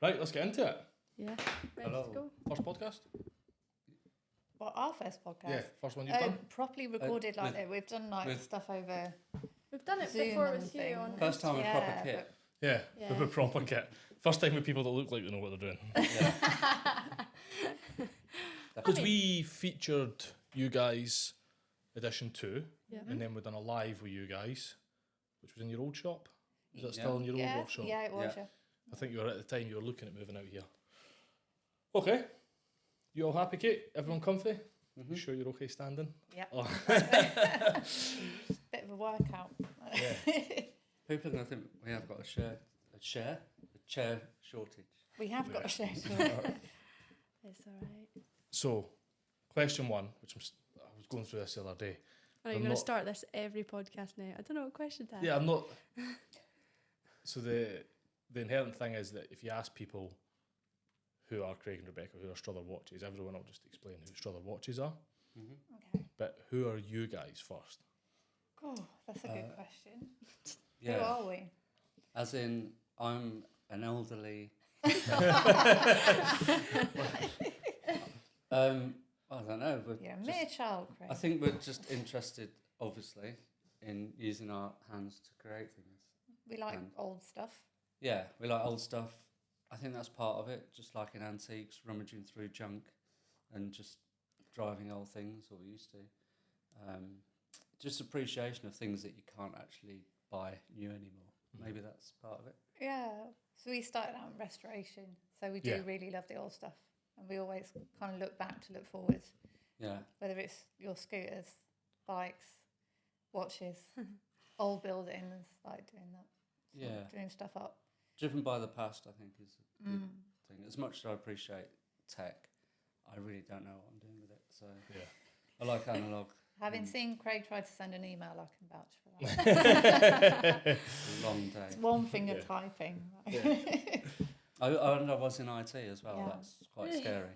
Right, let's get into it. Yeah, ready Hello. to go. First podcast? Well, our first podcast. Yeah, first one you've done. Properly recorded like that. We've done stuff over. We've done it Zoom before and with you things. on. First time with proper kit. Yeah, Yeah. with a proper kit. First time with people that look like they know what they're doing. Because we featured you guys edition 2, Yeah. and then we've done a live with you guys, which was in your old shop. Is that Yeah. still in your old workshop? Yeah, it was. Yeah. Yeah. I think you were at the time you were looking at moving out here. Okay. You all happy, Kate? Everyone comfy? You sure you're okay standing? Yeah. Oh. Bit of a workout. Yeah. People are going to think we have got a chair shortage. We have got a share. It's all right. So, question 1, which I was going through this the other day. Oh, you're I'm going to not- start this every podcast now. I don't know what question to ask. Yeah, I'm not. So the inherent thing is that if you ask people who are Craig and Rebecca, who are Struthers watches, everyone will just explain who Struthers watches are. Okay. But who are you guys first? Oh, that's a good question. Yeah. Who are we? As in, I'm an elderly. I don't know. But Yeah, mere child, Craig. I think we're just interested, obviously, in using our hands to create things. We like old stuff. Yeah, we like old stuff. I think that's part of it, just like in antiques, rummaging through junk and just driving old things, or we used to. Just appreciation of things that you can't actually buy new anymore. Maybe that's part of it. Yeah. So we started out in restoration. So we do really love the old stuff. And we always kind of look back to look forward. Yeah. Whether it's your scooters, bikes, watches, old buildings, like doing that. Yeah. Doing stuff up. Driven by the past, I think, is a good thing. As much as I appreciate tech, I really don't know what I'm doing with it. So Yeah. I like analog. Having seen Craig try to send an email, I can vouch for that. A long day. It's one finger typing. I was in IT as well. Yeah. That's quite scary.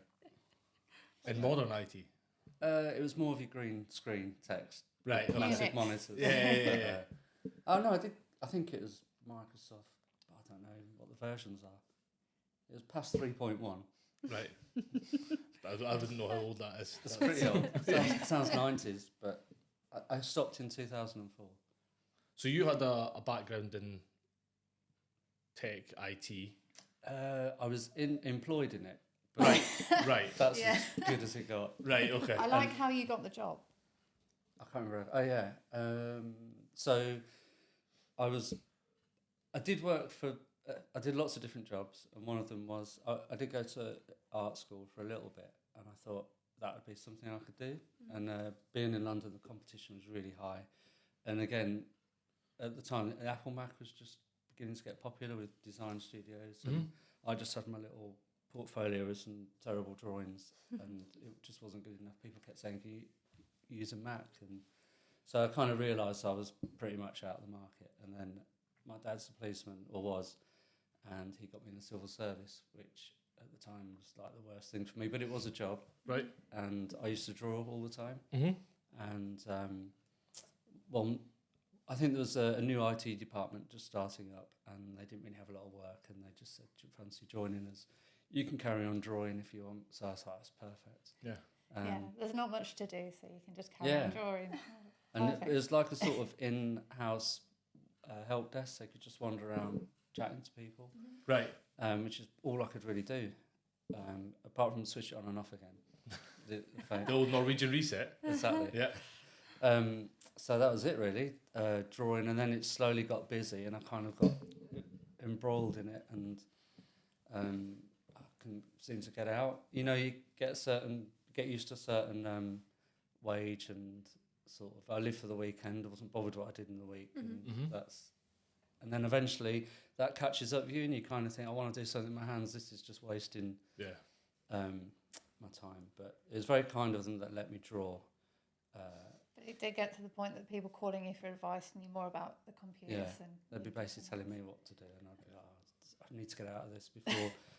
In modern IT? It was more of your green screen text. Right. okay. Massive Unix. monitors. Yeah. Oh no, I think it was Microsoft. I don't know what the versions are. It was past 3.1. Right. I wouldn't know how old that is. It's pretty old. Sounds 90s, but I stopped in 2004. So you had a background in tech, IT. I was employed in it. Right. Right. That's Yeah. as good as it got. Right, okay. I like how you got the job. I can't remember. Oh yeah. So I did work for. I did lots of different jobs, and one of them was I did go to art school for a little bit, and I thought that would be something I could do. And being in London, the competition was really high, and again, at the time, the Apple Mac was just beginning to get popular with design studios, and I just had my little portfolio with some terrible drawings, and it just wasn't good enough. People kept saying, "Can you use a Mac?" And so I kind of realised I was pretty much out of the market. And then my dad's a policeman, or was, and he got me in the civil service, which at the time was like the worst thing for me, but it was a job. Right. And I used to draw all the time. Mm-hmm. And well, I think there was a new IT department just starting up, and they didn't really have a lot of work, and they just said, "Do you fancy joining us? You can carry on drawing if you want." So I was like, "That's perfect." Yeah. Yeah, there's not much to do, so you can just carry on drawing. And Perfect. it was like a sort of in-house help desk. They could just wander around chatting to people, Right. which is all I could really do, apart from switch it on and off again. the phone. The old Norwegian reset. Exactly. Yeah. So that was it really, drawing, and then it slowly got busy, and I kind of got embroiled in it, and I couldn't seem to get out. You know, you get used to a certain wage, and sort of I lived for the weekend. I wasn't bothered what I did in the week, and and then eventually that catches up with you, and you kind of think, I want to do something with my hands. This is just wasting my time. But it was very kind of them that let me draw. But it did get to the point that people calling you for advice and you more about the computers. Yeah, And they'd be basically telling me what to do, and I'd be like, I need to get out of this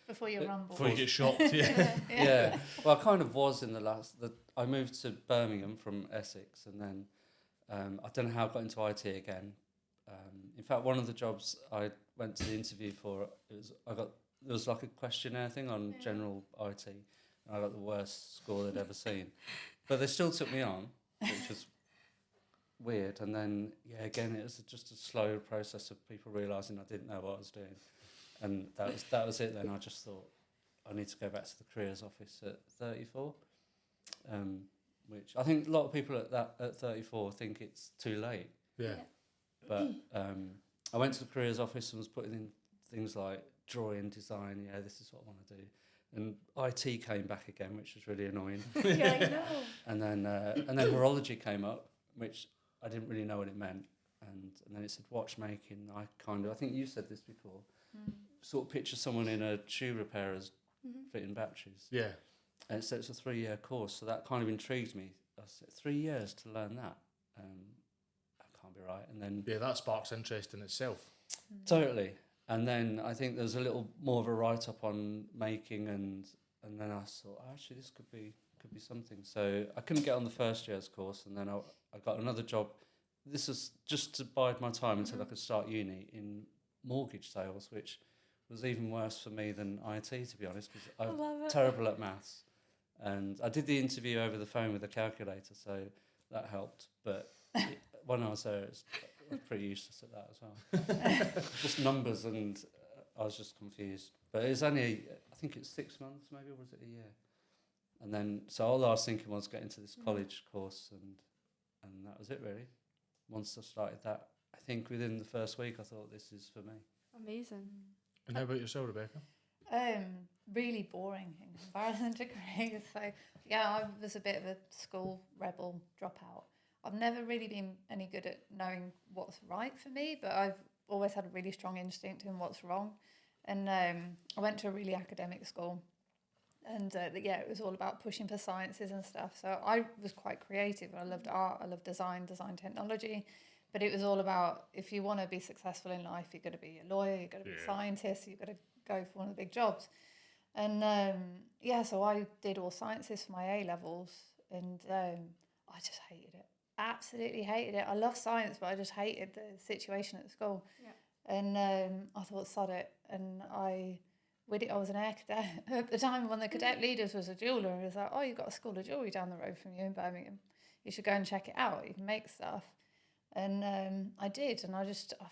before you rumble. Before you get shocked, yeah. Yeah. Well, I kind of was in I moved to Birmingham from Essex, and then I don't know how I got into IT again. In fact, one of the jobs I went to the interview for, I got there was like a questionnaire thing on general IT, and I got the worst score they'd ever seen. But they still took me on, which was weird. And then, again, it was just a slow process of people realising I didn't know what I was doing. And that was it then. I just thought, I need to go back to the careers office at 34, which I think a lot of people at 34 think it's too late. Yeah. But I went to the careers office and was putting in things like drawing, design, this is what I want to do. And IT came back again, which was really annoying. Yeah, I know. And then horology came up, which I didn't really know what it meant. And then it said watchmaking. I think you said this before. Sort of picture someone in a shoe repairer's fitting batteries. Yeah. And so it's a 3-year course, so that kind of intrigued me. I said 3 years to learn that. That can't be right. And then that sparks interest in itself. totally. And then I think there's a little more of a write up on making, and then I thought, actually, this could be something. So I couldn't get on the first year's course, and then I got another job. This was just to bide my time until I could start uni in mortgage sales, which was even worse for me than IT, to be honest, because I'm terrible at maths. And I did the interview over the phone with a calculator, so that helped. But when I was there, I was pretty useless at that as well. Just numbers, and I was just confused. But it was only, I think it's 6 months maybe, or was it a year? And then, so all I was thinking was getting to this college course, and that was it really. Once I started that, I think within the first week, I thought, this is for me. Amazing. And how about yourself, Rebecca? Really boring in comparison to Craig. So I was a bit of a school rebel dropout. I've never really been any good at knowing what's right for me, but I've always had a really strong instinct in what's wrong. And I went to a really academic school, and it was all about pushing for sciences and stuff. So I was quite creative. I loved art, I loved design technology. But it was all about, if you want to be successful in life, you've got to be a lawyer, you've got to be a scientist, you've got to go for one of the big jobs. And so I did all sciences for my A-levels, and I just hated it. Absolutely hated it. I love science, but I just hated the situation at school. Yeah. And I thought, sod it. And I was an air cadet at the time. One of the cadet leaders was a jeweller, and he was like, oh, you've got a school of jewellery down the road from you in Birmingham. You should go and check it out. You can make stuff. And I did, and I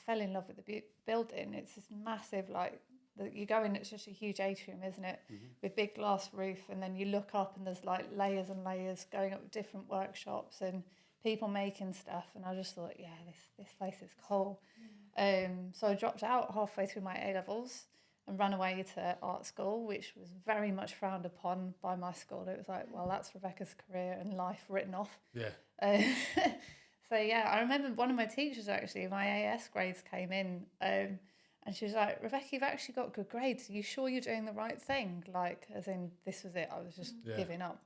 fell in love with the building. It's this massive, you go in, it's just a huge atrium, isn't it? Mm-hmm. With big glass roof, and then you look up and there's like layers and layers going up with different workshops and people making stuff. And I just thought, this place is cool. So I dropped out halfway through my A-levels and ran away to art school, which was very much frowned upon by my school. It was like, well, that's Rebecca's career and life written off. Yeah. So I remember one of my teachers actually, my AS grades came in, and she was like, Rebecca, you've actually got good grades. Are you sure you're doing the right thing? Like, as in, this was it. I was just giving up.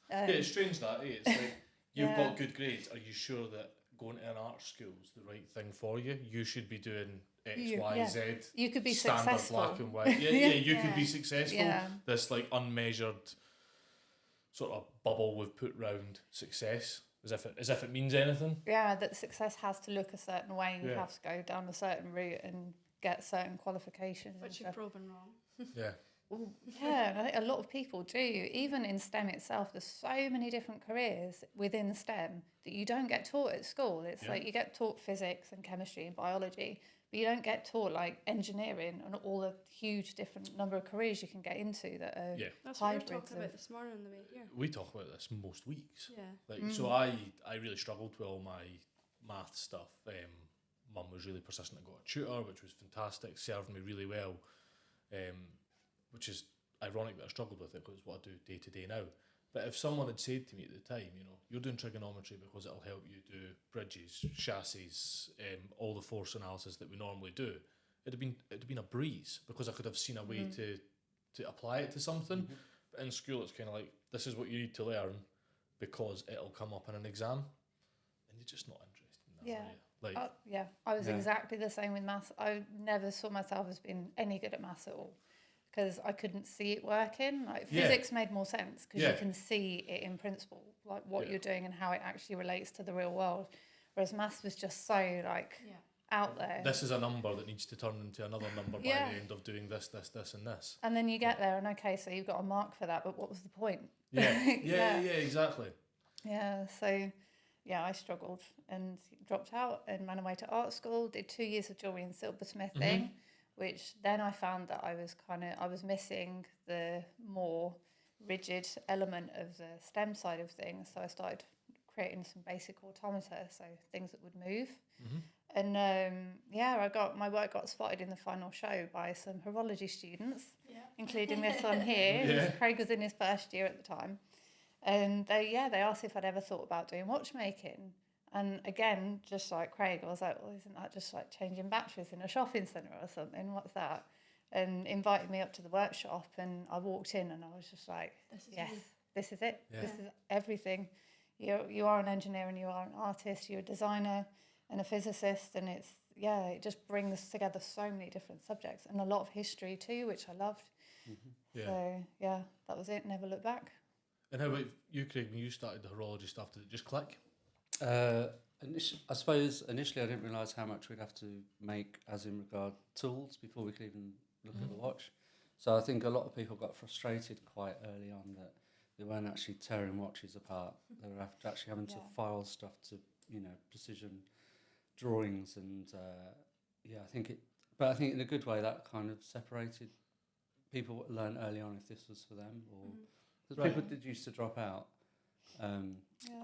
It's strange that, it's like, you've got good grades. Are you sure that going to an art school is the right thing for you? You should be doing X, Y, Z. You could be standard successful. Black and white. You could be successful. Yeah. This like unmeasured sort of bubble we've put round success. As if it means anything. Yeah, that success has to look a certain way, and you have to go down a certain route and get certain qualifications. But you've proven wrong. Well, and I think a lot of people do. Even in STEM itself, there's so many different careers within STEM that you don't get taught at school. It's like you get taught physics and chemistry and biology, but you don't get taught like engineering and all the huge different number of careers you can get into that are That's what we were talking about this morning on the way here. We talk about this most weeks. Yeah. So I really struggled with all my math stuff. Mum was really persistent. I got a tutor, which was fantastic, served me really well, which is ironic that I struggled with it because it's what I do day to day now. But if someone had said to me at the time, you're doing trigonometry because it'll help you do bridges, chassis, all the force analysis that we normally do, it'd have been a breeze because I could have seen a way to apply it to something. Mm-hmm. But in school, it's kind of like, this is what you need to learn because it'll come up in an exam, and you're just not interested in that. Yeah. I was exactly the same with maths. I never saw myself as being any good at maths at all, because I couldn't see it working. Like physics made more sense because you can see it in principle, like what you're doing and how it actually relates to the real world. Whereas maths was just so like out there. This is a number that needs to turn into another number by the end of doing this, and this. And then you get there and okay, so you've got a mark for that, but what was the point? Yeah, exactly. Yeah, so yeah, I struggled and dropped out and ran away to art school, did 2 years of jewellery and silversmithing, which then I found that I was missing the more rigid element of the STEM side of things. So I started creating some basic automata, so things that would move. And my work got spotted in the final show by some horology students, including this one here. Craig was in his first year at the time. And they asked if I'd ever thought about doing watchmaking. And again, just like Craig, I was like, well, isn't that just like changing batteries in a shopping centre or something? What's that? And invited me up to the workshop, and I walked in and I was just like, this is it. Yeah. This is everything. You are an engineer and you are an artist, you're a designer and a physicist, and it just brings together so many different subjects and a lot of history too, which I loved. So that was it. Never looked back. And how about you, Craig? When you started the horology stuff, did it just click? I suppose initially I didn't realise how much we'd have to make as in regard tools before we could even look at the watch. So I think a lot of people got frustrated quite early on that they weren't actually tearing watches apart. They were actually having to file stuff to, precision drawings, and I think in a good way that kind of separated people. Learn early on if this was for them, or because people did used to drop out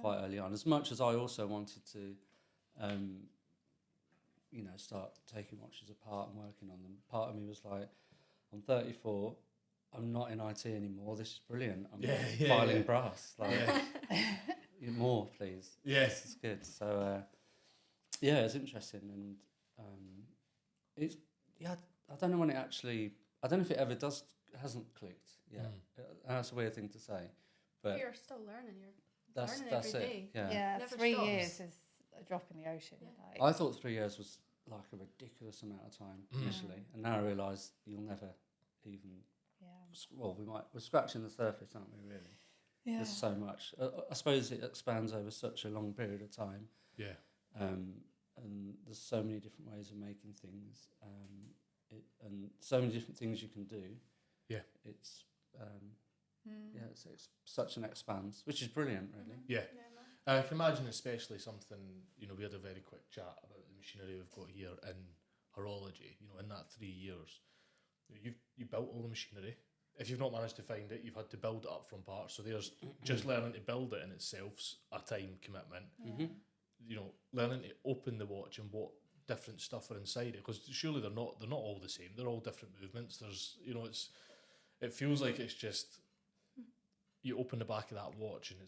quite early on. As much as I also wanted to, start taking watches apart and working on them, part of me was like, I'm 34. I'm not in IT anymore. This is brilliant. I'm filing brass. More, please. Yes, it's good. So, it's interesting, and it's I don't know when it actually. I don't know if it ever does. Hasn't clicked yet. That's a weird thing to say, but you're still learning. That's every it. Day. Yeah, Never 3 stops. years is a drop in the ocean. Yeah. I thought 3 years was like a ridiculous amount of time initially, and now I realise you'll never even. Well, we're scratching the surface, aren't we, really? Yeah. There's so much. I suppose it expands over such a long period of time. Yeah. And there's so many different ways of making things, and so many different things you can do. Yeah. It's it's such an expanse, which is brilliant, really. Yeah. I can imagine, especially something, we had a very quick chat about the machinery we've got here in horology. In that 3 years, you built all the machinery. If you've not managed to find it, you've had to build it up from parts. So there's just learning to build it in itself's a time commitment. Learning to open the watch and what different stuff are inside it, because surely they're not all the same. They're all different movements. There's it feels like it's just you open the back of that watch and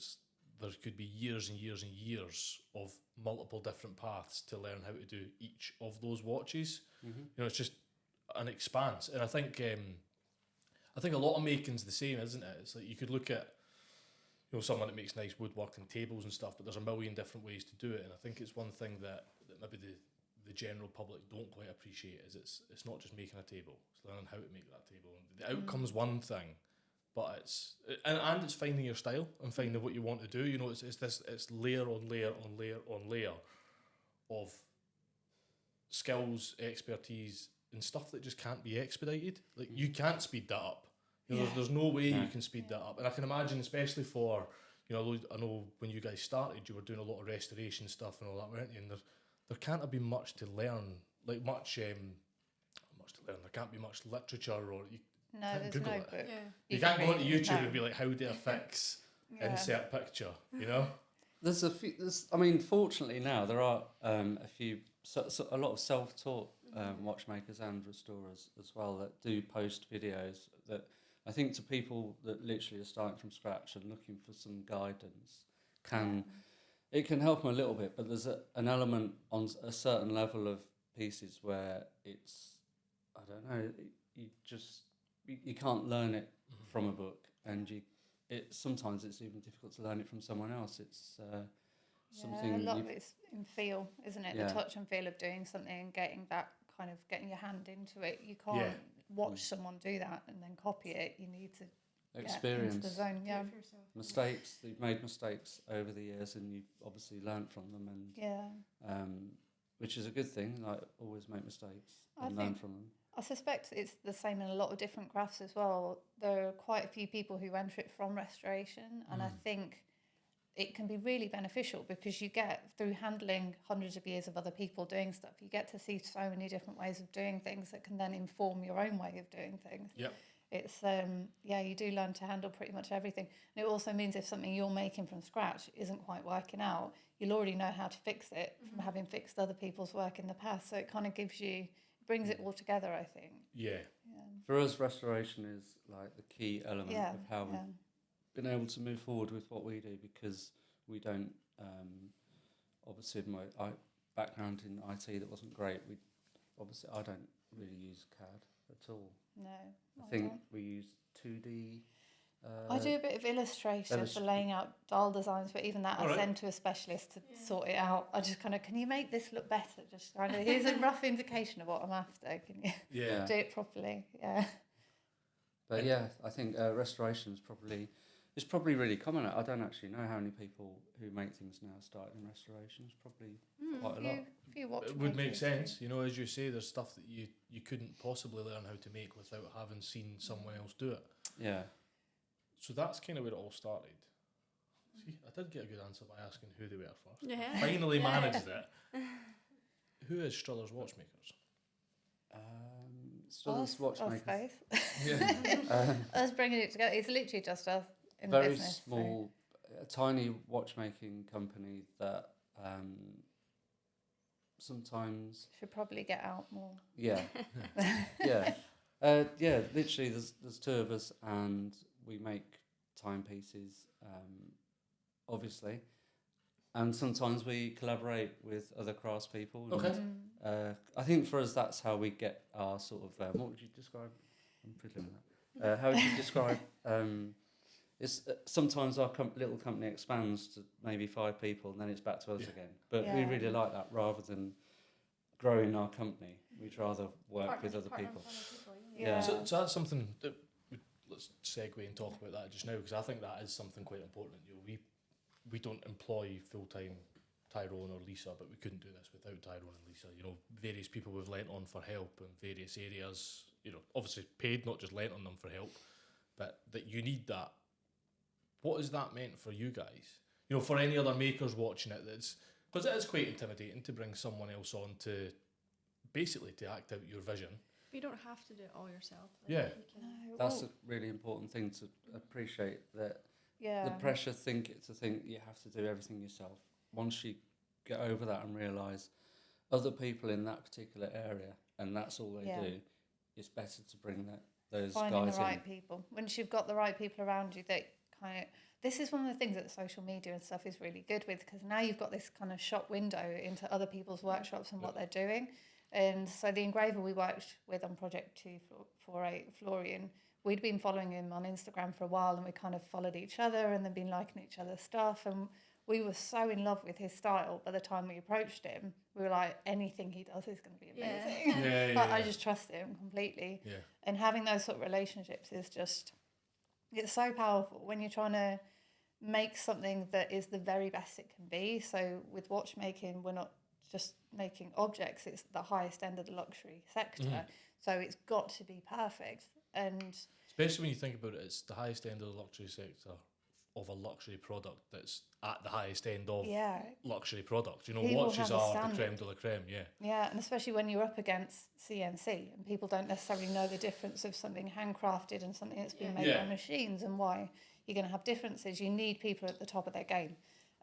there could be years and years and years of multiple different paths to learn how to do each of those watches. It's just an expanse, and I think a lot of making's the same, isn't it? It's like you could look at someone that makes nice woodworking tables and stuff, but there's a million different ways to do it, and I think it's one thing that maybe the general public don't quite appreciate is it's not just making a table, it's learning how to make that table. And the outcome's one thing, but it's finding your style and finding what you want to do. It's layer on layer on layer on layer of skills, expertise, and stuff that just can't be expedited. Like you can't speed that up. There's no way you can speed that up. And I can imagine, especially for I know when you guys started, you were doing a lot of restoration stuff and all that, weren't you? And there can't have been much to learn, like much to learn. There can't be much literature, or you can't Google it. Book. Yeah. You can't go onto YouTube and be like, how do I fix insert picture? There's a few. Fortunately now there are a few, a lot of self-taught watchmakers and restorers as well that do post videos that I think to people that literally are starting from scratch and looking for some guidance it can help them a little bit, but there's an element on a certain level of pieces where it's, I don't know, you can't learn it from a book, and sometimes it's even difficult to learn it from someone else. It's something. A lot of it's in feel, isn't it? The touch and feel of doing something and getting that kind of getting your hand into it. You can't watch someone do that and then copy it. You need to experience get into the zone. Yeah. Mistakes. You've made mistakes over the years, and you've obviously learnt from them. And which is a good thing. Like, always make mistakes and learn from them. I suspect it's the same in a lot of different crafts as well. There are quite a few people who enter it from restoration, and I think it can be really beneficial because you get, through handling hundreds of years of other people doing stuff, you get to see so many different ways of doing things that can then inform your own way of doing things. Yep. It's, you do learn to handle pretty much everything. And it also means if something you're making from scratch isn't quite working out, you'll already know how to fix it from having fixed other people's work in the past. So it kind of brings it all together, I think. Yeah. For us, restoration is like the key element of how we've been able to move forward with what we do, because we don't, obviously my background in IT that wasn't great, I don't really use CAD at all. No. I think we use 2D. I do a bit of Illustrator for laying out dial designs, but even that I send to a specialist to sort it out. I just kind of, can you make this look better? Just kind of, here's a rough indication of what I'm after. Can you do it properly? Yeah. But yeah, I think restoration is probably really common. I don't actually know how many people who make things now start in restoration. It's probably quite a lot. It would make sense, you know, as you say, there's stuff that you couldn't possibly learn how to make without having seen someone else do it. Yeah. So that's kind of where it all started. See, I did get a good answer by asking who they were first. Yeah. Finally managed it. Who is Struthers Watchmakers? Struthers Watchmakers. Us bringing it together. It's literally just us in very the business. Very small, tiny watchmaking company that sometimes should probably get out more. Yeah, yeah, literally, there's two of us, and we make timepieces, obviously, and sometimes we collaborate with other craftspeople. Okay. I think for us, that's how we get our sort of. What would you describe? I'm fiddling with that. How would you describe? It's sometimes our little company expands to maybe 5 people, and then it's back to us again. But we really like that, rather than growing our company. We'd rather work with other people. Yeah. So that's something that let's segue and talk about that just now, because I think that is something quite important. You know, we don't employ full-time Tyrone or Lisa, but we couldn't do this without Tyrone and Lisa. You know, various people we've lent on for help in various areas. You know, obviously paid, not just lent on them for help, but that you need that. What has that meant for you guys? You know, for any other makers watching it, because it is quite intimidating to bring someone else on to basically to act out your vision. But you don't have to do it all yourself. Like, yeah. That's a really important thing to appreciate, that the pressure to think you have to do everything yourself. Once you get over that and realise other people in that particular area, and that's all they do, it's better to bring those finding guys the right in. people. Once you've got the right people around you, that kind of, this is one of the things that social media and stuff is really good with, because now you've got this kind of shop window into other people's workshops and what they're doing. And so the engraver we worked with on Project 248, Florian, we'd been following him on Instagram for a while, and we kind of followed each other and then been liking each other's stuff. And we were so in love with his style. By the time we approached him, we were like, anything he does is going to be amazing. I just trust him completely. Yeah. And having those sort of relationships is just, it's so powerful when you're trying to make something that is the very best it can be. So with watchmaking, we're not just making objects, it's the highest end of the luxury sector. So it's got to be perfect. And especially when you think about it, it's the highest end of the luxury sector of a luxury product that's at the highest end of luxury products. You know, people watches are the creme de la creme, Yeah, and especially when you're up against CNC and people don't necessarily know the difference of something handcrafted and something that's been made by machines, and why you're going to have differences. You need people at the top of their game.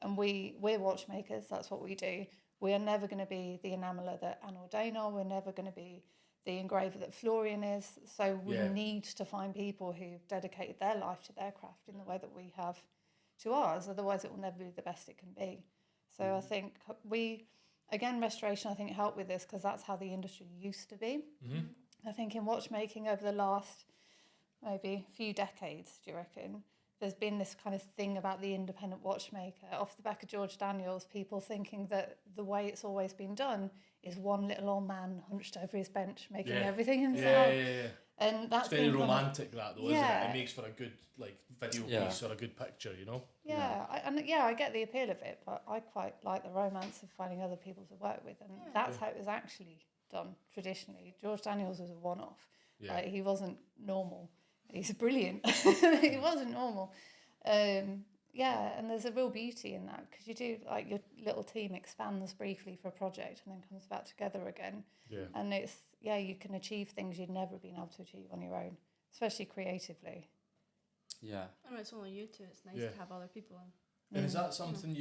And we're watchmakers, that's what we do. We are never going to be the enameller that Anne Ordain are. We're never going to be the engraver that Florian is. So we need to find people who've dedicated their life to their craft in the way that we have to ours. Otherwise, it will never be the best it can be. So I think restoration, I think, helped with this, because that's how the industry used to be. I think in watchmaking over the last maybe few decades, do you reckon, there's been this kind of thing about the independent watchmaker off the back of George Daniels, people thinking that the way it's always been done is one little old man hunched over his bench making everything himself. And that's It's very been romantic, that though, Yeah. isn't it? It makes for a good like video Yeah. piece or a good picture, you know. I get the appeal of it, but I quite like the romance of finding other people to work with, and that's how it was actually done traditionally. George Daniels was a one-off. Yeah. Like, he wasn't normal. He's brilliant. He wasn't normal. And there's a real beauty in that, because you do, like, your little team expands briefly for a project and then comes back together again. Yeah. And it's, you can achieve things you'd never been able to achieve on your own, especially creatively. Yeah. I know it's only you two. It's nice to have other people in. And is that something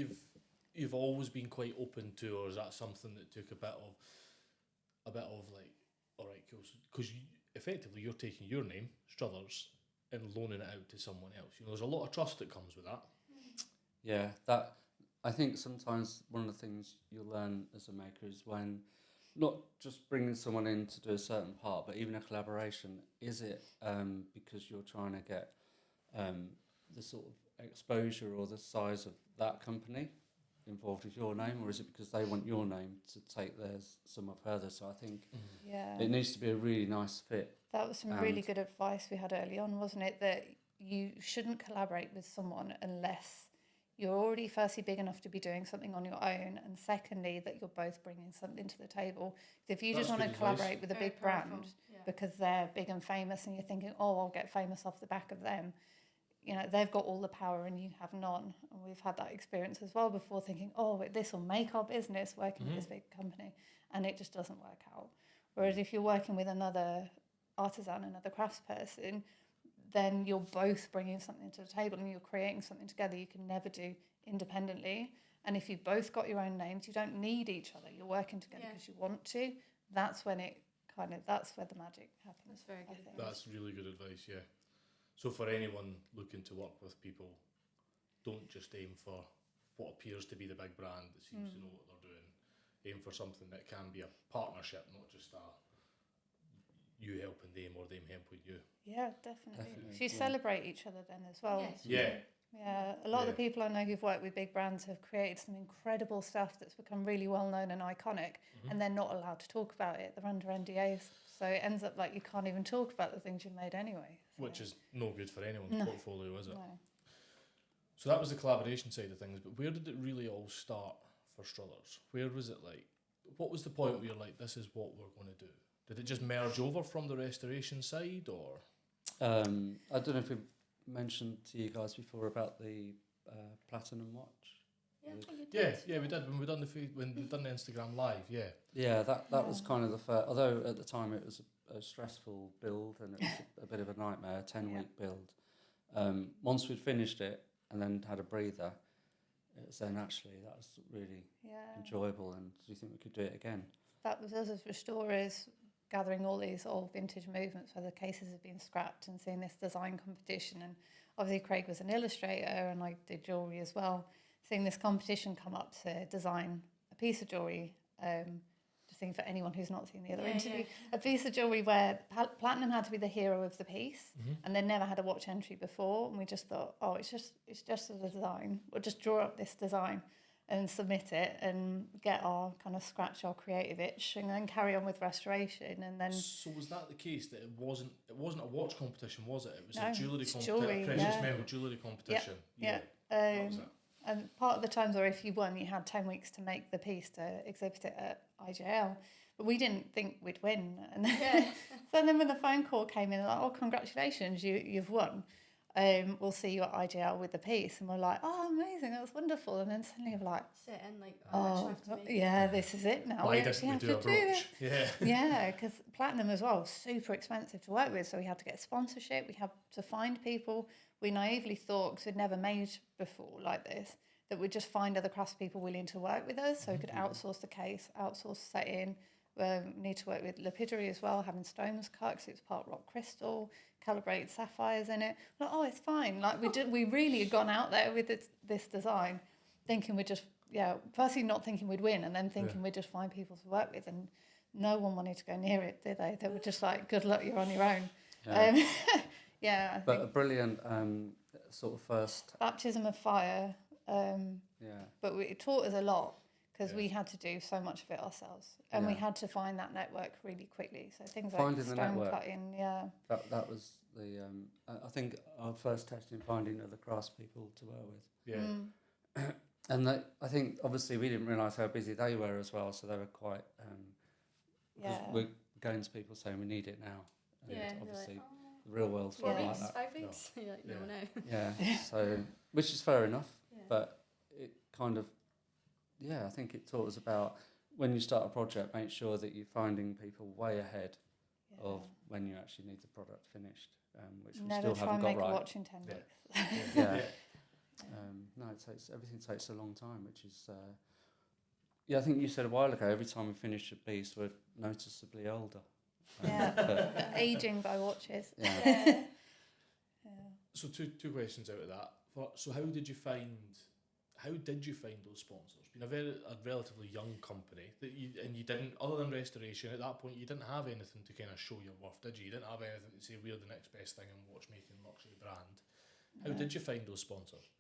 you've always been quite open to, or is that something that took a bit of like, all right, cool, because effectively you're taking your name, Struthers, and loaning it out to someone else. You know, there's a lot of trust that comes with that. Yeah, that I think sometimes one of the things you'll learn as a maker is when not just bringing someone in to do a certain part, but even a collaboration. Is it because you're trying to get the sort of exposure or the size of that company involved with your name, or is it because they want your name to take theirs somewhat further? So I think it needs to be a really nice fit. That was some really good advice we had early on, wasn't it? That you shouldn't collaborate with someone unless you're already firstly big enough to be doing something on your own, and secondly that you're both bringing something to the table. If you just want to collaborate with a big brand because they're big and famous, and you're thinking, oh, I'll get famous off the back of them, you know, they've got all the power and you have none. And we've had that experience as well before, thinking, oh, this will make our business working with this big company, and it just doesn't work out. Whereas if you're working with another artisan, another craftsperson, then you're both bringing something to the table and you're creating something together you can never do independently. And if you've both got your own names, you don't need each other. You're working together because you want to. That's when that's where the magic happens. That's very good advice. That's really good advice, yeah. So for anyone looking to work with people, don't just aim for what appears to be the big brand that seems to know what they're doing. Aim for something that can be a partnership, not just you helping them or them helping you. Yeah, definitely. So you celebrate each other then as well. Yes. Yeah, a lot of the people I know who've worked with big brands have created some incredible stuff that's become really well known and iconic, and they're not allowed to talk about it. They're under NDAs, so it ends up like you can't even talk about the things you've made anyway. So. Which is no good for anyone's portfolio, is it? No. So that was the collaboration side of things, but where did it really all start for Struthers? Where was it like, what was the point where you're like, this is what we're going to do? Did it just merge over from the restoration side, or? I don't know if we mentioned to you guys before about the platinum watch. Yeah, I think it did. Yeah, we did when we done the Instagram live. Yeah, that was kind of the first. Although at the time it was a stressful build and it was a bit of a nightmare, 10-week build. Once we'd finished it and then had a breather, it was then actually that was really enjoyable. And do you think we could do it again? That was us as restorers gathering all these old vintage movements where the cases have been scrapped and seeing this design competition. And obviously Craig was an illustrator and I did jewellery as well. Seeing this competition come up to design a piece of jewellery, just thinking for anyone who's not seen the other interview, a piece of jewellery where platinum had to be the hero of the piece, and they never had a watch entry before, and we just thought, oh, it's just a design. We'll just draw up this design and submit it and get our kind of scratch our creative itch and then carry on with restoration. And then so was that the case that it wasn't a watch competition, was it? It was No, a jewellery it's competition, jewellery, precious metal jewellery competition. That was it. And part of the times where if you won, you had 10 weeks to make the piece to exhibit it at IJL. But we didn't think we'd win. And so then when the phone call came in, like, oh, congratulations, you've won. We'll see you at IJL with the piece. And we're like, oh, amazing, that was wonderful. And then suddenly we're like, Sit in, like, oh, this is it now. Why we didn't actually we have do to a do this. brooch? Yeah, because platinum as well was super expensive to work with. So we had to get sponsorship. We had to find people. We naively thought, because we'd never made before like this, that we'd just find other craftspeople willing to work with us. So we could outsource the case, outsource setting. Need to work with lapidary as well, having stones cut because it's part rock crystal, calibrated sapphires in it. Like, oh, it's fine. Like we really had gone out there with this design, thinking we'd just, firstly not thinking we'd win, and then thinking we'd just find people to work with, and no one wanted to go near it, did they? They were just like, good luck, you're on your own. I but think a brilliant sort of first baptism of fire. But it taught us a lot, because we had to do so much of it ourselves, and we had to find that network really quickly. So things Finding like the stone network. cutting, That was the I think our first test in finding other craftspeople to work with. Yeah. And I think obviously we didn't realise how busy they were as well, so they were quite. We're going to people saying we need it now. And obviously, the real world's not like that. 5 weeks. You're like, no. Yeah. So, which is fair enough, but it kind of, I think it taught us about when you start a project, make sure that you're finding people way ahead of when you actually need the product finished, which we never still try haven't and got make right. a watch in 10 weeks. Yeah. No, everything takes a long time, which is. I think you said a while ago. Every time we finish a piece, we're noticeably older. The aging by watches. Yeah. So two questions out of that. So how did you find those sponsors? Being a relatively young company that you didn't, other than restoration at that point, you didn't have anything to kind of show your worth, did you? You didn't have anything to say we're the next best thing in watchmaking luxury brand. How did you find those sponsors?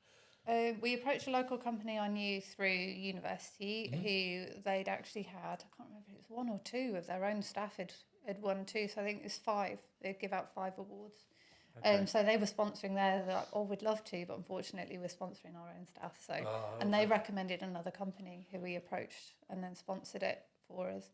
We approached a local company I knew through university who they'd actually had, I can't remember if it was 1 or 2 of their own staff had won 2, so I think it was 5. They'd give out 5 awards. Okay. So they were sponsoring they're like, we'd love to, but unfortunately we're sponsoring our own staff. So, and they recommended another company who we approached and then sponsored it for us.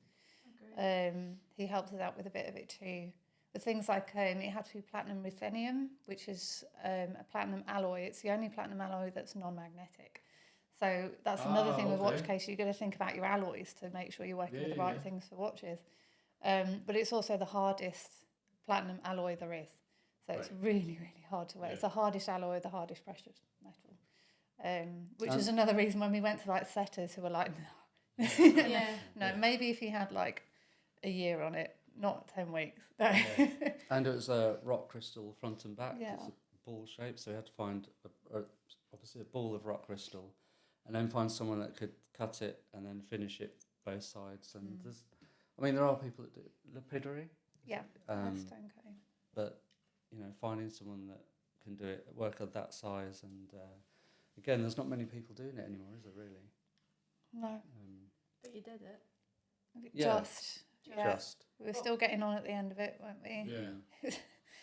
He helped us out with a bit of it too. With things like it had to be platinum ruthenium, which is a platinum alloy. It's the only platinum alloy that's non-magnetic. So that's another thing with watch case. You've got to think about your alloys to make sure you're working with the right things for watches. But it's also the hardest platinum alloy there is. So it's really, really hard to wear. Yeah. It's the hardest alloy, the hardest precious metal. Which is another reason when we went to like setters who were like, no, maybe if you had like a year on it, not 10 weeks. And it was a rock crystal front and back. Yeah. It's a ball shape, so we had to find obviously a ball of rock crystal, and then find someone that could cut it and then finish it both sides. And there are people that do lapidary. Yeah, that's stone cutting. But finding someone that can do it, work at that size, and again, there's not many people doing it anymore, is there really? No. But you did it. Just. We were What? Still getting on at the end of it, weren't we? Yeah.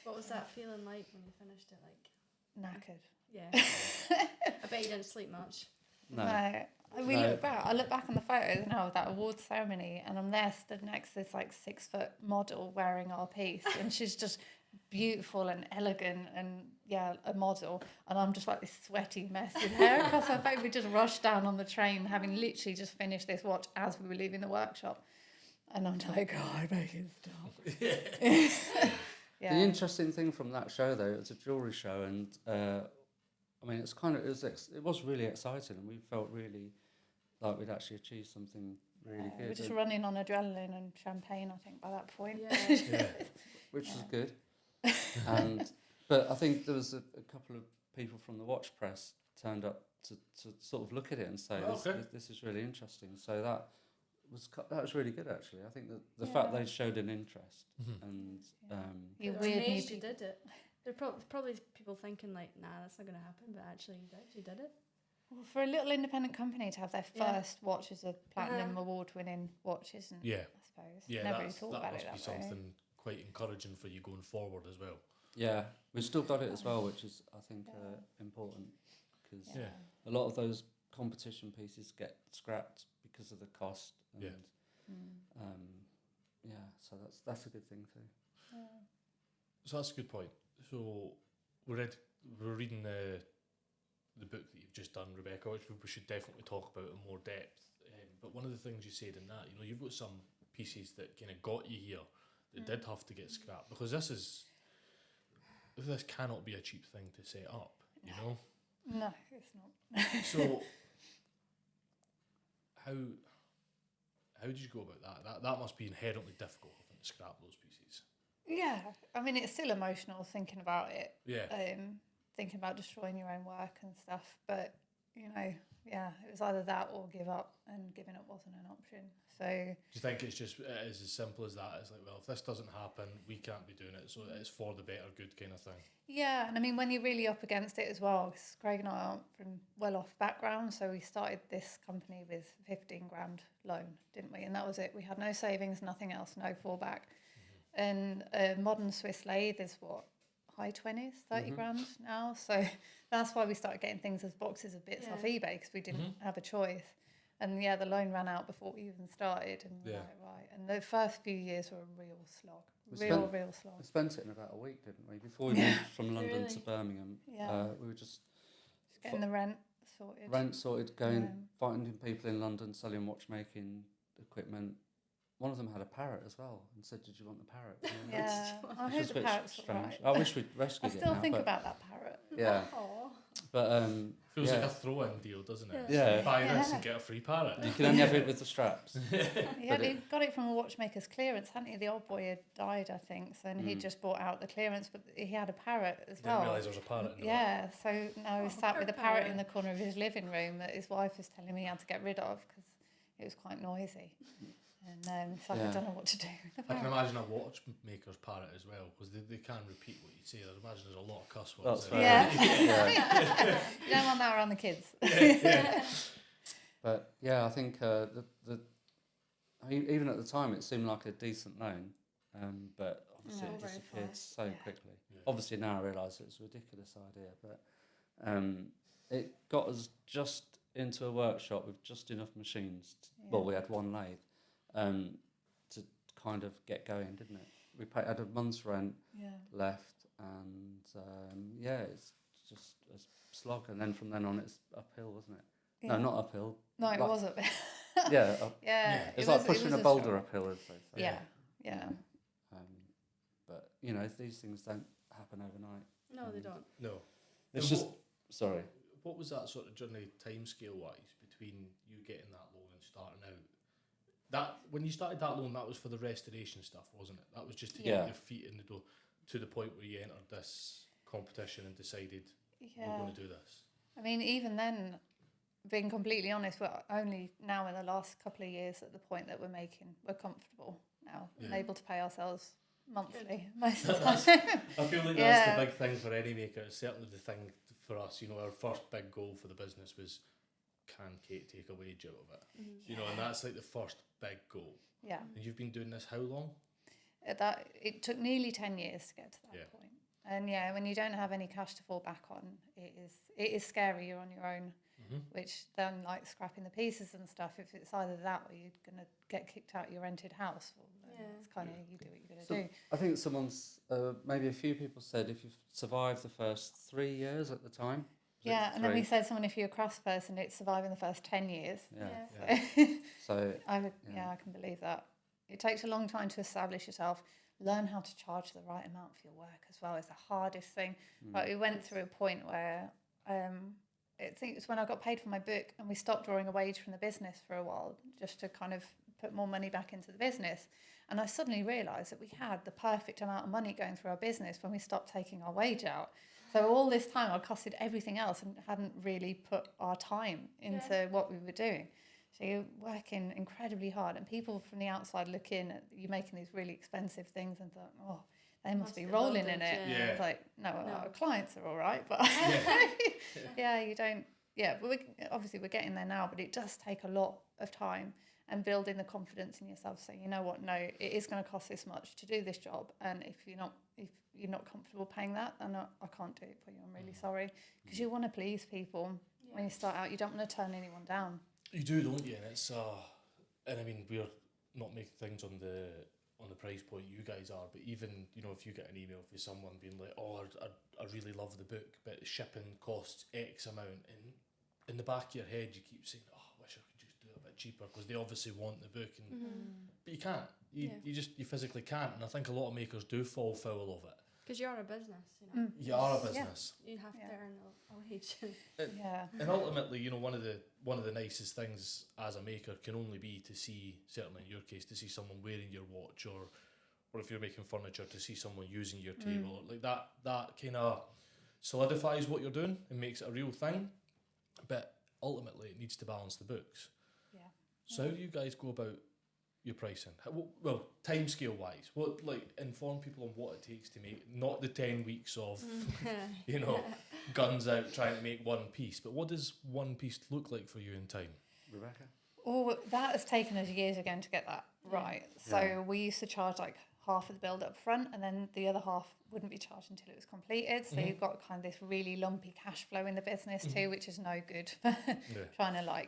What was that feeling like when you finished it? Like Knackered. Yeah. I bet you didn't sleep much. No. I look back on the photos now of that award ceremony, and I'm there stood next to this like 6-foot model wearing our piece, and she's just beautiful and elegant and a model, and I'm just like this sweaty mess with hair across her face. We just rushed down on the train having literally just finished this watch as we were leaving the workshop, and I'm like, I make it stop. The interesting thing from that show though, it's a jewellery show, and it was really exciting, and we felt really like we'd actually achieved something really good. We're just running on adrenaline and champagne, I think, by that point. Which was good. But I think there was a couple of people from the watch press turned up to sort of look at it and say, this is really interesting. So that was really good, actually. I think that the fact they showed an interest and you amazed you did it. There are probably people thinking like, nah, that's not going to happen, but actually you did it. Well, for a little independent company to have their first watch as a platinum award-winning watch, isn't I suppose. Yeah, never really thought about it that way. That must be something quite encouraging for you going forward as well. Yeah, we've still got it as well, which is, I think, important, because a lot of those competition pieces get scrapped because of the cost. And, so that's a good thing too. Yeah. So that's a good point. So we're reading the book that you've just done, Rebecca, which we should definitely talk about in more depth. But one of the things you said in that, you've got some pieces that kind of got you here that did have to get scrapped, because this cannot be a cheap thing to set up, you know? No, it's not. So how did you go about that? That must be inherently difficult, having to scrap those pieces. Yeah, I mean, it's still emotional thinking about it. Yeah. Thinking about destroying your own work and stuff, but you know, yeah, it was either that or give up, and giving up wasn't an option. So Do you think it's just as simple as that? It's like, well, if this doesn't happen, we can't be doing it, so it's for the better good kind of thing. yeah, and I mean, when you're really up against it as well, because Craig and I aren't from well-off background, so we started this company with 15 grand loan, didn't we? And that was it. We had no savings, nothing else, no fallback. And a modern Swiss lathe is what, high 20s, 30 grand now. So that's why we started getting things as boxes of bits off eBay, because we didn't have a choice. And yeah, the loan ran out before we even started. And we were like, right. And the first few years were a real slog. Real slog. We spent it in about a week, didn't we? Before we moved from London Really? to Birmingham, we were just Getting the rent sorted. Going, finding people in London selling watchmaking equipment. One of them had a parrot as well and said, "Did you want the parrot?" Yeah, I which hope was a the bit parrot's strange. right. I wish we'd I rescued it still now, think but about that parrot. yeah, Aw. but Feels like a throw-in deal, doesn't it? Yeah. So buy this and get a free parrot. you can only have it with the straps. He got it from a watchmaker's clearance, hadn't he? The old boy had died, I think, so and he just bought out the clearance, but he had a parrot as Didn't well. realise there was a parrot in the Yeah, so now he's sat with a parrot parrot. in the corner of his living room that his wife was telling me he had to get rid of because it was quite noisy. And it's like, I don't know what to do with the I can parrot. imagine a watchmaker's parrot as well, because they can repeat what you say. I imagine there's a lot of cuss That's words. fair. Yeah. You don't want that around the kids. But yeah, I think even at the time it seemed like a decent loan, but obviously No, it very disappeared fast, so yeah. quickly. Yeah. Obviously now I realise it was a ridiculous idea, but it got us just into a workshop with just enough machines. Well, we had one lathe to kind of get going, didn't it? We had a month's rent left, and it's just a slog. And then from then on, it's uphill, wasn't it? Yeah. No, not uphill. No, it like- wasn't. Yeah, it it's like was pushing a boulder uphill, as they say. Yeah. But you know, these things don't happen overnight. No, they don't. No. It's And just sorry. What was that sort of journey timescale wise between you getting that loan and starting out? That when you started that loan, that was for the restoration stuff, wasn't it? That was just to get your feet in the door to the point where you entered this competition and decided we're going to do this. I mean, even then, being completely honest, we're only now in the last couple of years at the point that we're comfortable now and able to pay ourselves monthly most of the time. I feel like that's the big thing for any maker. It's certainly the thing for us. You know, our first big goal for the business was, can Kate take a wage out of it? You know, and that's like the first big goal. Yeah. And you've been doing this how long? It took nearly 10 years to get to that point. And when you don't have any cash to fall back on, it is scary. You're on your own, which then like scrapping the pieces and stuff. If it's either that or you're gonna get kicked out of your rented house, well, then it's kind of you do what you're gonna do. I think someone's maybe a few people said if you've survived the first 3 years at the time. Yeah, and then we said someone if you're a crafts person, it's surviving the first 10 years. So I can believe that. It takes a long time to establish yourself. Learn how to charge the right amount for your work as well is the hardest thing. But we went through a point where I think it's when I got paid for my book and we stopped drawing a wage from the business for a while just to kind of put more money back into the business. And I suddenly realised that we had the perfect amount of money going through our business when we stopped taking our wage out. So all this time I costed everything else and hadn't really put our time into what we were doing. So you're working incredibly hard, and people from the outside look in at you making these really expensive things and thought, oh, they must be rolling in it. Yeah. It's like, no, our clients are all right, but you don't. Yeah, but obviously we're getting there now, but it does take a lot of time and building the confidence in yourself. So you know what, no, it is going to cost this much to do this job, and if you're not comfortable paying that, then I can't do it for you. I'm really sorry, because you want to please people when you start out. You don't want to turn anyone down. You do, don't you? And it's and I mean, we're not making things on the price point you guys are, but even, you know, if you get an email from someone being like, oh, I really love the book, but shipping costs X amount, and in the back of your head you keep saying, oh, I wish I could just do it a bit cheaper, because they obviously want the book, and but you can't. You physically can't, and I think a lot of makers do fall foul of it. Because you're a business, you know. You are a business. You have to earn a wage. And ultimately, you know, one of the nicest things as a maker can only be to see, certainly in your case, to see someone wearing your watch, or if you're making furniture, to see someone using your table. Like that kind of solidifies what you're doing and makes it a real thing. But ultimately it needs to balance the books. Yeah. So how do you guys go about your pricing? Well, time scale wise, what, like, inform people on what it takes to make, not the 10 weeks of, you know, guns out trying to make one piece, but what does one piece look like for you in time? Rebecca? Oh, that has taken us years again to get that right. So we used to charge like half of the build up front, and then the other half wouldn't be charged until it was completed. So you've got kind of this really lumpy cash flow in the business too, which is no good for trying to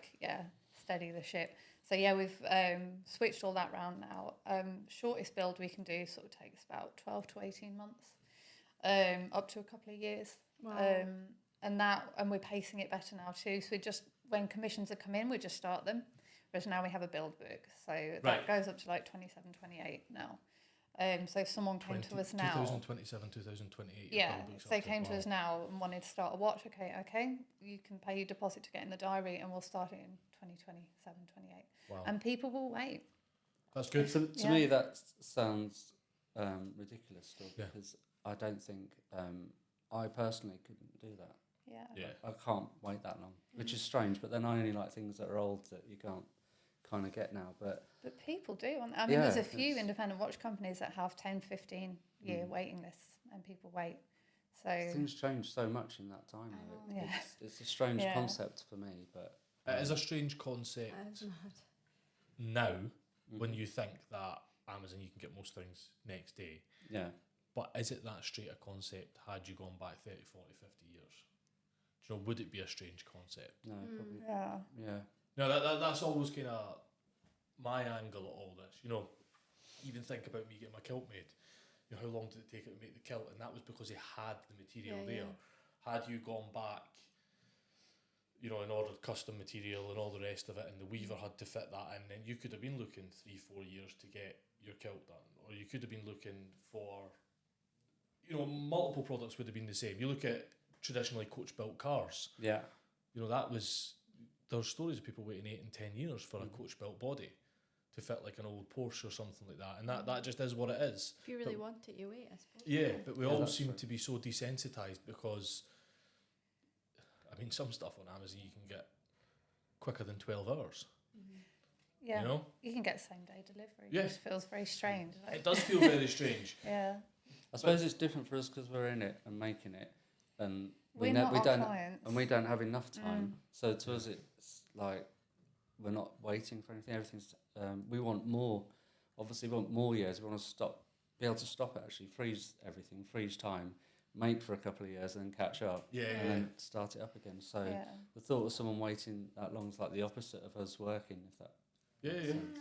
steady the ship. So we've switched all that round now. Shortest build we can do sort of takes about 12 to 18 months, up to a couple of years. Wow. And we're pacing it better now too. So when commissions are come in, we just start them. Whereas now we have a build book. So that goes up to like 27, 28 now. So if someone came to us now... 2027, 2028. Yeah, if they came to us now and wanted to start a watch, okay, you can pay your deposit to get in the diary and we'll start it in 2027, 28. Wow. And people will wait. That's good. To me, that sounds ridiculous still, because I don't think I personally couldn't do that. Yeah. I can't wait that long, which is strange, but then I only like things that are old that you can't kind of get now. But people do. I mean, there's a few independent watch companies that have 10, 15 year waiting lists, and people wait. So things change so much in that time. It's a strange concept for me, but it is a strange concept now when you think that Amazon, you can get most things next day. Yeah. But is it that straight a concept had you gone back 30, 40, 50 years? Do you know, would it be a strange concept? No, probably. yeah. No, that's always kind of my angle at all this. You know, even think about me getting my kilt made. You know, how long did it take it to make the kilt? And that was because he had the material there. Had you gone back, you know, and ordered custom material and all the rest of it, and the weaver had to fit that in, then you could have been looking 3-4 years to get your kilt done. Or you could have been looking for, you know, multiple products would have been the same. You look at traditionally coach-built cars. Yeah. You know, there's stories of people waiting 8 and 10 years for a coach-built body to fit like an old Porsche or something like that. And that just is what it is. If you really want it, you wait, I suppose. Yeah, but we all seem true. to be so desensitized because, I mean, some stuff on Amazon you can get quicker than 12 hours. Yeah. You know? You can get same day delivery. Yeah. It just feels very strange. It does feel very strange. Yeah. I suppose it's different for us because we're in it and making it, and we We're not our don't clients. and we don't have enough time. So to us, it's like we're not waiting for anything. Everything's we want more. Obviously, we want more years. We want to be able to stop it. Actually, freeze everything, freeze time, make for a couple of years, and then catch up, and then start it up again. So the thought of someone waiting that long is like the opposite of us working. If that makes sense.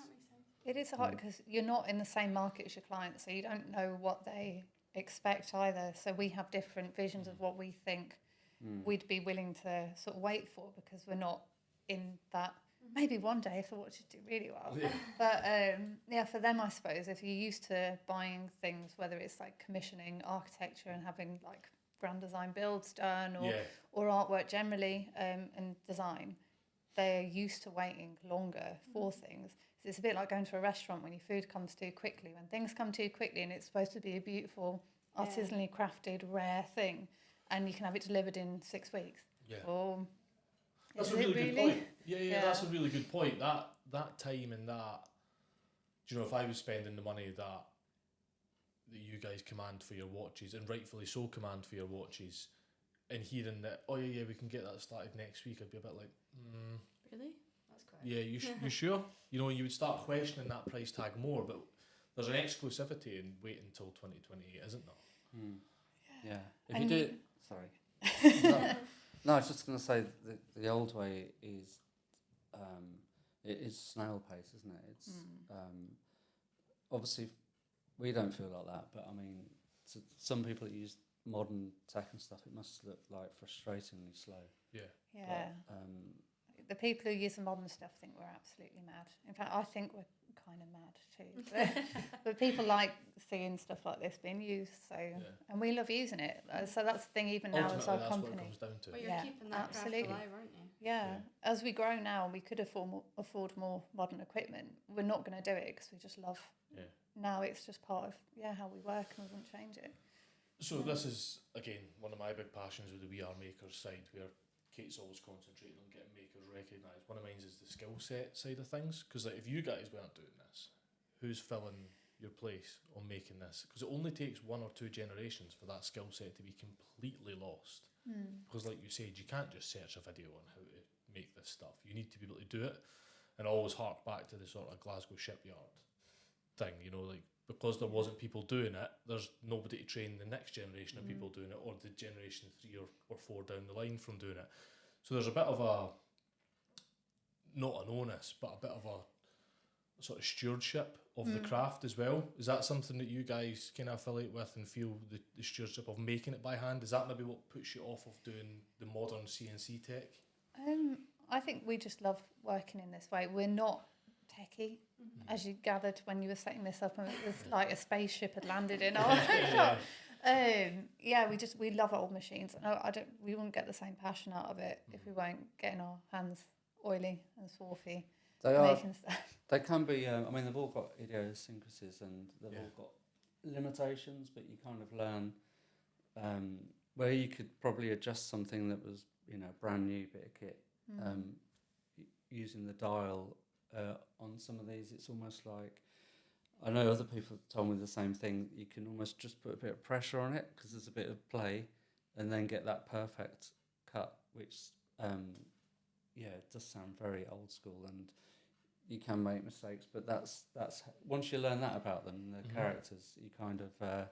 It is hard because you're not in the same market as your clients, so you don't know what they expect either. So we have different visions of what we think we'd be willing to sort of wait for, because we're not in that. Maybe one day if the watches do really well. But for them, I suppose, if you're used to buying things, whether it's like commissioning architecture and having like grand design builds done or artwork generally and design, they're used to waiting longer for things. So it's a bit like going to a restaurant when your food comes too quickly. When things come too quickly and it's supposed to be a beautiful, artisanally crafted, rare thing, and you can have it delivered in 6 weeks. Yeah. Or that's a really good point. Yeah, that's a really good point. That time and that, do you know, if I was spending the money that you guys command for your watches, and rightfully so command for your watches, and hearing that, we can get that started next week, I'd be a bit like, Really? That's quite... Yeah, you sure? You know, you would start questioning that price tag more, but there's an exclusivity in waiting until 2028, isn't there? Yeah. If you do it... Sorry. No, I was just going to say the old way is it is snail pace, isn't it? It's obviously we don't feel like that, but I mean, to some people that use modern tech and stuff, it must look like frustratingly slow. Yeah. But, the people who use the modern stuff think we're absolutely mad. In fact, I think we're kind of mad too. But people like seeing stuff like this being used, and we love using it. So that's the thing, even now as our company. What it comes down to. Well, you're keeping that craft alive, aren't you? Yeah. As we grow now, we could afford more modern equipment. We're not going to do it because we just love. Yeah. Now it's just part of how we work, and we won't change it. So this is again one of my big passions with the We Are Makers side, where Kate's always concentrating on getting makers recognised. One of mine is the skill set side of things, because like, if you guys weren't doing this, who's filling your place on making this? Because it only takes 1 or 2 generations for that skill set to be completely lost. Because like you said, you can't just search a video on how to make this stuff. You need to be able to do it, and always hark back to the sort of Glasgow shipyard thing, you know, like, because there wasn't people doing it, there's nobody to train the next generation of people doing it, or the generation 3 or 4 down the line from doing it. So there's a bit of a, not an onus, but a bit of a sort of stewardship of the craft as well. Is that something that you guys kind of affiliate with and feel the stewardship of making it by hand? Is that maybe what puts you off of doing the modern CNC tech? I think we just love working in this way. We're not techie, as you gathered when you were setting this up, and it was like a spaceship had landed in our shop. We love old machines. No, we wouldn't get the same passion out of it if we weren't getting our hands oily and swarthy. Making stuff. They can be. I mean, they've all got idiosyncrasies and they've all got limitations, but you kind of learn where you could probably adjust something that was, you know, brand new bit of kit. Using the dial on some of these, it's almost like, I know other people have told me the same thing. You can almost just put a bit of pressure on it because there's a bit of play, and then get that perfect cut, which it does sound very old school, and you can make mistakes, but that's once you learn that about them, the characters, you kind of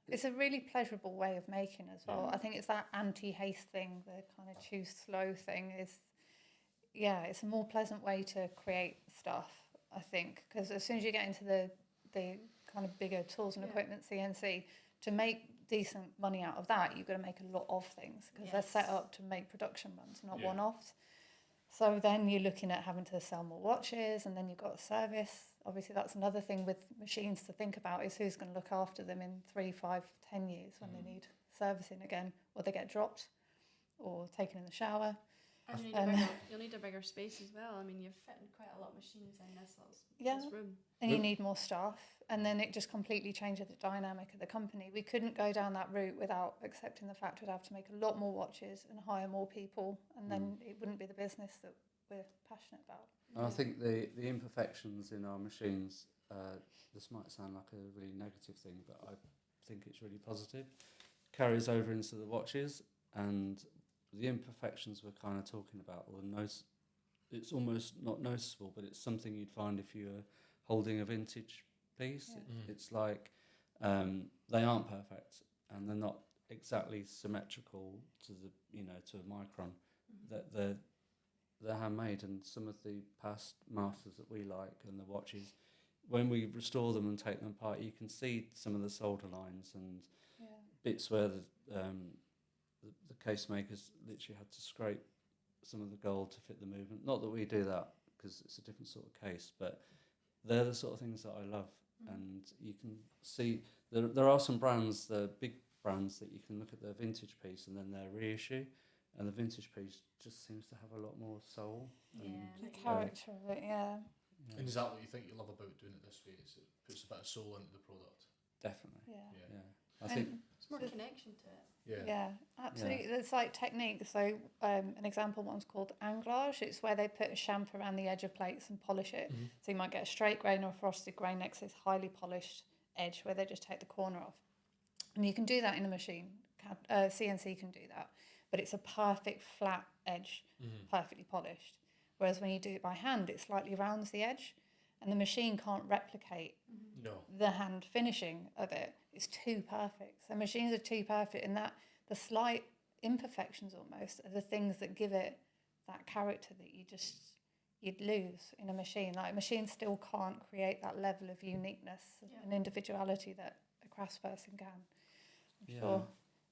it's a really pleasurable way of making as well. I think it's that anti-haste thing, the kind of choose slow thing it's a more pleasant way to create stuff, I think, because as soon as you get into the kind of bigger tools and equipment, CNC, to make decent money out of that, you've got to make a lot of things, because they're set up to make production runs, not one-offs. So then you're looking at having to sell more watches, and then you've got a service. Obviously, that's another thing with machines to think about, is who's going to look after them in 3, 5, 10 years when they need servicing again, or they get dropped or taken in the shower. And you'll need a bigger space as well. I mean, you've fit in quite a lot of machines in this room. And you need more staff, and then it just completely changes the dynamic of the company. We couldn't go down that route without accepting the fact we'd have to make a lot more watches and hire more people, and then it wouldn't be the business that we're passionate about. And I think the imperfections in our machines, this might sound like a really negative thing, but I think it's really positive, carries over into the watches, and the imperfections we're kind of talking about, it's almost not noticeable, but it's something you'd find if you were holding a vintage piece. It's like they aren't perfect, and they're not exactly symmetrical to to a micron. That they're handmade, and some of the past masters that we like and the watches, when we restore them and take them apart, you can see some of the solder lines and bits where the case makers literally had to scrape some of the gold to fit the movement. Not that we do that, because it's a different sort of case, but they're the sort of things that I love. And you can see there are some brands, the big brands, that you can look at their vintage piece and then their reissue, and the vintage piece just seems to have a lot more soul. The character of it, And is that what you think you love about doing it this way? Is it puts a bit of soul into the product? Definitely. Yeah. I think It's more connection to it. Yeah, absolutely. There's like technique. So an example one's called anglage. It's where they put a chamfer around the edge of plates and polish it. So you might get a straight grain or a frosted grain next to this highly polished edge where they just take the corner off. And you can do that in a machine. CNC can do that. But it's a perfect flat edge, perfectly polished. Whereas when you do it by hand, it slightly rounds the edge. And the machine can't replicate the hand finishing of it. It's too perfect. So machines are too perfect, and that the slight imperfections almost are the things that give it that character that you'd lose in a machine. Like a machine still can't create that level of uniqueness and individuality that a craftsperson can. I'm sure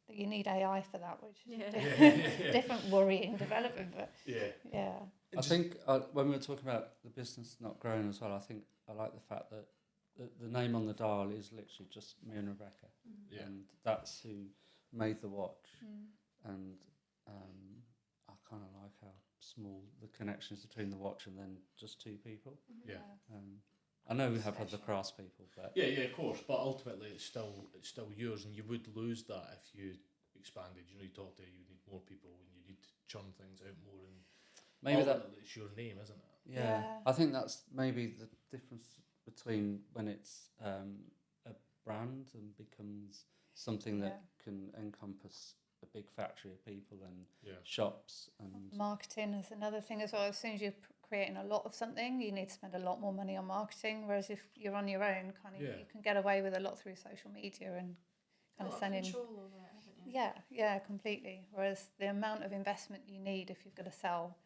that you need AI for that, which is different worrying development. But I think when we were talking about the business not growing as well, I think I like the fact that the name on the dial is literally just me and Rebecca, and that's who made the watch. And I kind of like how small the connections between the watch and then just 2 people. I know we have had the craftspeople, but of course. But ultimately, it's still yours, and you would lose that if you expanded. You know, you talked there, you need more people and you need to churn things out more, and Maybe it's your name, isn't it? Yeah, I think that's maybe the difference between when it's a brand and becomes something that can encompass a big factory of people and shops. And marketing is another thing as well. As soon as you're creating a lot of something, you need to spend a lot more money on marketing, whereas if you're on your own, kind of you can get away with a lot through social media and kind of sending control over it, haven't you? Yeah, completely. Whereas the amount of investment you need if you've got to sell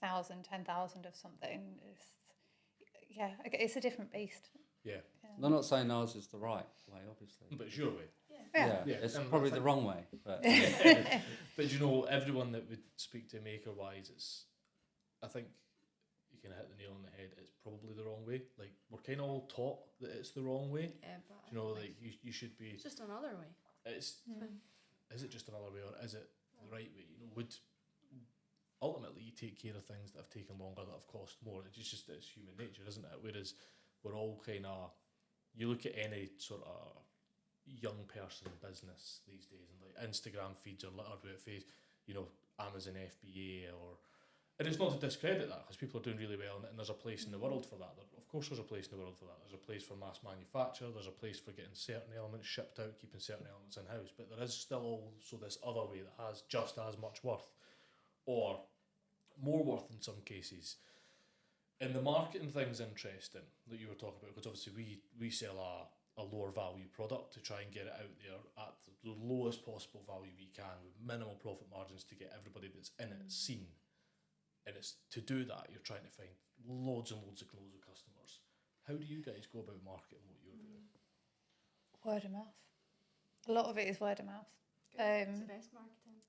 1,000, 10,000 of something is, it's a different beast. Yeah. I'm not saying ours is the right way, obviously. But it's your way. Yeah. It's probably the wrong way. But but you know, everyone that would speak to maker-wise, I think you can hit the nail on the head. It's probably the wrong way. Like, we're kind of all taught that it's the wrong way. Yeah, but you know, like you should be. It's just another way. Is it just another way, or is it the right way? You know, ultimately you take care of things that have taken longer, that have cost more. It's human nature, isn't it? Whereas we're all kind of, you look at any sort of young person business these days, and like Instagram feeds are littered with Amazon FBA, and it's not to discredit that, because people are doing really well, and there's a place in the world for that. Of course there's a place in the world for that. There's a place for mass manufacture, there's a place for getting certain elements shipped out, keeping certain elements in-house, but there is still also this other way that has just as much worth, or more worth in some cases. And the marketing thing's interesting that you were talking about, because obviously we sell a lower value product to try and get it out there at the lowest possible value we can, with minimal profit margins, to get everybody that's in it seen. And it's to do that, you're trying to find loads and loads of customers. How do you guys go about marketing what you're doing? Word of mouth. A lot of it is word of mouth. It's the best marketing.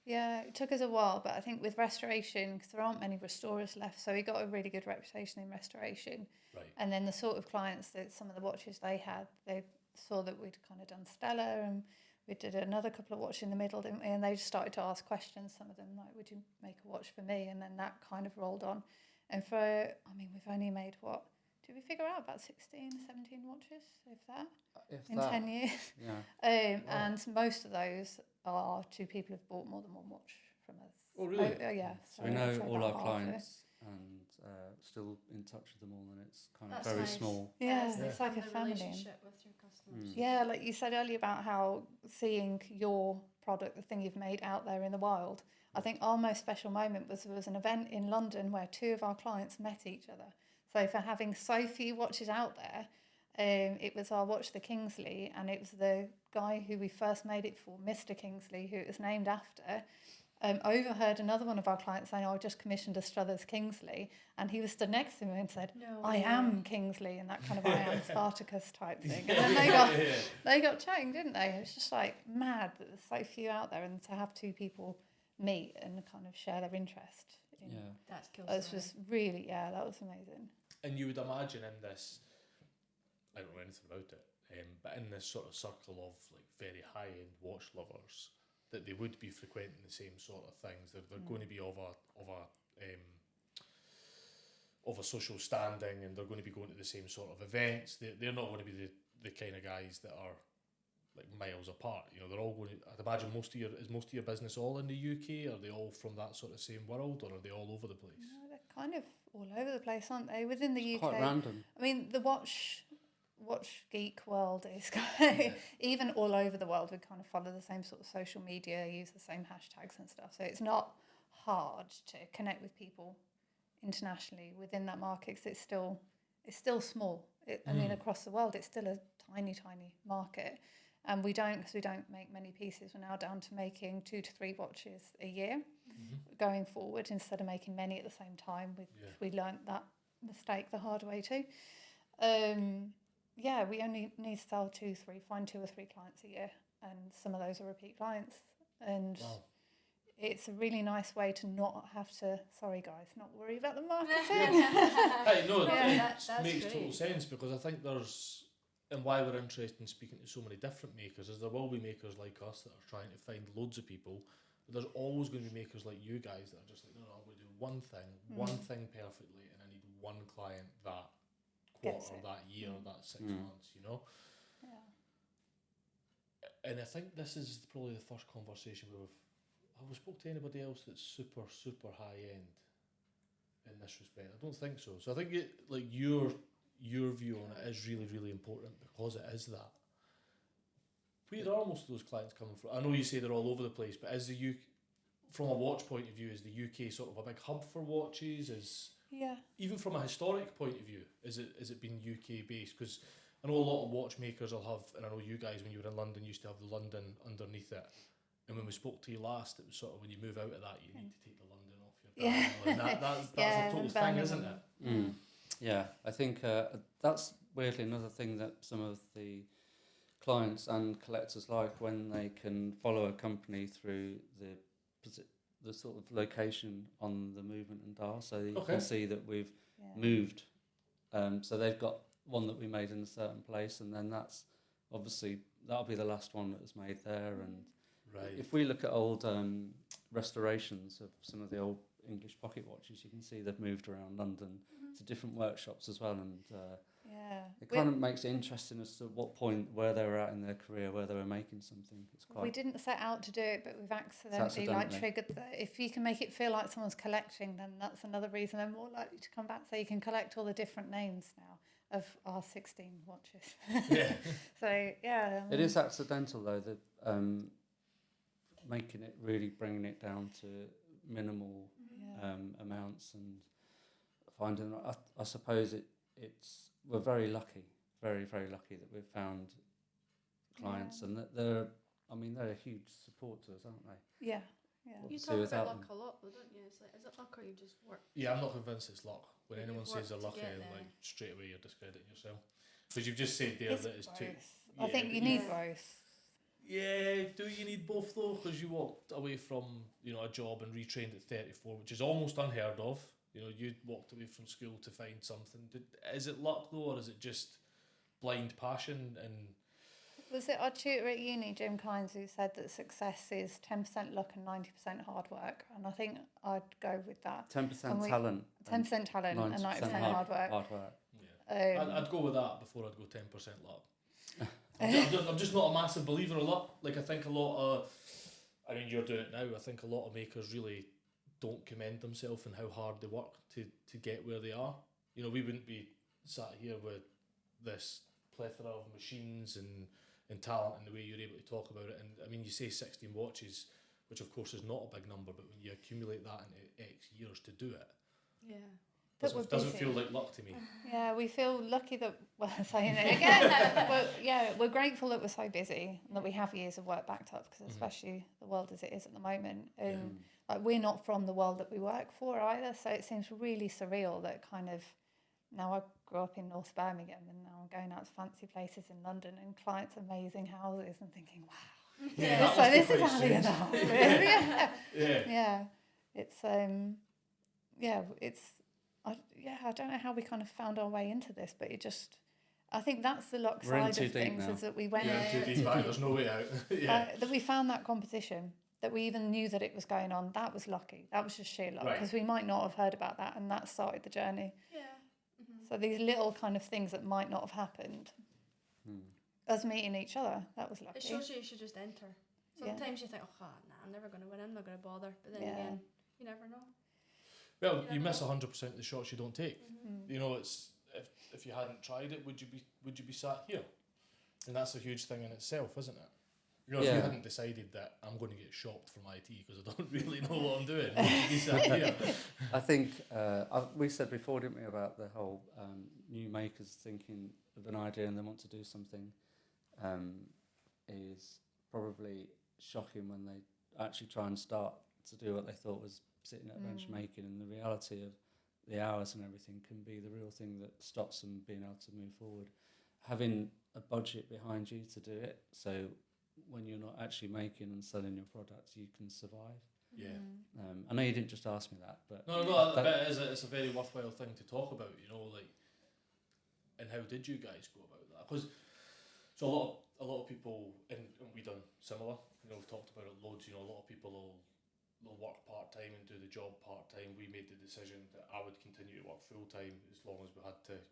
Yeah, it took us a while, but I think with restoration, because there aren't many restorers left, so we got a really good reputation in restoration. Right. And then the sort of clients that some of the watches they had, they saw that we'd kind of done Stella, and we did another couple of watches in the middle, didn't we? And they just started to ask questions, some of them like, would you make a watch for me? And then that kind of rolled on. And we've only made did we figure out about 16, 17 watches, in 10 years? Yeah. And most of those are to people who've bought more than one watch from us. Oh, really? Yeah. So we know all our clients and still in touch with them all, and it's kind of very small. Yeah, it's like a family. Relationship with your customers. Yeah, like you said earlier about how seeing your product, the thing you've made out there in the wild. I think our most special moment was there was an event in London where two of our clients met each other. So for having so few watches out there, it was our watch, the Kingsley, and it was the guy who we first made it for, Mr. Kingsley, who it was named after, overheard another one of our clients saying, I just commissioned a Struthers Kingsley, and he was stood next to me and said, I am Kingsley, and that kind of I am Spartacus type thing. And then they got chatting, didn't they? It was just like mad that there's so few out there, and to have two people meet and kind of share their interest. That's cool. It was really, that was amazing. And you would imagine in this, I don't know anything about it, but in this sort of circle of like very high-end watch lovers, that they would be frequenting the same sort of things. They're going to be of a social standing, and they're going to be going to the same sort of events. They're not going to be the kind of guys that are like miles apart. You know, they're all going to, I'd imagine most of your business all in the UK? Are they all from that sort of same world, or are they all over the place? No, they're kind of all over the place, aren't they? Within the UK. Quite random. I mean, the watch geek world is even all over the world. We kind of follow the same sort of social media, use the same hashtags and stuff. So it's not hard to connect with people internationally within that market, because it's still small. I mean, across the world, it's still a tiny market. And because we don't make many pieces, we're now down to making 2 to 3 watches a year going forward, instead of making many at the same time. We learnt that mistake the hard way too. We only need to sell 5 2 or 3 clients a year, and some of those are repeat clients. And it's a really nice way to not have to, sorry guys, not worry about the marketing. It makes total sense, because I think and why we're interested in speaking to so many different makers is there will be makers like us that are trying to find loads of people, but there's always going to be makers like you guys that are just like, no, I'm going to do one thing perfectly, and I need one client that quarter, that year, that 6 months, you know? Yeah. And I think this is probably the first conversation where have we spoke to anybody else that's super, super high end in this respect? I don't think so. So I think your view on it is really, really important because it is that. Where are most of those clients coming from? I know you say they're all over the place, but is the UK, from a watch point of view, is the UK sort of a big hub for watches? Even from a historic point of view, is it been UK based? Because I know a lot of watchmakers will have, and I know you guys when you were in London used to have the London underneath it. And when we spoke to you last, it was sort of when you move out of that, you need to take the London off your dial. And that's a total thing, isn't it? Mm. Yeah, I think that's weirdly another thing that some of the clients and collectors like when they can follow a company through the sort of location on the movement and dial, so you can see that we've moved. So they've got one that we made in a certain place, and then that's obviously that'll be the last one that was made there. And if we look at old restorations of some of the old English pocket watches, you can see they've moved around London to different workshops as well, and it kind of makes it interesting as to what point where they were at in their career, where they were making something. It's quite. We didn't set out to do it, but we've accidentally like triggered that. If you can make it feel like someone's collecting, then that's another reason they're more likely to come back. So you can collect all the different names now of our 16 watches. So it is accidental though that making it really bringing it down to minimal amounts and finding. I suppose it's we're very lucky, very, very lucky that we've found clients and that they're a huge support to us, aren't they? Yeah. You talk about luck a lot though, don't you? It's like, is it luck or you just work? Yeah, I'm not convinced it's luck. When anyone says they're lucky, like straight away you're discrediting yourself. Because you've just said there that it's too. I think you need both. Yeah, do you need both though? Because you walked away from a job and retrained at 34, which is almost unheard of. You walked away from school to find something. Is it luck though, or is it just blind passion? And was it our tutor at uni, Jim Kynes, who said that success is 10% luck and 90% hard work? And I think I'd go with that. 10% talent. 10% talent and 90% hard work. Yeah, I'd go with that before I'd go 10% luck. I'm just not a massive believer of luck. Like I think a lot of, you're doing it now. I think a lot of makers really don't commend themselves and how hard they work to get where they are. We wouldn't be sat here with this plethora of machines and talent and the way you're able to talk about it. And you say 16 watches, which of course is not a big number, but when you accumulate that into X years to do it, doesn't feel like luck to me. Yeah, we feel lucky that saying it again. We're grateful that we're so busy and that we have years of work backed up, because especially the world as it is at the moment. Like we're not from the world that we work for either, so it seems really surreal that kind of now I grew up in North Birmingham and now I'm going out to fancy places in London and clients' amazing houses and thinking, wow, this is how they are. I don't know how we kind of found our way into this, but I think that's the luck side of things is that we went too deep. There's no way out. That we found that competition, that we even knew that it was going on. That was lucky. That was just sheer luck, because we might not have heard about that, and that started the journey. So these little kind of things that might not have happened, us meeting each other, that was lucky. It shows you should just enter. Sometimes you think, I'm never going to win, I'm not going to bother. But then again, you never know. Well, you miss 100% of the shots you don't take. It's if you hadn't tried it, would you be sat here? And that's a huge thing in itself, isn't it? If you hadn't decided that I'm going to get shopped from IT because I don't really know what I'm doing, would you be sat here? I think we said before, didn't we, about the whole new makers thinking of an idea and they want to do something is probably shocking when they actually try and start to do what they thought was sitting at a bench making, and the reality of the hours and everything can be the real thing that stops them being able to move forward. Having a budget behind you to do it, so when you're not actually making and selling your products, you can survive. I know you didn't just ask me that, but it's a very worthwhile thing to talk about. And how did you guys go about that? Because a lot of people, and we've done similar. We've talked about it loads. A lot of people will work part-time and do the job part-time. We made the decision that I would continue to work full-time as long as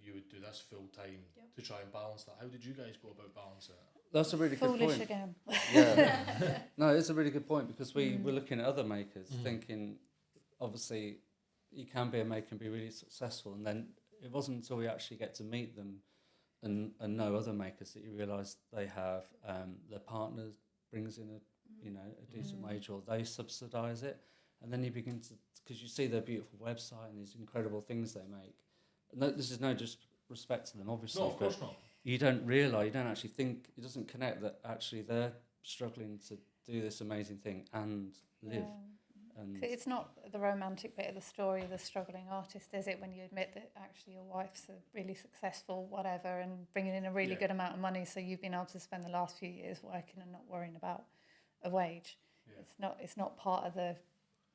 you would do this full-time to try and balance that. How did you guys go about balancing it? That's a really good Foolish point. again. Yeah. No, it's a really good point, because we're looking at other makers thinking, obviously, you can be a maker and be really successful, and then it wasn't until we actually get to meet them and know other makers that you realise they have their partner brings in a decent wage, or they subsidise it, and then you begin to, because you see their beautiful website and these incredible things they make. No, this is no disrespect to them, obviously. No, of course not. You don't realise, you don't actually think, it doesn't connect that actually they're struggling to do this amazing thing and live. And It's not the romantic bit of the story of the struggling artist, is it, when you admit that actually your wife's a really successful whatever and bringing in a really good amount of money, so you've been able to spend the last few years working and not worrying about a wage. Yeah. It's not part of the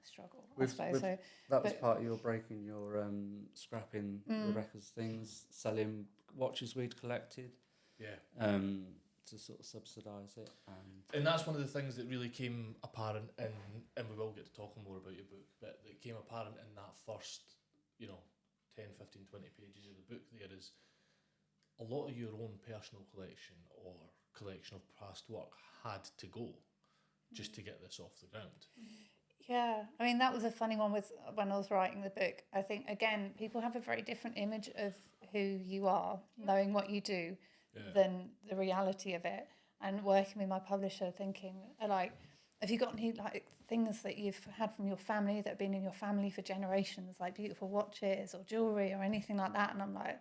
struggle, I suppose. So, that was part of your breaking your scrapping Rebecca's things, selling watches we'd collected. Yeah. To sort of subsidise it. And that's one of the things that really came apparent and we will get to talking more about your book, but that came apparent in that first, 10, 15, 20 pages of the book there is a lot of your own personal collection or collection of past work had to go just to get this off the ground. Yeah, I mean, that was a funny one with when I was writing the book. I think, again, people have a very different image of who you are, knowing what you do, than the reality of it. And working with my publisher, thinking, like, have you got any things that you've had from your family that have been in your family for generations, like beautiful watches or jewellery or anything like that? And I'm like,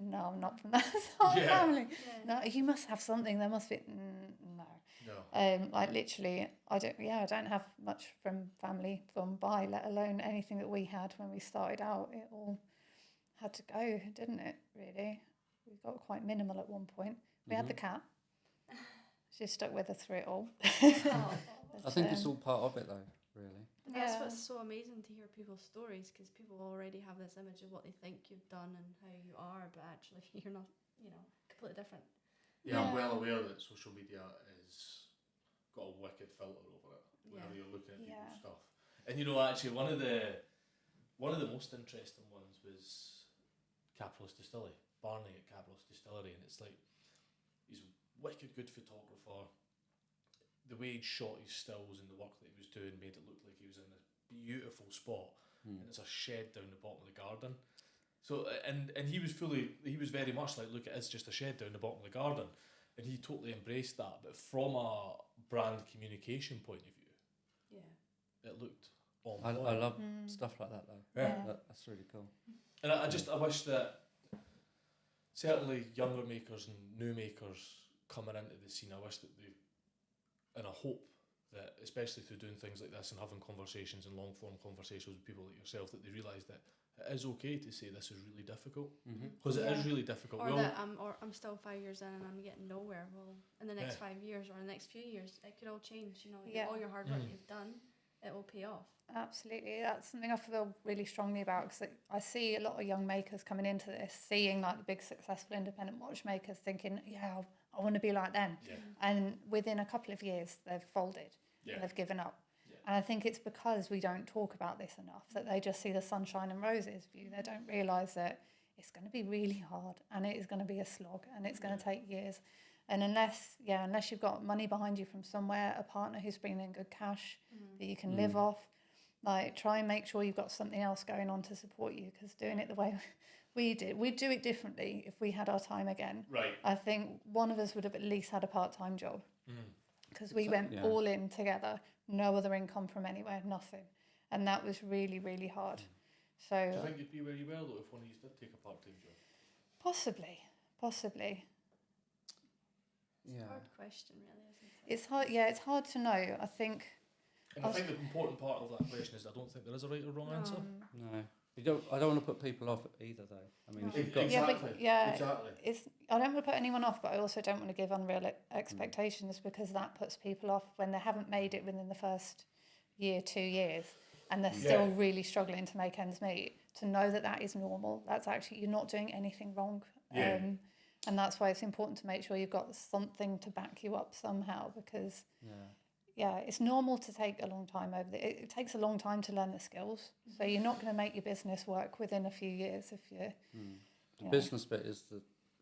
no, I'm not from that sort of family. Yeah. No, you must have something. There must be. No. Literally, I don't have much from family gone by, let alone anything that we had when we started out. It all had to go, didn't it, really? We got quite minimal at one point. We had the cat. She stuck with us through it all. I think it's all part of it, though, really. That's what's so amazing to hear people's stories, because people already have this image of what they think you've done and how you are, but actually you're not, completely different. Yeah, I'm well aware that social media has got a wicked filter over it whenever you're looking at people's stuff. And actually one of the most interesting ones was Capitalist Distillery. Barney at Capitalist Distillery, and it's like he's a wicked good photographer. The way he'd shot his stills and the work that he was doing made it look like he was in a beautiful spot, and it's a shed down the bottom of the garden. So and he was very much like, look, it is just a shed down the bottom of the garden, and he totally embraced that. But from a brand communication point of view, it looked on point. I love stuff like that, though. That's really cool. And I wish that certainly younger makers and new makers coming into the scene, I wish that and I hope that, especially through doing things like this and having conversations and long form conversations with people like yourself, that they realise that it is okay to say this is really difficult, because it is really difficult. Or that I'm still 5 years in and I'm getting nowhere. Well, in the next 5 years or the next few years, it could all change. All your hard work you've done, it will pay off. Absolutely. That's something I feel really strongly about, because I see a lot of young makers coming into this, seeing like the big successful independent watchmakers, thinking, I want to be like them. And within a couple of years, they've folded and they've given up. And I think it's because we don't talk about this enough, that they just see the sunshine and roses view. They don't realise that it's going to be really hard, and it is going to be a slog, and it's going to take years. And unless you've got money behind you from somewhere, a partner who's bringing in good cash that you can live off, try and make sure you've got something else going on to support you, because doing it the way we did, we'd do it differently if we had our time again. Right. I think one of us would have at least had a part-time job, because we went all in together, no other income from anywhere, nothing. And that was really, really hard. So do you think you'd be where you were, though, if one of you did take a part-time job? Possibly. It's a hard question, really, isn't it? It's hard. Yeah, it's hard to know. I think. And I think the important part of that question is, I don't think there is a right or wrong answer. No. I don't want to put people off either, though. I mean, if you've got Exactly. I don't want to put anyone off, but I also don't want to give unreal expectations, because that puts people off when they haven't made it within the first year, 2 years, and they're still really struggling to make ends meet. To know that is normal. That's actually, you're not doing anything wrong. And that's why it's important to make sure you've got something to back you up somehow, because it's normal to take a long time it takes a long time to learn the skills. So you're not going to make your business work within a few years if you're... The business bit is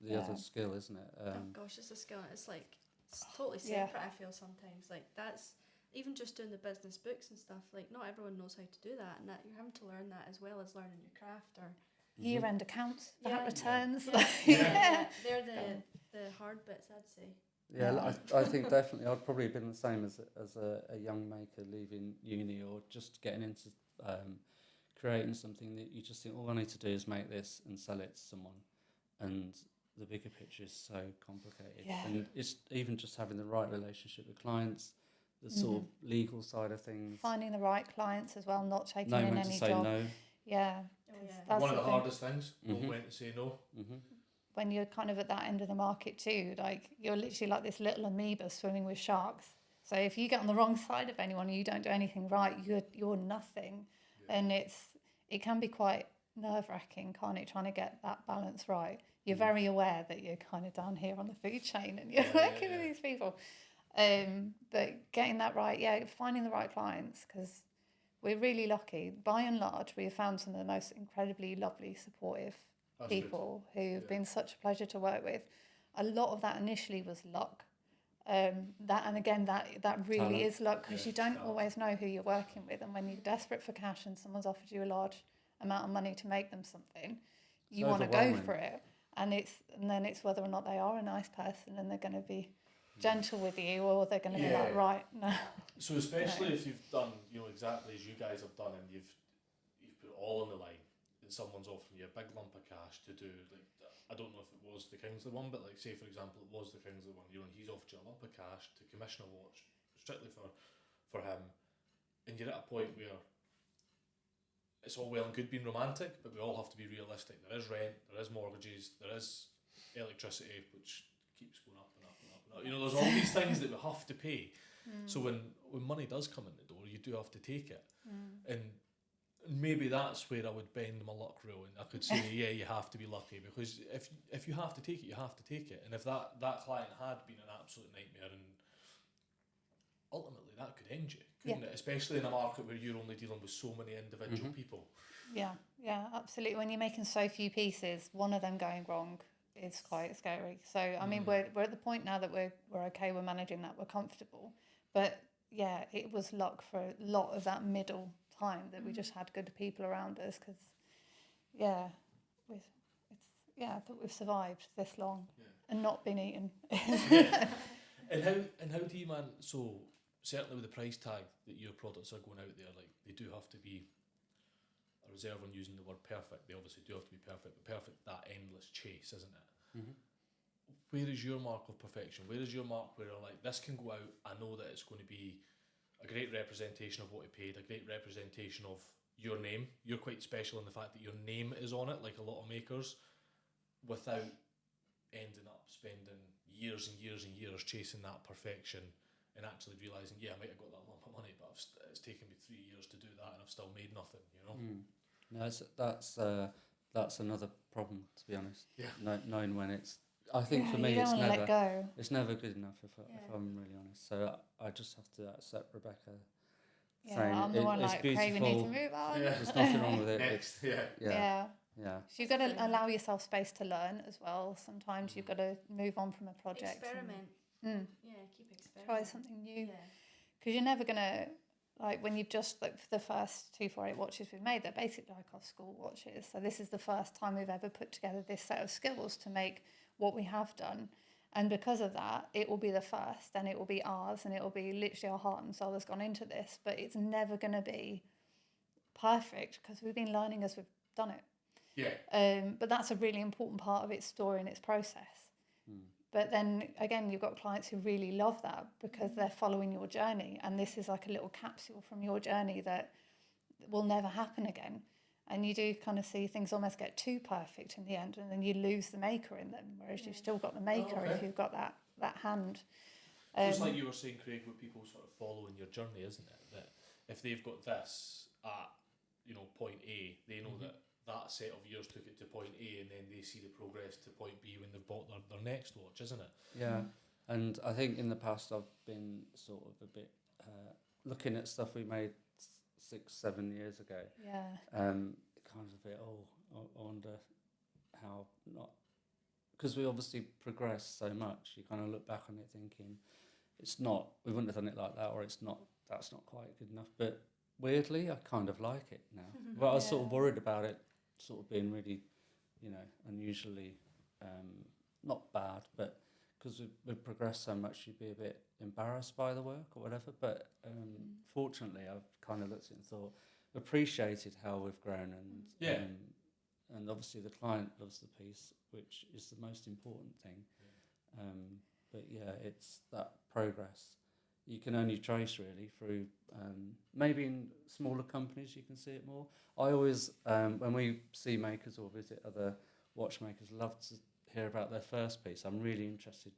the other skill, isn't it? Oh gosh, it's a skill. It's like it's totally separate. I feel sometimes like that's even just doing the business books and stuff. Like not everyone knows how to do that, and that you're having to learn that as well as learning your craft or year-end accounts, VAT returns. They're the hard bits, I'd say. Yeah, I think definitely I'd probably have been the same as a young maker leaving uni or just getting into creating something that you just think, all I need to do is make this and sell it to someone. And the bigger picture is so complicated. Yeah. And it's even just having the right relationship with clients, the sort of legal side of things. Finding the right clients as well, not taking in any job. Knowing when to say no. Yeah. That's one of the hardest things, when to say no. When you're kind of at that end of the market too, like you're literally like this little amoeba swimming with sharks. So if you get on the wrong side of anyone and you don't do anything right, you're nothing. And it can be quite nerve-wracking, can't it, trying to get that balance right. You're very aware that you're kind of down here on the food chain and you're working with these people. But getting that right, finding the right clients, because we're really lucky. By and large, we have found some of the most incredibly lovely, supportive people who have been such a pleasure to work with. A lot of that initially was luck. That really is luck, because you don't always know who you're working with, and when you're desperate for cash and someone's offered you a large amount of money to make them something, you want to go for it, and then it's whether or not they are a nice person and they're going to be gentle with you, or they're going to be like, right, no. So especially if you've done, exactly as you guys have done, and you've put all on the line, and someone's offering you a big lump of cash to do, like, I don't know if it was the Kingsley one, but like, say for example it was the Kingsley one, and he's offered you a lump of cash to commission a watch strictly for him, and you're at a point where it's all well and good being romantic, but we all have to be realistic. There is rent, there is mortgages, there is electricity, which keeps going up and up and up and up. There's all these things that we have to pay. So when money does come in the door, you do have to take it. And maybe that's where I would bend my luck rule, and I could say, you have to be lucky, because if you have to take it, you have to take it. And if that client had been an absolute nightmare, and ultimately that could end you, couldn't it? Especially in a market where you're only dealing with so many individual people. Yeah, absolutely. When you're making so few pieces, one of them going wrong is quite scary. So I mean, we're at the point now that we're okay, we're managing that, we're comfortable. But it was luck for a lot of that middle time that we just had good people around us, because I thought we've survived this long and not been eaten. And how do you so certainly with the price tag that your products are going out there, like, they do have to be, I reserve on using the word perfect, they obviously do have to be perfect, but perfect, that endless chase, isn't it? Where is your mark of perfection? Where is your mark where you're like, this can go out, I know that it's going to be a great representation of what you paid, a great representation of your name. You're quite special in the fact that your name is on it, like a lot of makers, without ending up spending years and years and years chasing that perfection and actually realising, I might have got that lump of money, but it's taken me 3 years to do that and I've still made nothing, No, that's another problem, to be honest. Knowing when it's, I think for me it's never good enough, if I'm really honest. So I just have to accept Rebecca saying I'm the one it's like, beautiful. we need to move on. There's nothing wrong with it. Next, So you've got to allow yourself space to learn as well. Sometimes you've got to move on from a project. Experiment. Keep experimenting. Try something new. Because you're never going to, like, when you've just, like, the first 248 watches we've made, they're basically like our school watches. So this is the first time we've ever put together this set of skills to make what we have done. And because of that, it will be the first, and it will be ours, and it will be literally our heart and soul has gone into this. But it's never going to be perfect, because we've been learning as we've done it. But that's a really important part of its story and its process. But then again, you've got clients who really love that because they're following your journey, and this is like a little capsule from your journey that will never happen again. And you do kind of see things almost get too perfect in the end, and then you lose the maker in them, whereas you've still got the maker if you've got that hand. Just like you were saying, Craig, with people sort of following your journey, isn't it? That if they've got this at, point A, they know that set of years took it to point A, and then they see the progress to point B when they've bought their next watch, isn't it? Yeah, and I think in the past I've been sort of a bit looking at stuff we made 6-7 years ago. Kind of a bit, I wonder how not because we obviously progressed so much, you kind of look back on it thinking, we wouldn't have done it like that, or that's not quite good enough. But weirdly, I kind of like it now. But I was sort of worried about it sort of being really, unusually not bad, but because we've progressed so much, you'd be a bit embarrassed by the work or whatever. But fortunately, I've kind of looked at it and thought, appreciated how we've grown, and obviously the client loves the piece, which is the most important thing. But yeah, it's that progress you can only trace really through maybe in smaller companies you can see it more. I always when we see makers or visit other watchmakers, love to hear about their first piece. I'm really interested,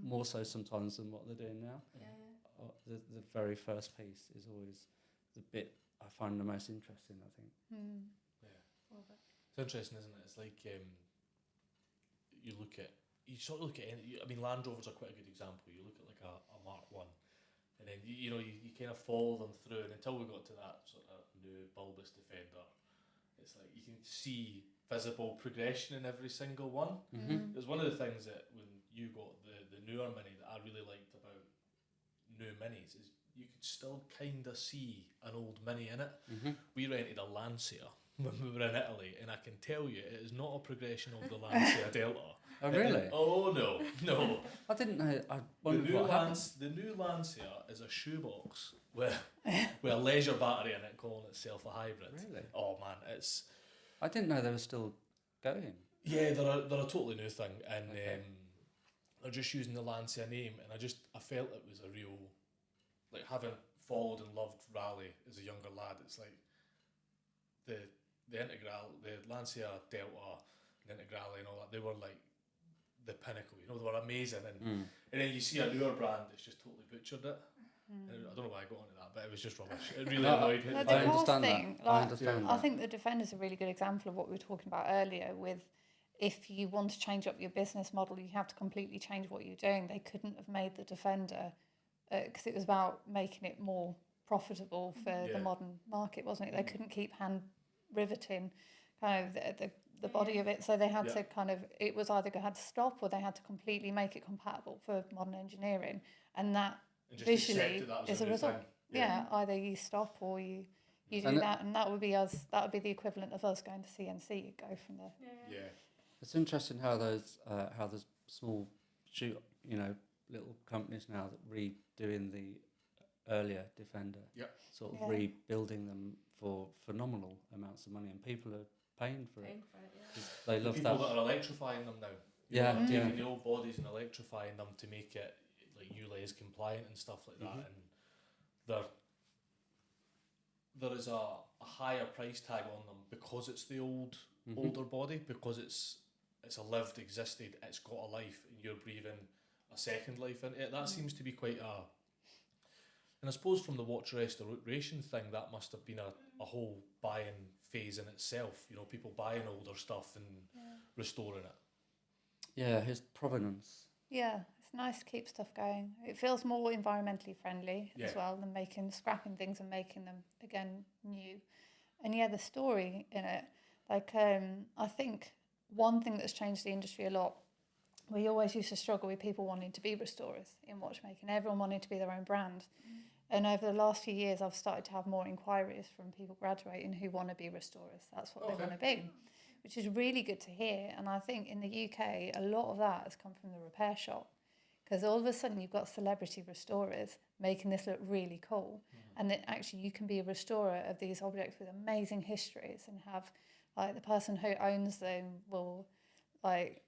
more so sometimes than what they're doing now. The very first piece is always the bit I find the most interesting, I think. It's interesting, isn't it? It's like you sort of look at any, I mean, Land Rovers are quite a good example. You look at like a Mark 1, and then you kind of follow them through, and until we got to that sort of new bulbous Defender, it's like you can see visible progression in every single one. It's one of the things that when you got the newer Mini that I really liked about new Minis is you could still kind of see an old Mini in it. We rented a Lancia when we were in Italy, and I can tell you it is not a progression of the Lancia Delta. Oh really? Oh no. I didn't know. I The wondered new, what happened. the new Lancia is a shoebox with a leisure battery in it, calling itself a hybrid. Really? Oh man, it's I didn't know they were still going. yeah, they're a totally new thing, and Okay. they're just using the Lancia name, and I felt it was a real, like, having followed and loved rally as a younger lad. It's like the Integral, the Lancia Delta, the Integrale, and all that. They were like the pinnacle, they were amazing, and then you see a newer brand that's just totally butchered it. And I don't know why I got onto that, but it was just rubbish. It really annoyed me. The I cost understand thing, that. I understand I that. think the Defender's a really good example of what we were talking about earlier with if you want to change up your business model, you have to completely change what you're doing. They couldn't have made the Defender because it was about making it more profitable for the modern market, wasn't it? They couldn't keep hand riveting kind of the body of it, so they had to kind of, it was either had to stop or they had to completely make it compatible for modern engineering, and that And just visually accept that is was a new result. thing. Either you stop or you do And that, and that would be the equivalent of us going to CNC. You go from there. Yeah. It's interesting how those small little companies now that redoing the earlier Defender, sort of rebuilding them for phenomenal amounts of money, and people are paying for it. 'Cause they love People that. that are electrifying them now. Taking the old bodies and electrifying them to make it like ULEZ compliant and stuff like that, and there is a higher price tag on them because it's the older body, because it's a lived, existed, it's got a life, and you're breathing a second life into it. That seems to be quite and I suppose from the watch restoration thing, that must have been a whole buying phase in itself. People buying older stuff and restoring it. Yeah, his provenance. Yeah, it's nice to keep stuff going. It feels more environmentally friendly as well than scrapping things and making them again new. And the story in it, like I think one thing that's changed the industry a lot. We always used to struggle with people wanting to be restorers in watchmaking. Everyone wanted to be their own brand. And over the last few years, I've started to have more inquiries from people graduating who want to be restorers. That's what they want to be, which is really good to hear. And I think in the UK, a lot of that has come from the repair shop, because all of a sudden you've got celebrity restorers making this look really cool. And that actually you can be a restorer of these objects with amazing histories and have, like, the person who owns them will, like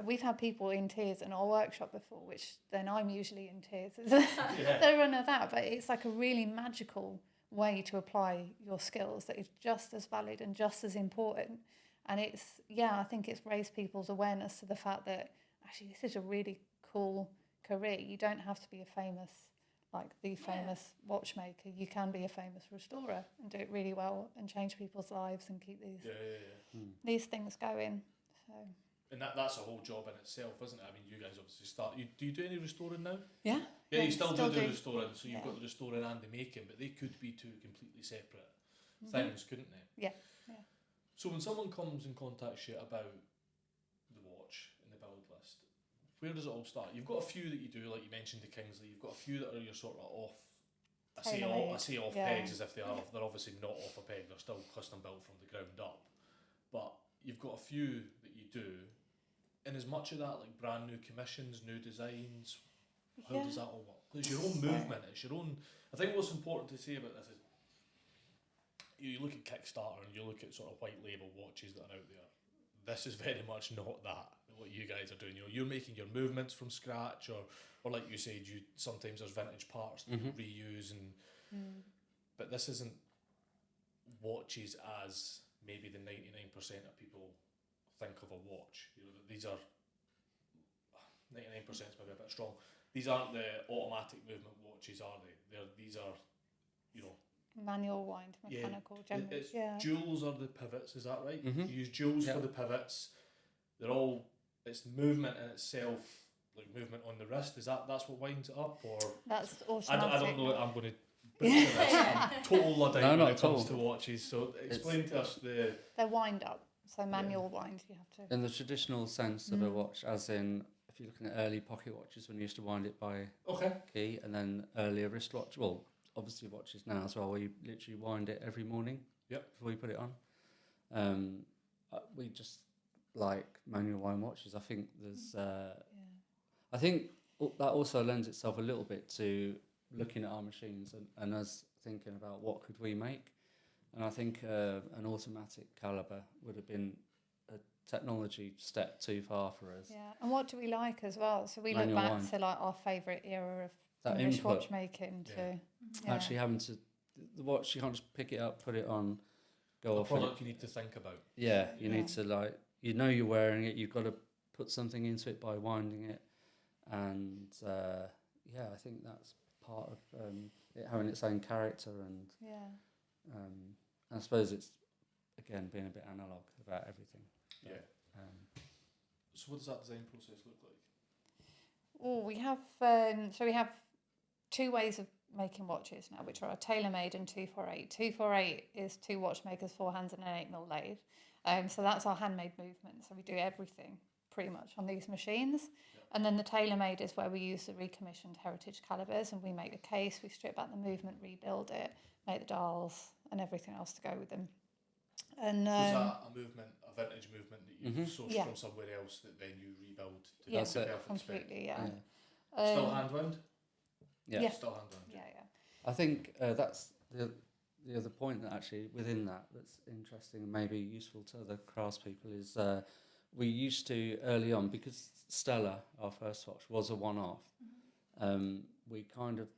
we've had people in tears in our workshop before, which then I'm usually in tears. They run of that, but it's like a really magical way to apply your skills that is just as valid and just as important. And I think it's raised people's awareness to the fact that actually this is a really cool career. You don't have to be a famous watchmaker. You can be a famous restorer and do it really well and change people's lives and keep these things going. So. And that's a whole job in itself, isn't it? I mean, you guys obviously do you do any restoring now? Yeah. Yeah, you still do restoring, so you've got the restoring and the making, but they could be two completely separate things, couldn't they? Yeah. So when someone comes and contacts you about the watch, watch in the build list, where does it all start? You've got a few that you do, like you mentioned the Kingsley. You've got a few that are your sort of off. I say off pegs as if they're obviously not off a peg. They're still custom built from the ground up. But you've got a few that you do. And as much of that, like brand new commissions, new designs, how does that all work? It's your own movement. It's your own. I think what's important to say about this is you look at Kickstarter and you look at sort of white label watches that are out there. This is very much not that, what you guys are doing. You know, you're making your movements from scratch, or like you said, sometimes there's vintage parts that you reuse, but this isn't watches as maybe the 99% of people think of a watch. You know, these are 99% is maybe a bit strong. These aren't the automatic movement watches, are they? These are, you know, manual wind, mechanical. Jewels are the pivots, is that right? You use jewels for the pivots. They're all, it's movement in itself, like movement on the wrist. That's what winds it up, or that's automatic. I don't know. I'm going to butcher this. I'm total luddite when it comes to watches. So explain to us they're wind up. So manual wind, you have to. In the traditional sense of a watch, as in if you're looking at early pocket watches when you used to wind it by key, and then earlier wristwatch. Well, obviously watches now as well, where you literally wind it every morning. Before you put it on. We just like manual wind watches. I think there's. I think that also lends itself a little bit to looking at our machines and us thinking about what could we make. And I think an automatic caliber would have been a technology step too far for us. Yeah, and what do we like as well? So we Manual look back wind. to like our favourite era of That English input. watchmaking to Actually having to, the watch, you can't just pick it up, put it on, go a off. product you need to think about. You need to like, you know you're wearing it, you've got to put something into it by winding it. And I think that's part of it having its own character, and I suppose it's, again, being a bit analogue about everything. So what does that design process look like? Oh, we have two ways of making watches now, which are tailor-made and 248. 248 is two watchmakers, 4 hands and an 8mm lathe. So that's our handmade movement. So we do everything pretty much on these machines. And then the tailor-made is where we use the recommissioned heritage calibers, and we make the case, we strip out the movement, rebuild it, make the dials and everything else to go with them. And so is that a vintage movement that you sourced from somewhere else that then you rebuild to that's the it. perfect Completely, spec? Still hand wound? Yeah. Still hand wound. Yeah. I think that's the other point that actually within that's interesting and maybe useful to other craftspeople is we used to early on, because Stella, our first watch, was a one-off. We kind of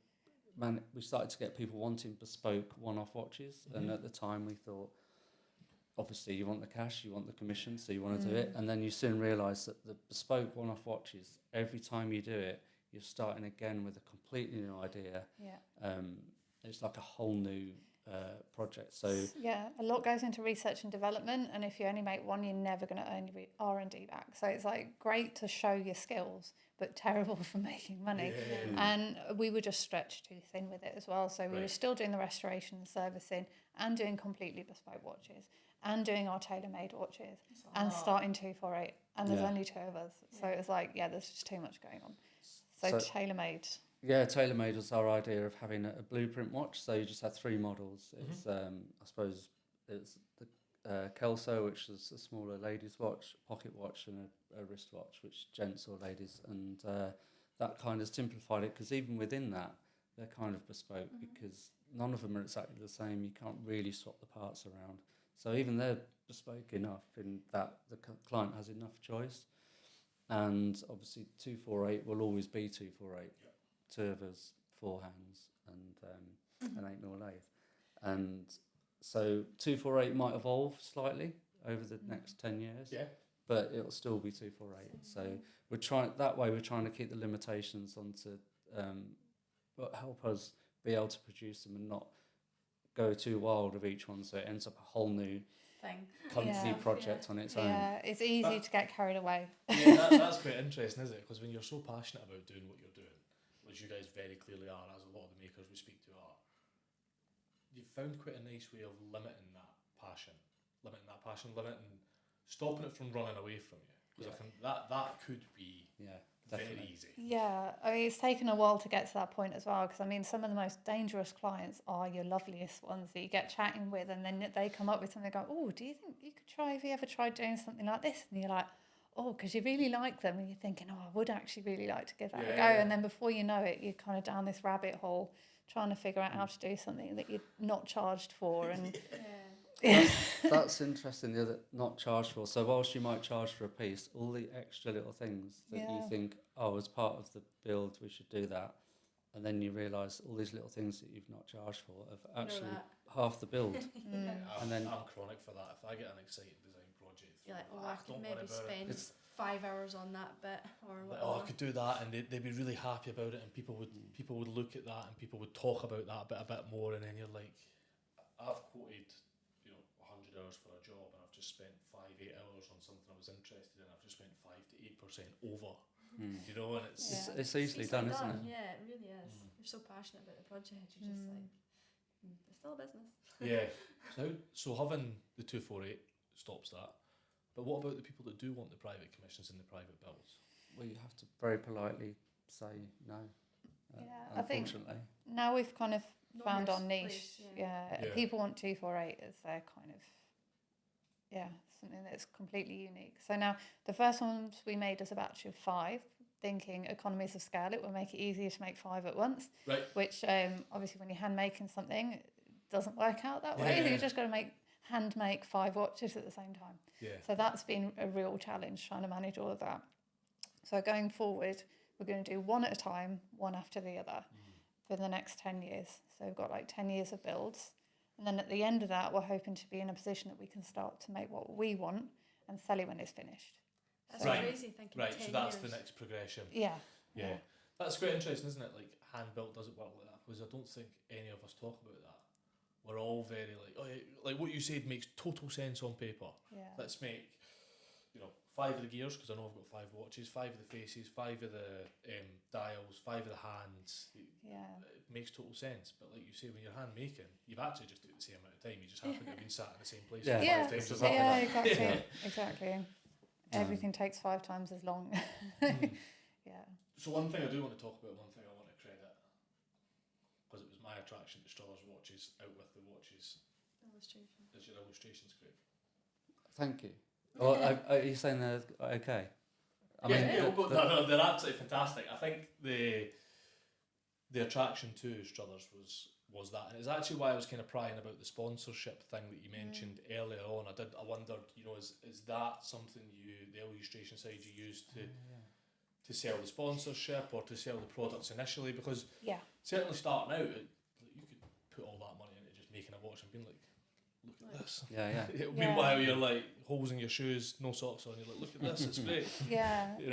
we started to get people wanting bespoke one-off watches, and at the time we thought, obviously you want the cash, you want the commission, so you want to do it, and then you soon realise that the bespoke one-off watches, every time you do it, you're starting again with a completely new idea. It's like a whole new project. So a lot goes into research and development, and if you only make one, you're never going to earn your R&D back. So it's like great to show your skills, but terrible for making money. And we were just stretched too thin with it as well. So we were still doing the restoration and servicing, and doing completely bespoke watches, and doing our tailor-made watches, and starting 248. And there's only two of us, so it was like there's just too much going on. So tailor-made. Yeah, tailor-made was our idea of having a blueprint watch. So you just had 3 models. It's I suppose it's the Kelso, which is a smaller ladies' watch, pocket watch, and a wristwatch, which gents or ladies, and that kind of simplified it, because even within that, they're kind of bespoke because none of them are exactly the same. You can't really swap the parts around. So even they're bespoke enough in that the client has enough choice. And obviously 248 will always be 248. 2 of us, 4 hands, and an 8mm lathe. And so 248 might evolve slightly over the next 10 years, but it'll still be 248. So we're trying to keep the limitations onto, but help us be able to produce them and not go too wild of each one, so it ends up a whole new company project on its own. Yeah, it's easy to get carried away. That's quite interesting, isn't it? Because when you're so passionate about doing what you're doing, which you guys very clearly are, as a lot of the makers we speak to are, you've found quite a nice way of limiting, stopping it from running away from you. Because that could be definitely. very easy. Yeah, I mean, it's taken a while to get to that point as well, because I mean, some of the most dangerous clients are your loveliest ones that you get chatting with, and then they come up with something, go, oh, do you think you could try, have you ever tried doing something like this? And you're like, oh, because you really like them, and you're thinking, oh, I would actually really like to give that a go. Yeah. And then before you know it, you're kind of down this rabbit hole trying to figure out how to do something that you're not charged for. And That's interesting, the other not charged for. So whilst you might charge for a piece, all the extra little things that you think, oh, as part of the build we should do that, and then you realise all these little things that you've not charged for have actually half the build. And then I'm chronic for that. If I get an exciting design project, You're like, oh, I could maybe spend 5 hours on that bit, or whatever. Oh, I could do that, and they'd be really happy about it, and people would look at that, and people would talk about that a bit more, and then you're like, I've quoted 100 hours for a job, and I've just spent 5-8 hours on something I was interested in. I've just spent 5 to 8% over. You know, and it's easily done, isn't it? Yeah, it really is. You're so passionate about the project, you're just like, it's still a business. Yeah. So having the 248 stops that. But what about the people that do want the private commissions and the private bills? Well, you have to very politely say no. I think now we've kind of found our niche. People want 248 as their kind of something that's completely unique. So now the first ones we made as a batch of 5, thinking economies of scale, it will make it easier to make 5 at once. Right. Which obviously when you're hand making something, it doesn't work out that way. You're just going to hand make 5 watches at the same time. So that's been a real challenge, trying to manage all of that. So going forward, we're going to do one at a time, one after the other, for the next 10 years. So we've got like 10 years of builds. And then at the end of that, we're hoping to be in a position that we can start to make what we want and sell it when it's finished. That's crazy thinking. Right, so that's the next progression. Yeah. That's quite interesting, isn't it? Like, hand built doesn't work like that, because I don't think any of us talk about that. We're all very like, oh, yeah, like what you said makes total sense on paper. Let's make 5 of the gears, because I know I've got 5 watches, 5 of the faces, 5 of the dials, 5 of the hands. It makes total sense. But like you say, when you're hand making, you've actually just done the same amount of time. You just happen to have been sat in the same place for 5 times as long. Exactly. Everything takes 5 times as long. So one thing I do want to talk about, one thing I want to credit, because it was my attraction to Struthers watches out with the watches. Illustration. Is your illustrations great? Thank you. Well, are you saying they're okay? They're absolutely fantastic. I think the attraction to Struthers was that, and it's actually why I was kind of prying about the sponsorship thing that you mentioned earlier on. I wondered, is that something the illustration side you use to sell the sponsorship or to sell the products initially? Because certainly starting out, you could put all that money into just making a watch and being like, look at this. Meanwhile, you're like holes in your shoes, no socks on. You're like, look at this, it's great.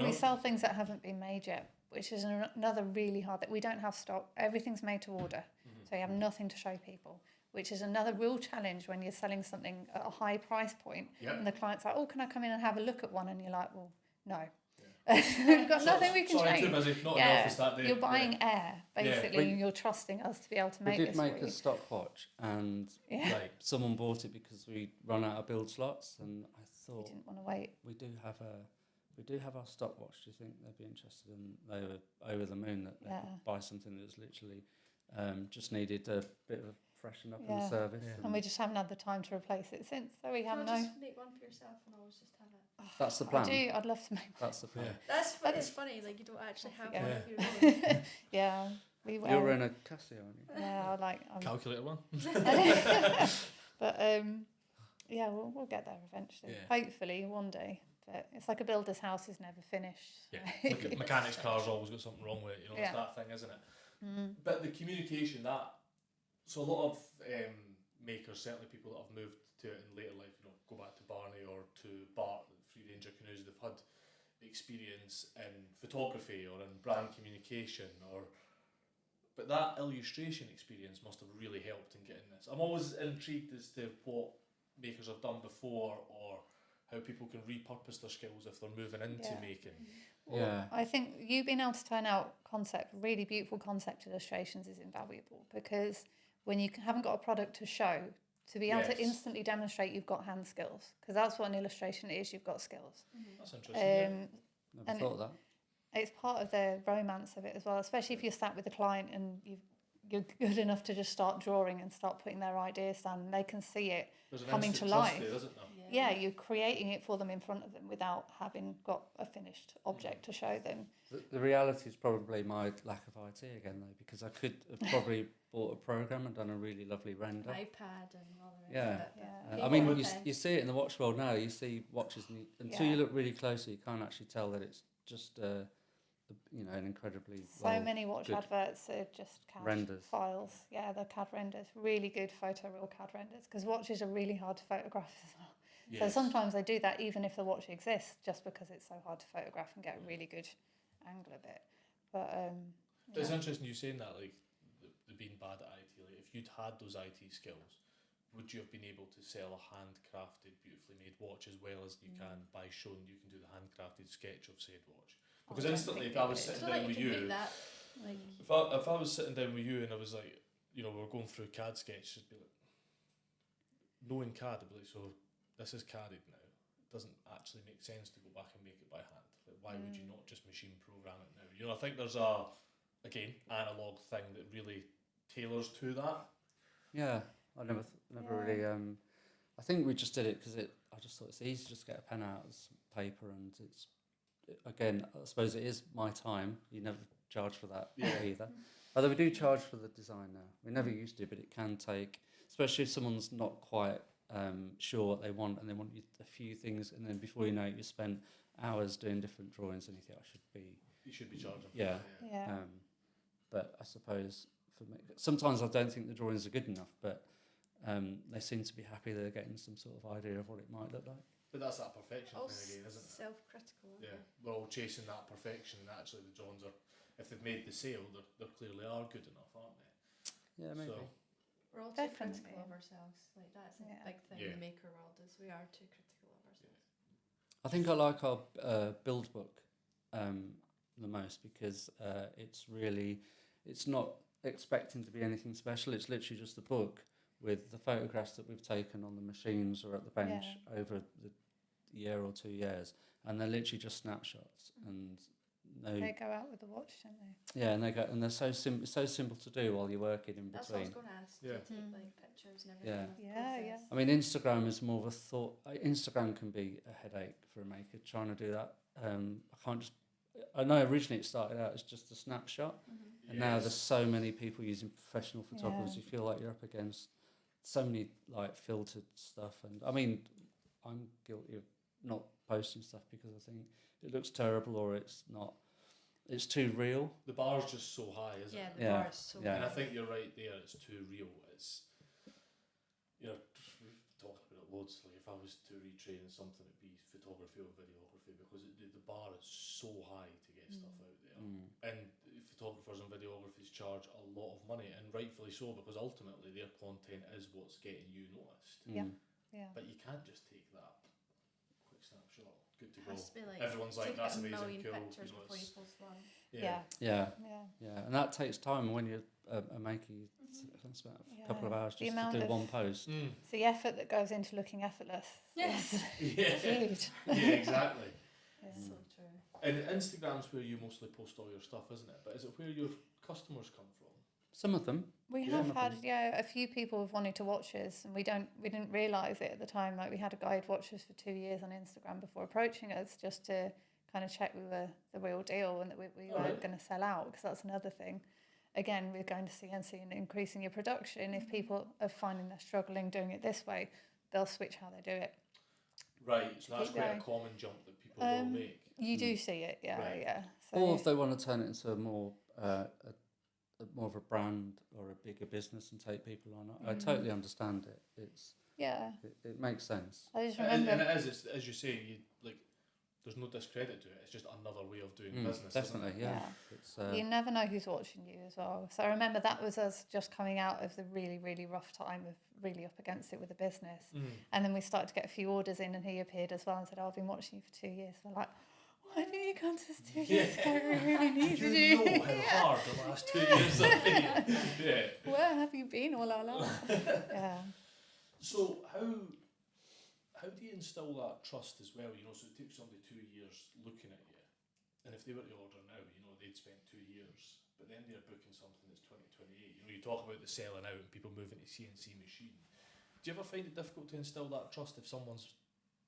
We sell things that haven't been made yet, which is another really hard that we don't have stock. Everything's made to order, so you have nothing to show people, which is another real challenge when you're selling something at a high price point, and the client's like, oh, can I come in and have a look at one? And you're like, well, no. We've got nothing we can change. Too busy, not in the office that day. You're buying air, basically, and you're trusting us to be able to make this. We did make a stock watch, and someone bought it because we run out of build slots, and I thought we didn't want to wait. We do have our stopwatch. Do you think they'd be interested? And they were over the moon that they could buy something that was literally just needed a bit of a freshen up in the service. And we just haven't had the time to replace it since, so we have just make one for yourself and always just have it. That's the plan. I'd love to make. That's the plan. It's funny, like you don't actually have one if you really. We will. You're wearing a Casio, aren't you? Yeah, calculator one. But we'll get there eventually. Hopefully one day. But it's like a builder's house is never finished. Mechanics car's always got something wrong with it. It's that thing, isn't it? But the communication so a lot of makers, certainly people that have moved to it in later life, go back to Barney or to Bart, the Free Ranger canoes, they've had experience in photography or in brand communication, but that illustration experience must have really helped in getting this. I'm always intrigued as to what makers have done before or how people can repurpose their skills if they're moving into making. I think you being able to turn out really beautiful concept illustrations is invaluable, because when you haven't got a product to show to be able to Yes. instantly demonstrate you've got hand skills, because that's what an illustration is. You've got skills. That's interesting. Never And thought of that. It's part of the romance of it as well, especially if you're sat with a client and you're good enough to just start drawing and start putting their ideas down, and they can see it There's an coming to instant trust life. there, isn't there? Yeah, you're creating it for them in front of them without having got a finished object to show them. The reality is probably my lack of IT again, though, because I could have probably bought a program and done a really lovely render. iPad and all the rest Yeah. of it. but Yeah. I people mean, would you, then- you see it in the watch world now. You see watches, and until Yeah. you look really closely, you can't actually tell that it's just, an incredibly So many watch good adverts are just CAD renders. files. Yeah, they're CAD renders. Really good photoreal CAD renders, because watches are really hard to photograph as well. So Yes. sometimes they do that even if the watch exists, just because it's so hard to photograph and get a really good angle of it. But It's yeah. interesting you saying that, like the being bad at IT. Like, if you'd had those IT skills, would you have been able to sell a handcrafted, beautifully made watch as well as you can by showing you can do the handcrafted sketch of said watch? Because I don't instantly, think if I you was could. I sitting feel like down you with can you, make that. Like, if I was sitting down with you and I was like, we were going through CAD sketch, it'd be like, knowing CAD, I'd be like, so this is CADed now. It doesn't actually make sense to go back and make it by hand. Like, why would you not just machine program it now? I think there's a, again, analog thing that really tailors to that. Yeah, I never Yeah. really. I think we just did it because I just thought it's easy to just get a pen out and some paper, and again, I suppose it is my time. You never charge for that either. Although we do charge for the design now. We never used to, but it can take, especially if someone's not quite sure what they want and they want you a few things, and then before you know it, you spend hours doing different drawings, and you think You should be charging for Yeah. that. Yeah. But I suppose for me, sometimes I don't think the drawings are good enough, but they seem to be happy they're getting some sort of idea of what it might look like. But that's that perfection all thing again, isn't it? self-critical. aren't Yeah, they? we're all chasing that perfection, and actually the drawings are, if they've made the sale, they clearly are good enough, aren't they? Yeah, maybe. So, We're all too Definitely. critical of ourselves. Like that's a Yeah. big thing Yeah. in the maker world is we are too critical of ourselves. I think I like our build book the most because it's not expecting to be anything special. It's literally just a book with the photographs that we've taken on the machines or at the bench over the year or 2 years, and they're literally just snapshots. And They go out with the watch, don't they? yeah, and they're so simple to do while you're working in That's what I between. was going to ask. Yeah. Do you take Mm. like pictures and everything. Yeah. of the Yeah, process? I mean, Instagram is more of a thought. Instagram can be a headache for a maker trying to do that. I know originally it started out as just a snapshot, and now there's so many people using professional photographers. Yeah. You feel like you're up against so many like filtered stuff, and I mean, I'm guilty of not posting stuff because I think it looks terrible or it's not. It's too real. the bar's just so high, isn't Yeah, it? the Yeah. bar is so Yeah. And I big. think you're right there. It's too real. It's we've talked about it loads. Like if I was to retrain in something, it'd be photography or videography because the bar is so high to get stuff out there. And photographers and videographers charge a lot of money, and rightfully so, because ultimately their content is what's getting you noticed. Yeah. Yeah. But you can't just take that quick snapshot. Good to It go. has to be like Everyone's like, take that's a amazing, million cool. pictures before you it's- post one. Yeah. Yeah, Yeah. yeah, and that takes time. And when you're a maker, you spend a couple of Yeah. hours The just to amount do of- one post. Mm. It's the effort that goes into looking effortless. Yes. Yeah. Huge. Yeah, exactly. Yeah. So true. And Instagram's where you mostly post all your stuff, isn't it? But is it where your customers come from? Some of them. We Yeah. have had a few people have wanted to watch us, and we didn't realise it at the time. Like we had a guy who'd watched us for 2 years on Instagram before approaching us just to kind of check we were the real deal and that we weren't Alright. going to sell out, because that's another thing. Again, we're going to CNC and increasing your production. If people are finding they're struggling doing it this way, they'll switch how they do it. Right, so that's Keep quite going. a common jump that people will make. You do see it, yeah, Right. yeah. Or if they want to turn it into a more more of a brand or a bigger business and take people on, I totally understand it. yeah. It makes sense. I just And remember. it is, it's, as you say, there's no discredit to it. It's just another way of doing business. Definitely, Isn't it? yeah. Yeah. It's, You never know who's watching you as well. So I remember that was us just coming out of the really, really rough time of really up against it with the business. And then we started to get a few orders in, and he appeared as well and said, "Oh, I've been watching you for 2 years." We're like, "Why didn't you come to us 2 years ago? We really needed You you." know how hard the last 2 years have been. Yeah. Where have you been all our life? Yeah. So how do you instill that trust as well? So it takes somebody 2 years looking at you, and if they were to order now, they'd spend 2 years, but then they're booking something that's 2028. You talk about the selling out and people moving to CNC machine. Do you ever find it difficult to instill that trust if someone's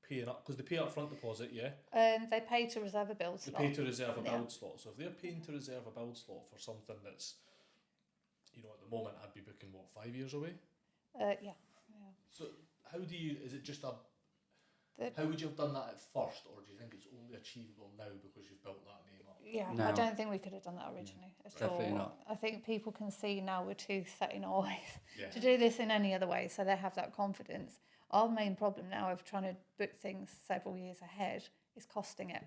paying up, because they pay up front deposit, yeah? They pay to reserve a build slot. They pay to reserve a build slot. So if they're paying to reserve a build slot for something that's, at the moment I'd be booking 5 years away? Yeah. So is it just how would you have done that at first, or do you think it's only achievable now because you've built that name up? Yeah, No. I don't think we could have done that originally at Definitely all. not. I think people can see now we're too set in our ways Yeah. to do this in any other way, so they have that confidence. Our main problem now of trying to book things several years ahead is costing it.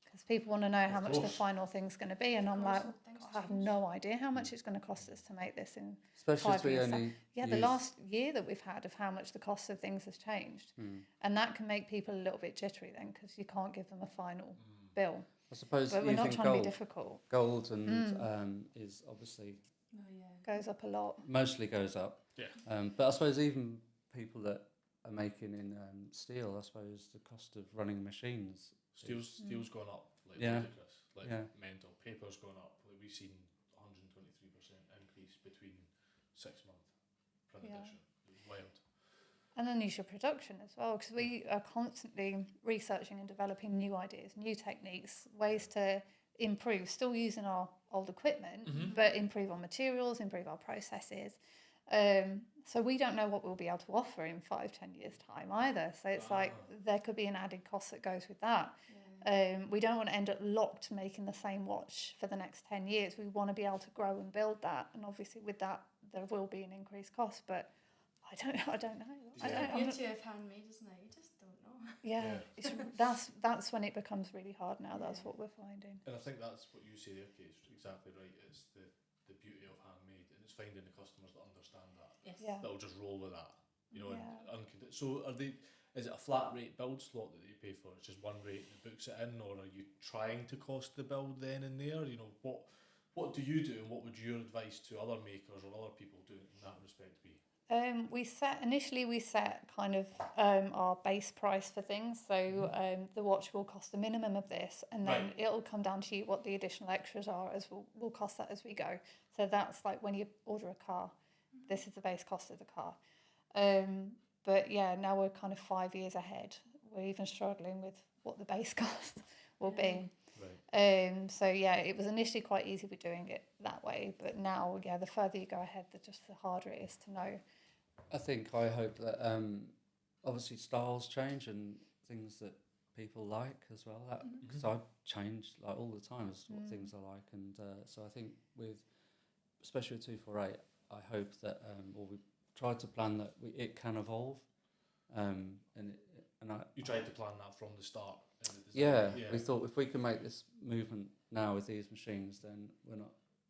Because people want to know how much the final thing's going to be, and I'm like, I have no idea how much it's going to cost us to make this in Especially 5 as we years. only The last year that we've had of how much the cost of things has changed, and that can make people a little bit jittery then, because you can't give them a final bill. I suppose But we're not using trying to be difficult. Gold and is obviously Goes up a lot. mostly goes up. Yeah. But I suppose even people that are making in steel, I suppose the cost of running machines. Steel's gone up Yeah. ludicrous, mental. Paper's gone up. We've seen 123% increase between 6 month print edition. It was wild. And then use your production as well, because we are constantly researching and developing new ideas, new techniques, ways to improve, still using our old equipment, but improve our materials, improve our processes. So we don't know what we'll be able to offer in 5-10 years' time either. So it's like there could be an added cost that goes with that. We don't want to end up locked making the same watch for the next 10 years. We want to be able to grow and build that. And obviously with that, there will be an increased cost, but I don't know. The beauty of handmade, isn't it? You just don't know. It's, that's when it becomes really hard now. That's what we're finding. And I think that's what you say there, Kate, is exactly right. It's the beauty of handmade, and it's finding the customers that understand that. Yes. Yeah. That'll just roll with that. So is it a flat rate build slot that you pay for? It's just one rate that books it in, or are you trying to cost the build then and there? What do you do, and what would your advice to other makers or other people do in that respect be? We set kind of our base price for things. So the watch will cost a minimum of this, and then it'll come down to you what the additional extras are, as we'll cost that as we go. So that's like when you order a car, this is the base cost of the car. But yeah, now we're kind of 5 years ahead. We're even struggling with what the base cost will be. Right. So yeah, it was initially quite easy with doing it that way, but now the further you go ahead, the harder it is to know. I hope that obviously styles change and things that people like as well. Because I change all the time as to what things I like, and so I think especially with 248, I hope that we tried to plan that it can evolve, You tried to plan that from the start. We thought if we can make this movement now with these machines, then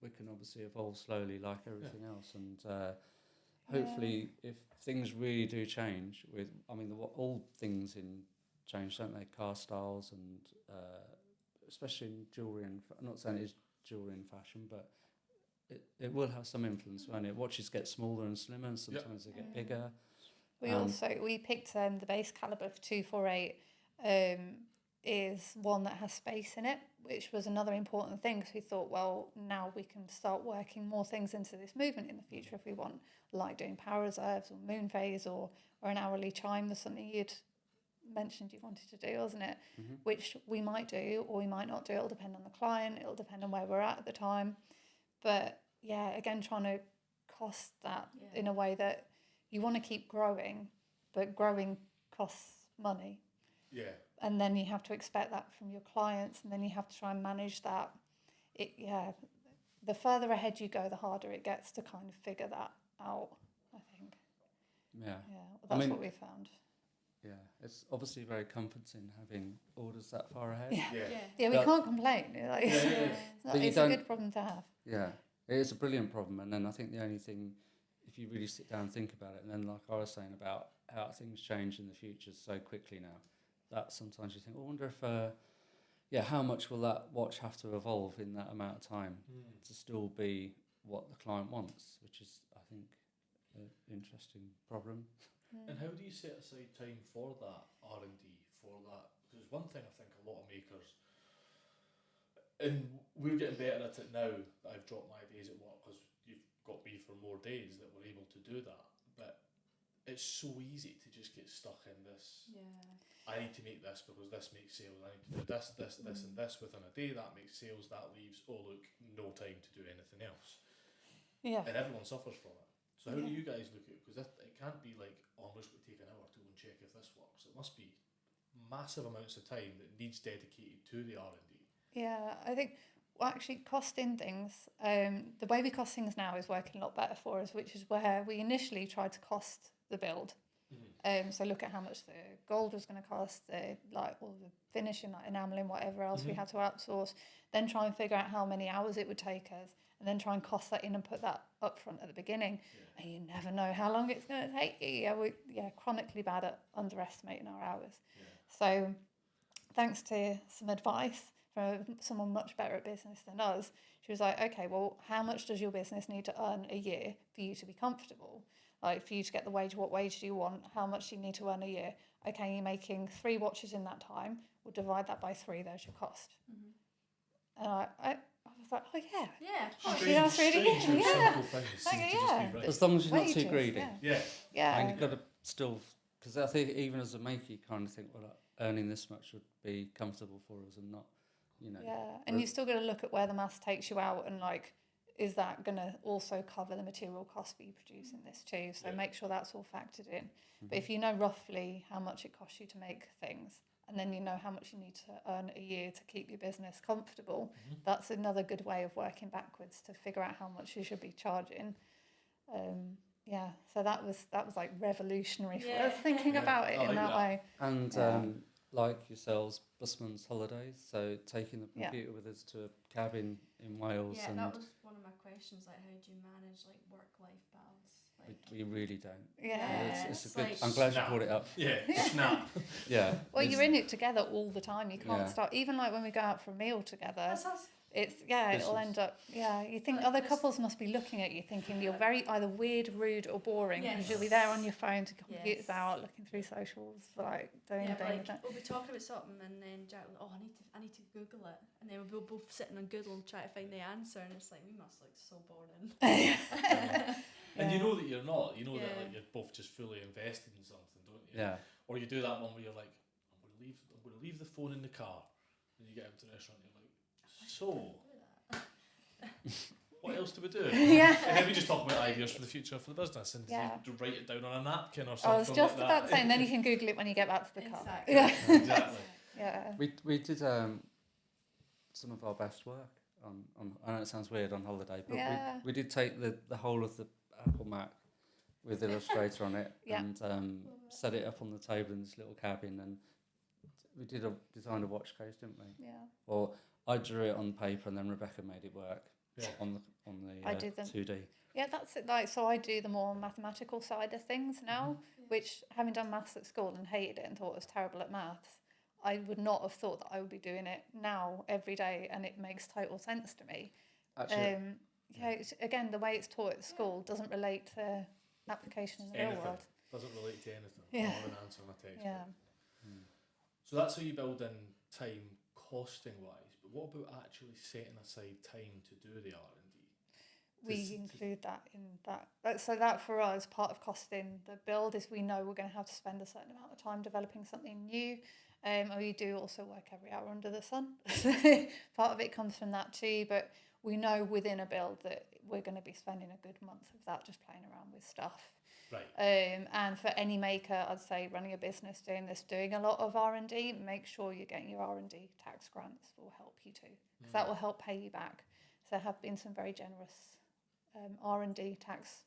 we can obviously evolve slowly like everything else, and hopefully if things really do change all things change, don't they? Car styles and especially in jewellery, and I'm not saying it's jewellery and fashion, but it will have some influence, won't it? Watches get smaller and slimmer, and sometimes they get bigger. We picked the base caliber for 248 is one that has space in it, which was another important thing, because we thought, well, now we can start working more things into this movement in the future if we want, like doing power reserves or moon phase or an hourly chime was something you'd mentioned you wanted to do, wasn't it? Which we might do or we might not do. It'll depend on the client, it'll depend on where we're at the time. But yeah, again, trying to cost that in a way that you want to keep growing, but growing costs money. Yeah. And then you have to expect that from your clients, and then you have to try and manage that. The further ahead you go, the harder it gets to kind of figure that out, I think. Yeah. That's what we found. Yeah, it's obviously very comforting having orders that far ahead. We can't complain. It's a good problem to have. Yeah, it is a brilliant problem, and then I think the only thing, if you really sit down and think about it, and then like I was saying about how things change in the future so quickly now, that sometimes you think, I wonder if, how much will that watch have to evolve in that amount of time to still be what the client wants, which is, I think, an interesting problem. And how do you set aside time for that R&D, for that? Because one thing I think a lot of makers, and we're getting better at it now that I've dropped my days at work because you've got me for more days that we're able to do that. But it's so easy to just get stuck in this. Yeah. I need to make this because this makes sales. I need to do this, and this within a day. That makes sales. That leaves, oh look, no time to do anything else. Yeah. And everyone suffers from it. So how do you guys look at it? Because it can't be like, oh, I'm just going to take an hour to go and check if this works. It must be massive amounts of time that needs dedicated to the R&D. Yeah, I think actually costing things, the way we cost things now is working a lot better for us, which is where we initially tried to cost the build. So look at how much the gold was going to cost, like all the finishing, like enamelling, whatever else we had to outsource. Then try and figure out how many hours it would take us, and then try and cost that in and put that up front at the beginning. And you never know how long it's going to take you. We're chronically bad at underestimating our hours. So thanks to some advice from someone much better at business than us, she was like, okay, well, how much does your business need to earn a year for you to be comfortable? Like, for you to get the wage, what wage do you want? How much do you need to earn a year? Okay, you're making 3 watches in that time. We'll divide that by 3. There's your cost. And I was like, oh, yeah. Yeah, of course. Strange, That's really strange good. how Yeah. simple things seem to just yeah. be right. As long as you're not Wages, too greedy. Yeah. And you've got to still, because I think even as a maker, you kind of think, well, earning this much would be comfortable for us and not, you know. Yeah, and you've still got to look at where the maths takes you out and, like, is that going to also cover the material cost for you producing this too? So make sure that's all factored in. But if you know roughly how much it costs you to make things, and then you know how much you need to earn a year to keep your business comfortable, that's another good way of working backwards to figure out how much you should be charging. So that was like revolutionary for us thinking about it in that way. And like yourselves, busman's holidays, so taking the computer with us to a cabin in Wales. Yeah, and that was one of my questions, like how do you manage like work-life balance? Like, we really don't. Yeah. It's a it's good. like I'm glad you snap. brought it up. Snap. Yeah. Well, you're in it together all the time. You can't Yeah. stop. Even like when we go out for a meal together, that's us. it's it'll end up. Yeah, you think Like other this- couples must be looking at you, thinking you're very either weird, rude, or boring because Yes. you'll be there on your phone, to computers Yes. out, looking through socials, like doing Yeah, things. like we'll be talking about something and then Jack will, I need to Google it, and then we'll be both sitting on Google and try to find the answer, and it's like we must look so boring. And you know that you're not. You know that Yeah. like, you're both just fully invested in something, don't you? Yeah. Or you do that one where you're like, I'm gonna leave the phone in the car, and you get out to the restaurant, and you're like, so what else do we do? Yeah. And then we just talk about ideas for the future for the business, and Yeah. you write it down on a napkin or I something. was just like about that. saying, then you can Google it when you get back to the car. Exactly. Yeah. Exactly. Yeah. We did some of our best work on I know it sounds weird on holiday, but Yeah. we did take the whole of the Apple Mac with Illustrator on it Yeah. and set it up on the table in this little cabin, and we designed a watch case, didn't we? Yeah. Or I drew it on paper and then Rebecca made it work Yeah. on the I did them. 2D. Yeah, that's it. Like, so I do the more mathematical side of things now, which, having done maths at school and hated it and thought I was terrible at maths, I would not have thought that I would be doing it now every day, and it makes total sense to me. Actually, Again, the way it's taught at school doesn't relate to application in the real Anything. world. Doesn't relate to anything. Yeah. Not an answer on a textbook. Yeah. So that's how you build in time costing wise. But what about actually setting aside time to do the R&D? We include that in that. So that for us, part of costing the build is we know we're going to have to spend a certain amount of time developing something new. And we do also work every hour under the sun. Part of it comes from that too, but we know within a build that we're going to be spending a good month of that just playing around with stuff. Right. And for any maker, I'd say running a business, doing a lot of R&D, make sure you're getting your R&D tax grants will help you too, because that will help pay you back. So there have been some very generous R&D tax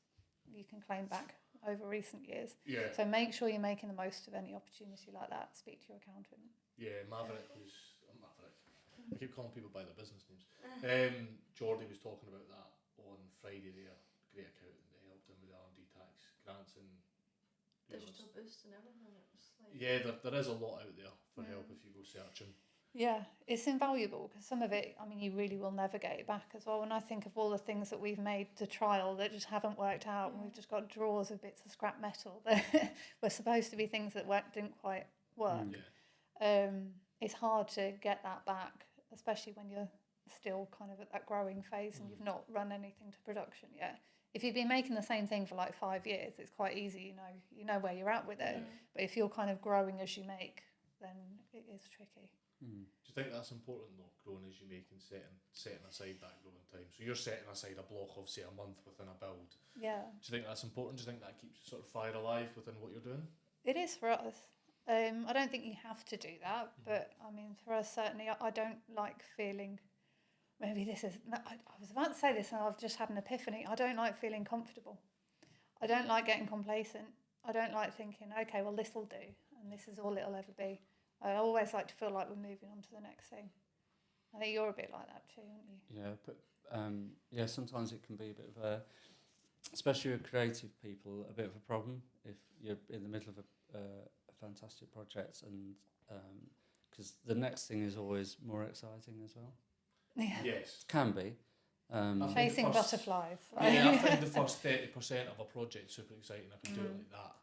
you can claim back over recent years. Yeah. So make sure you're making the most of any opportunity like that. Speak to your accountant. Yeah, Maverick was Maverick. I keep calling people by their business names. Jordy was talking about that on Friday there. Great accountant. They helped him with the R&D tax grants and Digital boost and everything. It was like yeah, there is a lot out there for help if you go searching. Yeah, it's invaluable because some of it, I mean, you really will never get it back as well. When I think of all the things that we've made to trial that just haven't worked out, and we've just got drawers of bits of scrap metal that were supposed to be things that didn't quite work. It's hard to get that back, especially when you're still kind of at that growing phase and you've not run anything to production yet. If you've been making the same thing for like 5 years, it's quite easy, you know where you're at with it. But if you're kind of growing as you make, then it is tricky. Do you think that's important though, growing as you make and setting aside that growing time? So you're setting aside a block of, say, a month within a build. Yeah. Do you think that's important? Do you think that keeps sort of fire alive within what you're doing? It is for us. I don't think you have to do that, but I mean, for us, certainly, I don't like feeling, maybe this is, I was about to say this and I've just had an epiphany. I don't like feeling comfortable. I don't like getting complacent. I don't like thinking, okay, well, this will do, and this is all it'll ever be. I always like to feel like we're moving on to the next thing. I think you're a bit like that too, aren't you? Yeah, but sometimes it can be a bit of a, especially with creative people, a bit of a problem if you're in the middle of a fantastic project, and because the next thing is always more exciting as well. Yeah. Yes. Can be. Chasing butterflies. Yeah, I find the first 30% of a project super exciting. I can do it like that.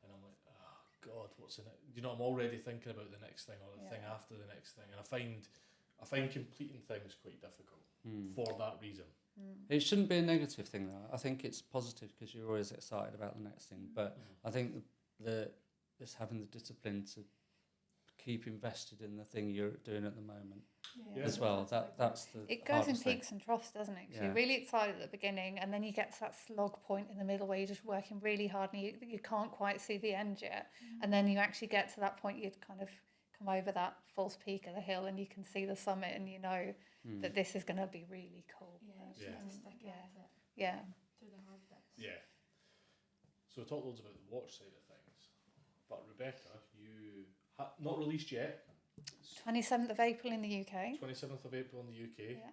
And I'm like, oh God, what's in it? You know, I'm already thinking about the next thing or the thing after the next thing. And I find completing things quite difficult for that reason. It shouldn't be a negative thing though. I think it's positive because you're always excited about the next thing. But I think it's having the discipline to keep invested in the thing you're doing at the moment as well. That's the it goes in hardest thing. peaks and troughs, doesn't it? 'Cause you're really excited at the beginning, and then you get to that slog point in the middle where you're just working really hard and you can't quite see the end yet. And then you actually get to that point, you'd kind of come over that false peak of the hill and you can see the summit, and you know that this is going to be really cool. Stick at it. Yeah. Through the hard bits. Yeah. So we talked loads about the watch side of things, but Rebecca, you not released yet. 27th of April in the UK. 27th of April in the UK. Yeah.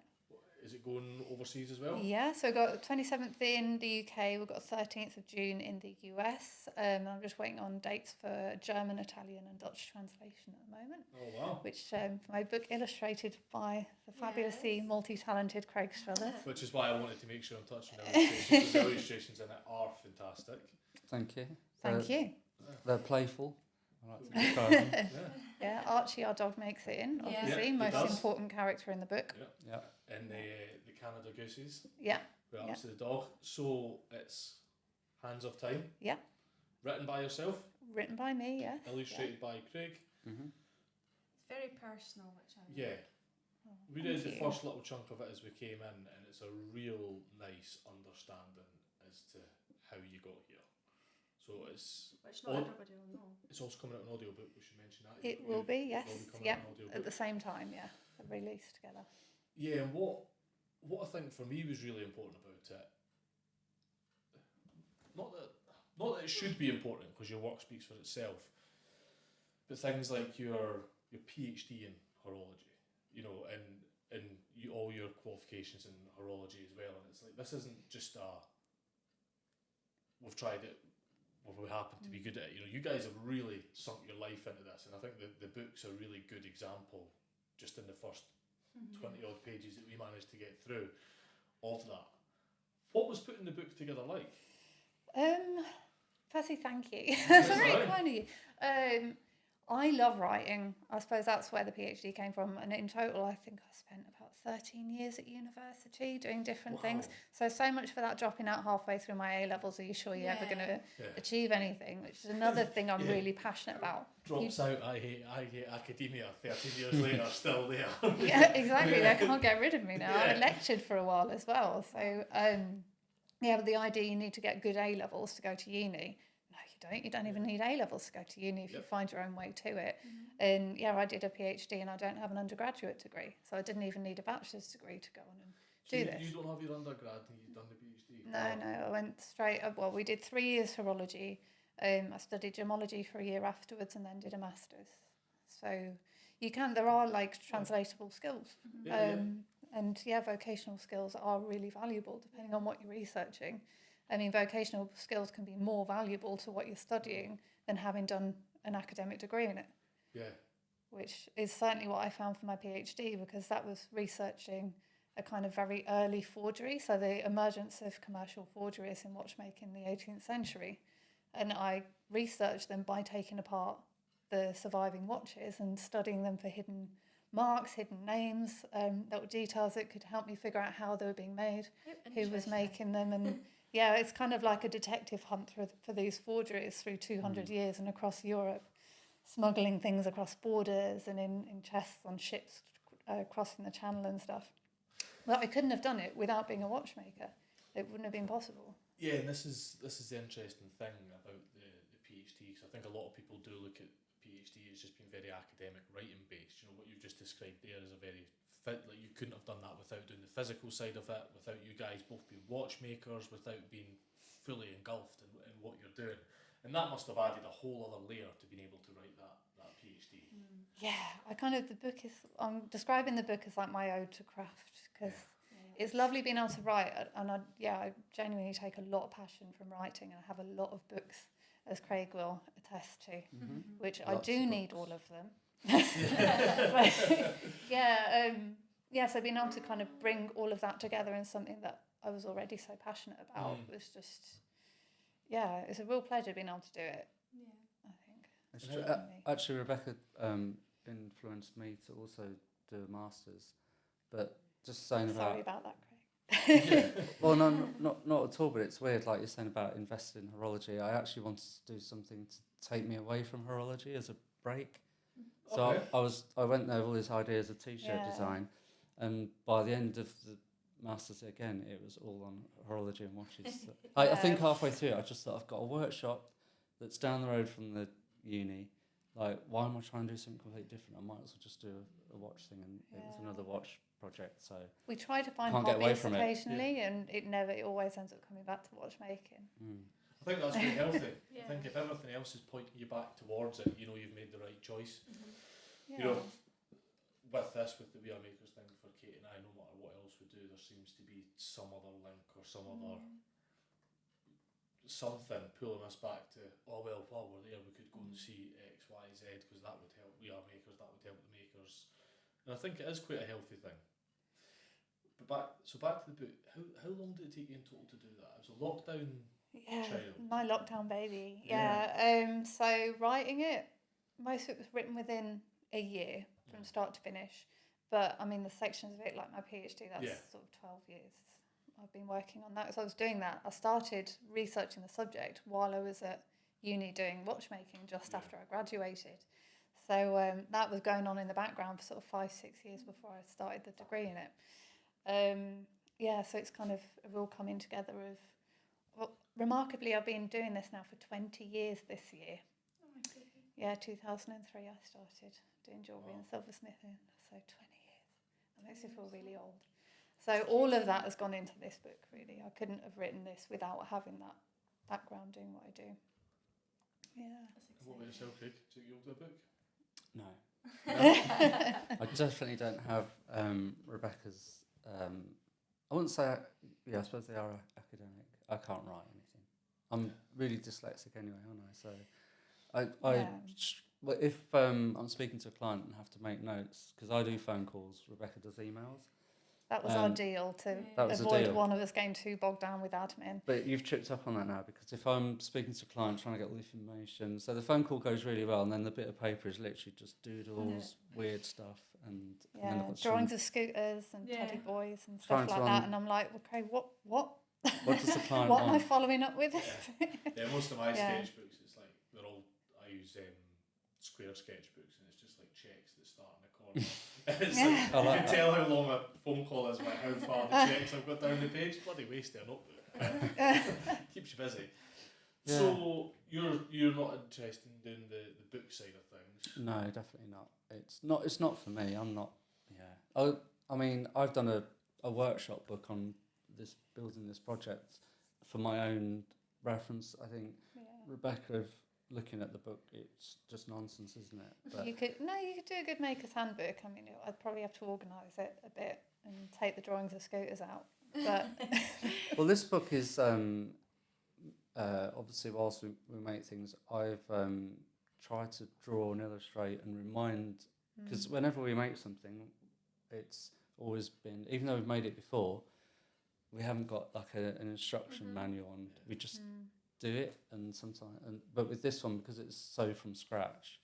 Is it going overseas as well? Yeah, so we've got 27th in the UK, we've got 13th of June in the US. I'm just waiting on dates for German, Italian and Dutch translation at the moment. Oh wow. Which for my book illustrated by the fabulously multi-talented Craig Struthers. Which is why I wanted to make sure I'm touching the illustrations. The illustrations in it are fantastic. Thank you. Thank you. They're playful. I like to describe them. Yeah, Archie, our dog, makes it in, obviously. Yeah, most does. important character in the book. Yeah. And the Canada Gooses. Yeah. Who are to the dog. So it's Hands of Time. Yeah. Written by yourself. Written by me, yes. Illustrated by Craig. It's very personal, which I Yeah. We did the first little chunk of it as we came in, and it's a real nice understanding as to how you got here. So it's... Which not everybody will know. It's also coming out an audiobook, we should mention that. It will be, yes. Coming out an audiobook. At the same time, yeah. They're released together. Yeah, and what I think for me was really important about it, not that it should be important because your work speaks for itself, but things like your PhD in horology, you know, and all your qualifications in horology as well, and it's like, this isn't just we've tried it, or we happen to be good at it. You know, you guys have really sunk your life into this, and I think the book's a really good example, just in the first 20 odd pages that we managed to get through of that. What was putting the book together like? Firstly, thank you. That's very kind of you. I love writing. I suppose that's where the PhD came from. And in total, I think I spent about 13 years at university doing different things. So much for that dropping out halfway through my A-levels. Are you sure you're ever going to achieve anything? Which is another thing I'm really passionate about. Drops out, I hate academia, 13 years later, still there. Yeah, exactly. They can't get rid of me now. I lectured for a while as well. So, but the idea you need to get good A-levels to go to uni. You don't even need A-levels to go to uni if you find your own way to it. And I did a PhD and I don't have an undergraduate degree, so I didn't even need a bachelor's degree to go on and do this. You don't have your undergrad and you've done the PhD? No, I went straight up. Well, we did 3 years horology. I studied gemology for a year afterwards and then did a master's. So there are like translatable skills. And vocational skills are really valuable depending on what you're researching. I mean, vocational skills can be more valuable to what you're studying than having done an academic degree in it. Yeah. which is certainly what I found for my PhD, because that was researching a kind of very early forgery, so the emergence of commercial forgeries in watchmaking in the 18th century. And I researched them by taking apart the surviving watches and studying them for hidden marks, hidden names, little details that could help me figure out how they were being made, who was making them. And yeah, it's kind of like a detective hunt for these forgeries through 200 years and across Europe, smuggling things across borders and in chests on ships crossing the channel and stuff. But I couldn't have done it without being a watchmaker. It wouldn't have been possible. Yeah, and this is the interesting thing about the PhD, because I think a lot of people do look at PhD as just being very academic, writing based. You know, what you've just described there is a very like you couldn't have done that without doing the physical side of it, without you guys both being watchmakers, without being fully engulfed in what you're doing. And that must have added a whole other layer to being able to write that PhD. Yeah, I'm describing the book as like my ode to craft, because it's lovely being able to write, and I genuinely take a lot of passion from writing, and I have a lot of books, as Craig will attest to, which Lots I do of need books. all of them. So being able to kind of bring all of that together in something that I was already so passionate about was just, it's a real pleasure being able to do it. Yeah. I think. It's true. Actually, Rebecca influenced me to also do a master's, but just saying about. Sorry about that, Craig. Well, no, not at all. But it's weird, like you're saying about investing in horology. I actually wanted to do something to take me away from horology as a break. So I went there with all these ideas of t-shirt design, and by the end of the masters again, it was all on horology and watches. So I think halfway through, I just thought, I've got a workshop that's down the road from the uni. Like, why am I trying to do something completely different? I might as well just do a watch thing, and it was another watch project. So we try to find Can't get away hobbies from it. occasionally, and it always ends up coming back to watchmaking. I think that's very healthy. I think if everything else is pointing you back towards it, you know you've made the right choice. Yeah. You know, with the We Are Makers thing for Kate and I, no matter what else we do, there seems to be some other link or some other something pulling us back to, while we're there, we could go and see X, Y, Z, because that would help We Are Makers, that would help the makers. And I think it is quite a healthy thing. But back to the book. How long did it take you in total to do that? It was a lockdown child. My lockdown baby. So writing it, most of it was written within a year from start to finish. But I mean, the sections of it, like my PhD, that's sort of 12 years I've been working on that. So I was doing that. I started researching the subject while I was at uni doing watchmaking just after I graduated. So that was going on in the background for sort of 5-6 years before I started the degree in it. So it's kind of a real coming together of, well, remarkably, I've been doing this now for 20 years this year. Oh my goodness. Yeah, 2003 I started doing jewellery and silversmithing, so 20 years. That makes me feel really old. So all of that has gone into this book, really. I couldn't have written this without having that background doing what I do. Yeah. What about yourself, Craig? Took you over the book? No. I definitely don't have Rebecca's. I wouldn't say. I suppose they are academic. I can't write anything. I'm really dyslexic anyway, aren't I? So well, if I'm speaking to a client and have to make notes, because I do phone calls, Rebecca does emails. That was our deal, to avoid one of us getting too bogged down with admin. But you've tripped up on that now, because if I'm speaking to a client trying to get all the information, so the phone call goes really well, and then the bit of paper is literally just doodles, weird stuff, and then I've got drawings of scooters and teddy boys and stuff Trying to like that. And I'm like, okay, what? What does the client What want? am I following up with? Most of my sketchbooks, it's like I use square sketchbooks, and it's just like checks that start in the corner. It's like, you can tell how long a phone call is by how far the checks I've got down the page. Bloody waste of a notebook. Keeps you busy. Yeah. So you're not interested in doing the book side of things? No, definitely not. It's not for me. I'm not. Yeah. I mean, I've done a workshop book on building this project for my own reference. I think Rebecca, looking at the book, it's just nonsense, isn't it? But you could do a good maker's handbook. I mean, I'd probably have to organise it a bit and take the drawings of scooters out. But well, this book is obviously, whilst we make things, I've tried to draw and illustrate and remind Because whenever we make something, it's always been, even though we've made it before, we haven't got like an instruction manual, and we just do it. And sometimes, but with this one, because it's so from scratch,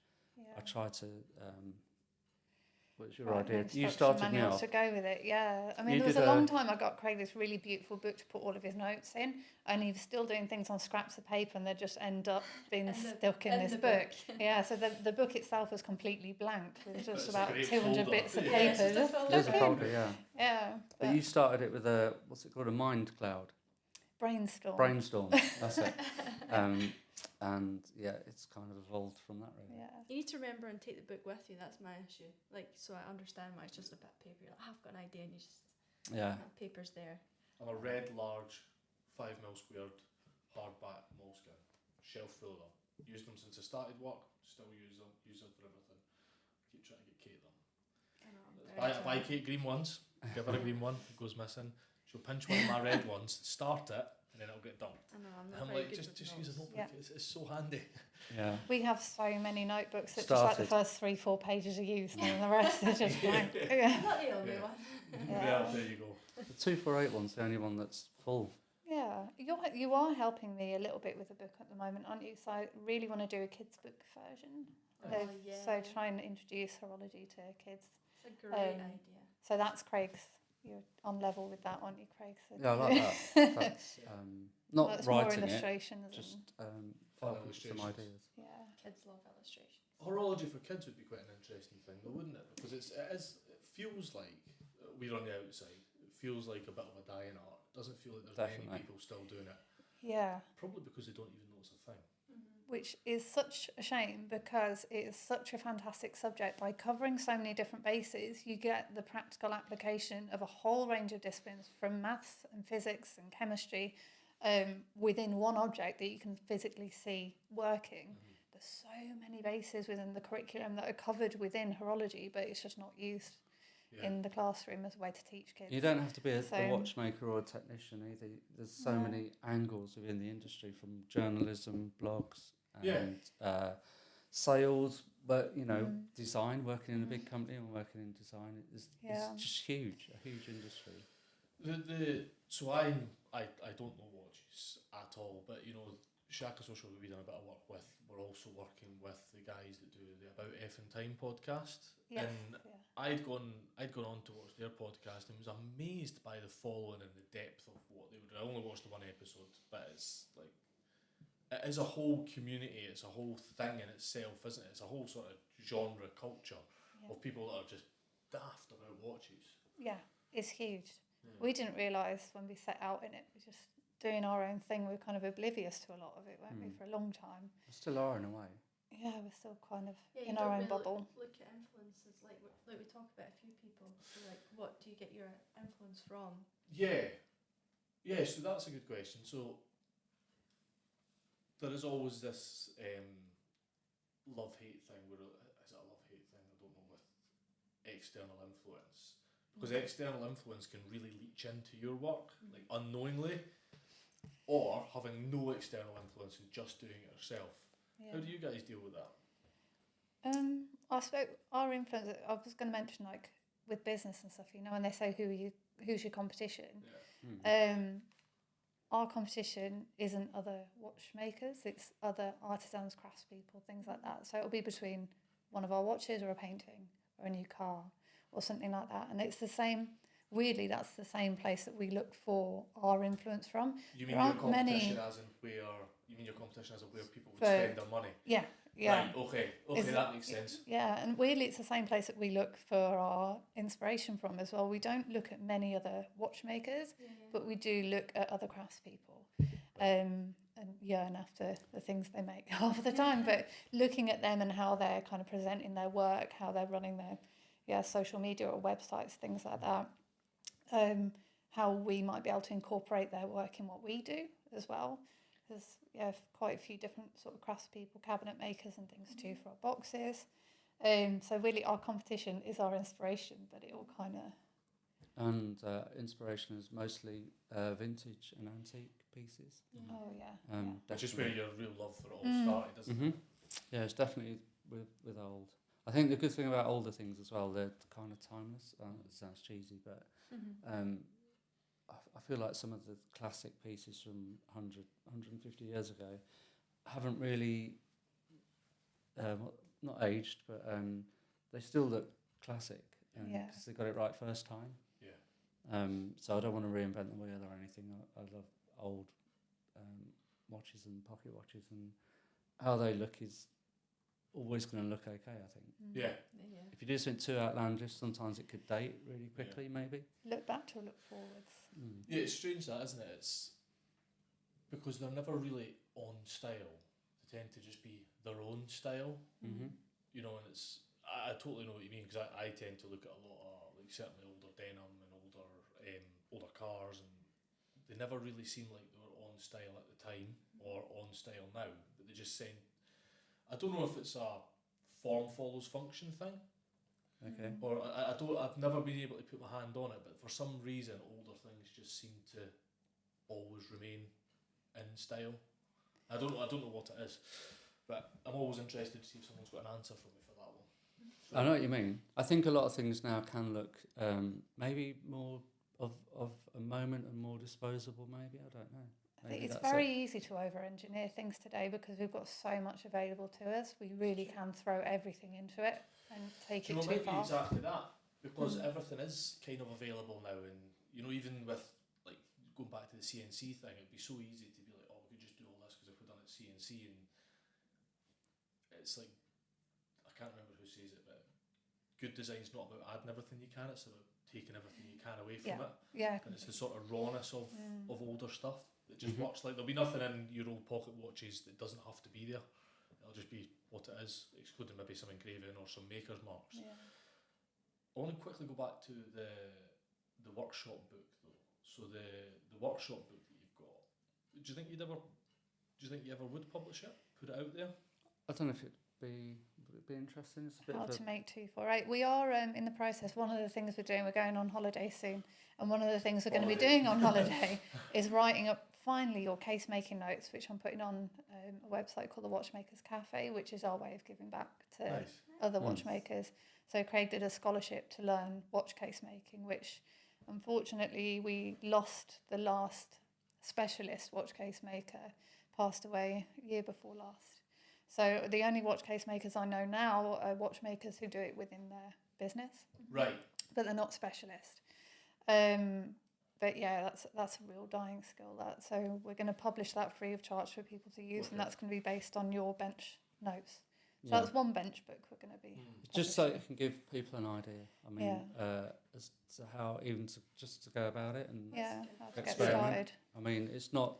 I try to. What's your idea? You started me off. To go with it, yeah. I mean, You there was did a long time I got Craig this really beautiful book to put all of his notes in, and he was still doing things on scraps of paper, and they just end up being stuck in this book. Yeah, so the book itself was completely blank. It was just about 200 bits of paper. There's a folder, yeah. Yeah. But you started it with a, what's it called, a mind cloud? Brainstorm. That's it. And yeah, it's kind of evolved from that, really. Yeah. You need to remember and take the book with you. That's my issue. Like, so I understand why it's just a bit of paper. You're like, I've got an idea, and you just paper's there. I'm a red, large, 5mm squared, hardback moleskin. Shelf full of them. Used them since I started work. Still use them for everything. Keep trying to get Kate them. Buy Kate green ones. Give her a green one. It goes missing. She'll pinch one of my red ones, start it, and then it'll get dumped. I know, I'm not I'm very like, good just with use a notes. notebook. It's so handy. Yeah. We have so many notebooks that just like the first 3-4 pages are used, and the rest are just blank. I'm not the only one. Yeah, there you go. The 248 one's the only one that's full. Yeah, you are helping me a little bit with the book at the moment, aren't you? So I really want to do a kids' book version. So try and introduce horology to kids. It's a great idea. So that's Craig's. You're on level with that, aren't you, Craig? So Yeah, I like that. That's not that's writing more illustrations. it, just illustrations. some ideas. Yeah. Kids love illustrations. Horology for kids would be quite an interesting thing, though, wouldn't it? Because it feels like we're on the outside. It feels like a bit of a dying art. It doesn't feel like there's many people still doing it. Yeah. Probably because they don't even know it's a thing. Which is such a shame because it is such a fantastic subject. By covering so many different bases, you get the practical application of a whole range of disciplines, from maths and physics and chemistry, within one object that you can physically see working. There's so many bases within the curriculum that are covered within horology, but it's just not used in the classroom as a way to teach kids. You don't have to be a watchmaker or a technician either. There's so many angles within the industry, from journalism, blogs, and sales, but design, working in a big company and working in design is just huge, a huge industry. So I don't know watches at all, but Shaka Social, who we done a bit of work with, we're also working with the guys that do the About Effing Time podcast. Yes, and I'd gone on to watch their podcast and was amazed by the following and the depth of what they would do. I only watched the one episode, but it's like, it is a whole community, it's a whole thing in itself, isn't it? It's a whole sort of genre culture of people that are just daft about watches. Yeah, it's huge. We didn't realise when we set out in it, we're just doing our own thing. We were kind of oblivious to a lot of it, weren't we, for a long time. We still are in a way. Yeah, we're still kind of you in our own really bubble. Look at influences, like we talk about a few people. So like, what do you get your influence from? Yeah, so that's a good question. So there is always this love-hate thing. Is it a love-hate thing? I don't know, with external influence. Because external influence can really leach into your work, like unknowingly, or having no external influence and just doing it yourself. Yeah. How do you guys deal with that? I suppose our influence, I was going to mention, like with business and stuff, when they say who's your competition, our competition isn't other watchmakers, it's other artisans, craftspeople, things like that. So it'll be between one of our watches or a painting or a new car or something like that. And it's the same, weirdly, that's the same place that we look for our influence from. You mean your competition as in where people would spend their money? Yeah. Right, okay, that makes sense. Yeah, and weirdly it's the same place that we look for our inspiration from as well. We don't look at many other watchmakers, but we do look at other craftspeople. And after the things they make half the time, but looking at them and how they're kind of presenting their work, how they're running their social media or websites, things like that, how we might be able to incorporate their work in what we do as well. There's quite a few different sort of craftspeople, cabinet makers and things too for our boxes. So really our competition is our inspiration, but it all kind of... And inspiration is mostly vintage and antique pieces. Oh, yeah. Which is where your real love for it all started, isn't it? Yeah, it's definitely with old. I think the good thing about older things as well, they're kind of timeless. It sounds cheesy, but I feel like some of the classic pieces from 150 years ago haven't really, not aged, but they still look classic because they got it right first time. Yeah. So I don't want to reinvent the wheel or anything. I love old watches and pocket watches, and how they look is always going to look okay, I think. Yeah. If you do something too outlandish, sometimes it could date really quickly, maybe. Look back to look forwards. Yeah, it's strange that, isn't it? It's because they're never really on style. They tend to just be their own style. Mm-hmm. You know, and it's I totally know what you mean, because I tend to look at a lot of, like, certainly older denim and older cars, and they never really seem like they were on style at the time or on style now, but they just send. I don't know if it's a form follows function thing, Okay. or I've never been able to put my hand on it, but for some reason older things just seem to always remain in style. I don't know what it is, but I'm always interested to see if someone's got an answer for me for that one. So, I know what you mean. I think a lot of things now can look maybe more of a moment and more disposable, maybe. I don't know. I think it's very easy to over-engineer things today because we've got so much available to us. We really can throw everything into it and take it too maybe far. exactly that, because everything is kind of available now, and even with, like, going back to the CNC thing, it'd be so easy to be like, oh, we could just do all this because if we've done it CNC, and it's like, I can't remember who says it, but good design's not about adding everything you can, it's about taking everything you can away from it. Yeah. And it's the sort of rawness of older stuff that just works. Like, there'll be nothing in your old pocket watches that doesn't have to be there. It'll just be what it is, excluding maybe some engraving or some maker's marks. Yeah. I want to quickly go back to the workshop book though. So the workshop book that you've got, do you think you ever would publish it? Put it out there? I don't know if would it be interesting? It's a bit How of to make 248. We are in the process. One of the things we're doing, we're going on holiday soon, and one of the things we're going to be doing on holiday is writing up finally your case making notes, which I'm putting on a website called the Watchmaker's Cafe, which is our way of giving back to other watchmakers. So Craig did a scholarship to learn watch case making, which unfortunately we lost the last specialist watch case maker, passed away year before last. So the only watch case makers I know now are watchmakers who do it within their business. Right. But they're not specialist. But yeah, that's a real dying skill. So we're going to publish that free of charge for people to use, and that's going to be based on your bench notes. So that's one bench book we're going to be. Just so it can give people an idea. I mean, as to how just to go about it and how to get experiment. started. I mean, it's not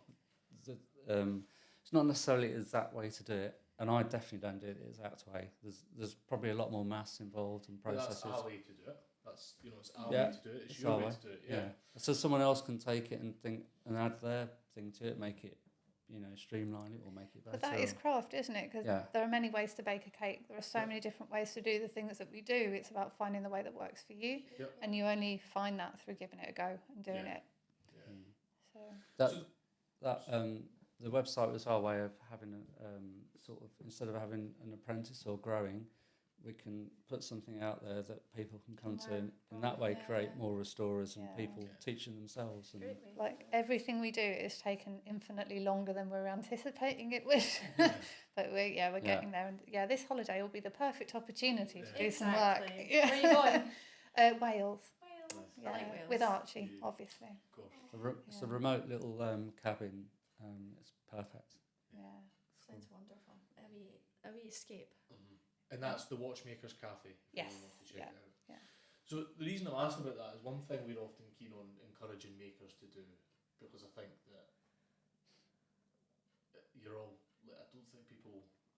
necessarily the exact way to do it, and I definitely don't do it the exact way. There's probably a lot more maths involved and processes. But that's our way to do it. That's it's our way to do it. It's your way to do it. Yeah. So someone else can take it and think and add their thing to it, make it, streamline it or make it better. But that is craft, isn't it? Because there are many ways to bake a cake. There are so many different ways to do the things that we do. It's about finding the way that works for you, and you only find that through giving it a go and doing it. Yeah. So the website was our way of having sort of, instead of having an apprentice or growing, we can put something out there that people can come to, and in that way create more restorers and people teaching themselves. And like everything we do is taken infinitely longer than we're anticipating it would. But we're getting there, and this holiday will be the perfect opportunity to do some work. Where are you going? Wales. I like Wales. With Archie, obviously. Of course. It's a remote little cabin. It's perfect. Yeah. Sounds wonderful. A wee escape. And that's the Watchmaker's Cafe. Yes. Yeah. So the reason I'm asking about that is one thing we're often keen on encouraging makers to do, because I think that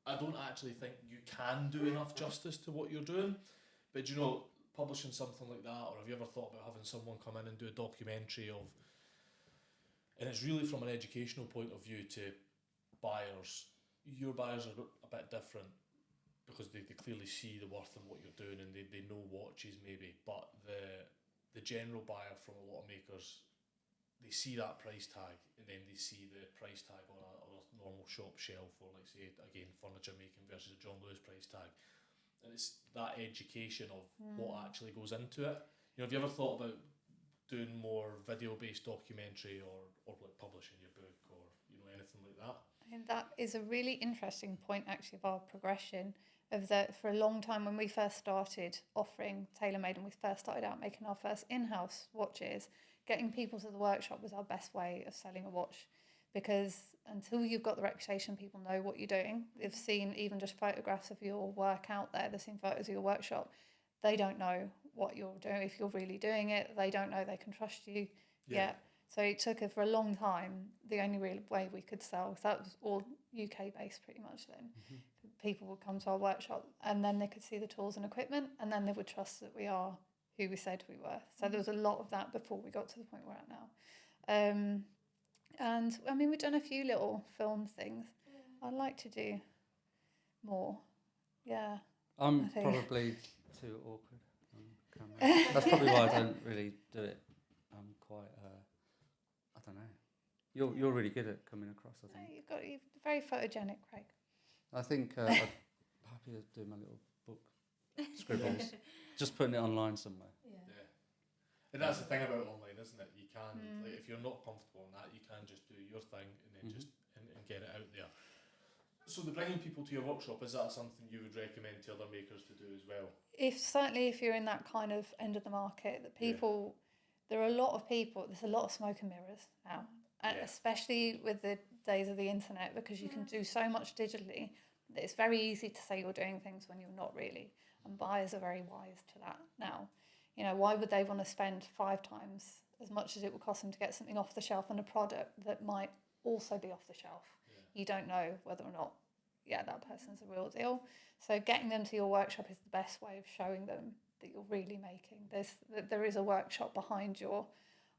I don't actually think you can do enough justice to what you're doing. But publishing something like that, or have you ever thought about having someone come in and do a documentary of, and it's really from an educational point of view to buyers. Your buyers are a bit different, because they clearly see the worth in what you're doing, and they know watches maybe, but the general buyer from a lot of makers, they see that price tag, and then they see the price tag on a normal shop shelf, or, like, say again, furniture making versus a John Lewis price tag, and it's that education of what actually goes into it. You know, have you ever thought about doing more video-based documentary or like publishing your book or, you know, anything like that? And that is a really interesting point, actually, of our progression. Of that, for a long time when we first started offering tailor-made and we first started out making our first in-house watches, getting people to the workshop was our best way of selling a watch, because until you've got the reputation, people know what you're doing. They've seen even just photographs of your work out there, they've seen photos of your workshop. They don't know what you're doing, if you're really doing it. They don't know they can trust you yet. So it took us for a long time, the only real way we could sell, because that was all UK based pretty much then. People would come to our workshop and then they could see the tools and equipment, and then they would trust that we are who we said we were. So there was a lot of that before we got to the point we're at now. And I mean, we've done a few little film things. I'd like to do more. Yeah. I'm probably too awkward on camera. That's probably why I don't really do it. I'm quite, I don't know. You're really good at coming across, I think. You're very photogenic, Craig. I think I'm happy to do my little book scribbles. Just putting it online somewhere. Yeah. And that's the thing about online, isn't it? You can, like, if you're not comfortable in that, you can just do your thing and then just and get it out there. So the bringing people to your workshop, is that something you would recommend to other makers to do as well? Certainly if you're in that kind of end of the market, that people, there are a lot of people, there's a lot of smoke and mirrors now, especially with the days of the internet, because you can do so much digitally that it's very easy to say you're doing things when you're not really, and buyers are very wise to that now. You know, why would they want to spend 5 times as much as it would cost them to get something off the shelf on a product that might also be off the shelf? You don't know whether or not that person's a real deal. So getting them to your workshop is the best way of showing them that you're really making there is a workshop behind your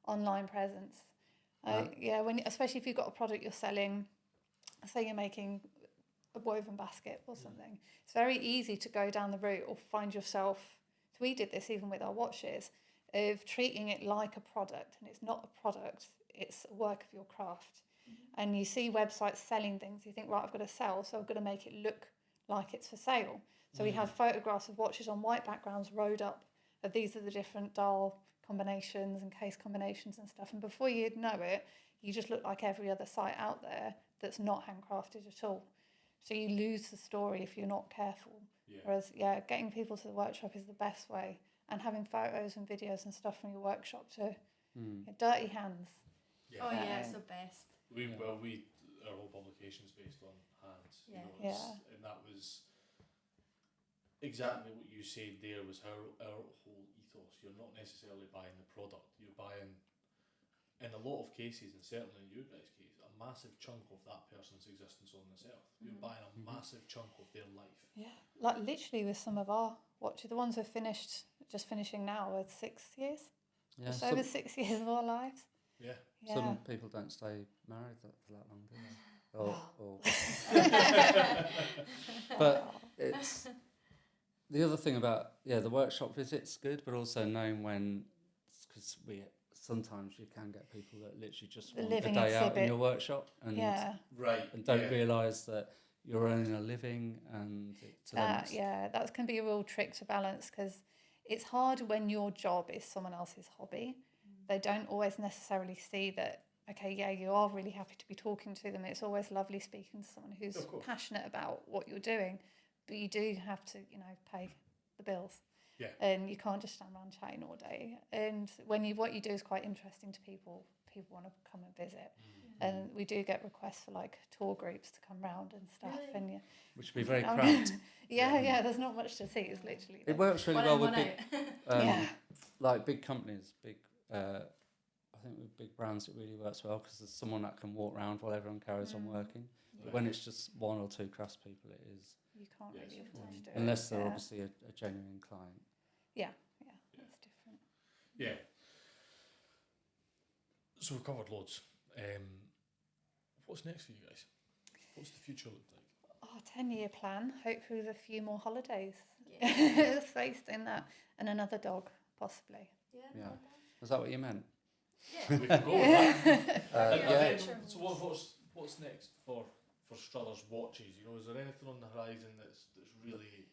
online presence. Especially if you've got a product you're selling, say you're making a woven basket or something, it's very easy to go down the route or find yourself, so we did this even with our watches, of treating it like a product, and it's not a product, it's a work of your craft. And you see websites selling things, you think, right, I've got to sell, so I've got to make it look like it's for sale. So we had photographs of watches on white backgrounds rode up of these are the different dial combinations and case combinations and stuff, and before you'd know it, you just look like every other site out there that's not handcrafted at all. So you lose the story if you're not careful. Whereas getting people to the workshop is the best way, and having photos and videos and stuff from your workshop to dirty hands. It's the best. Our whole publication is based on hands. You know, and that was exactly what you said there, was our whole ethos. You're not necessarily buying the product, you're buying, in a lot of cases, and certainly in your guys' case, a massive chunk of that person's existence on this earth. You're buying a massive chunk of their life. Yeah, like literally with some of our watches, the ones we've just finishing now, with 6 years. Just over 6 years of our lives. Some people don't stay married for that long, do they? But it's the other thing about the workshop visit's good, but also knowing when, because sometimes you can get people that literally just want a day out in your workshop and don't realise that you're earning a living, and that can be a real trick to balance, because it's hard when your job is someone else's hobby. They don't always necessarily see that, you are really happy to be talking to them. It's always lovely speaking to someone who's passionate about what you're doing, but you do have to, pay the bills. And you can't just stand around chatting all day. And when what you do is quite interesting to people, people want to come and visit. And we do get requests for like tour groups to come round and stuff. Really? And which would be very cramped. There's not much to see. It's literally it works really well with big, like big companies, I think with big brands it really works well, because there's someone that can walk around while everyone carries on working. But when it's just 1 or 2 people, it is. You can't really afford to do it. Unless they're obviously a genuine client. That's different. Yeah. So we've covered loads. What's next for you guys? What's the future look like? 10-year plan, hopefully with a few more holidays. Spaced in that, and another dog, possibly. Is that what you meant? We can go with that. So what's next for Struthers watches? You know, is there anything on the horizon that's really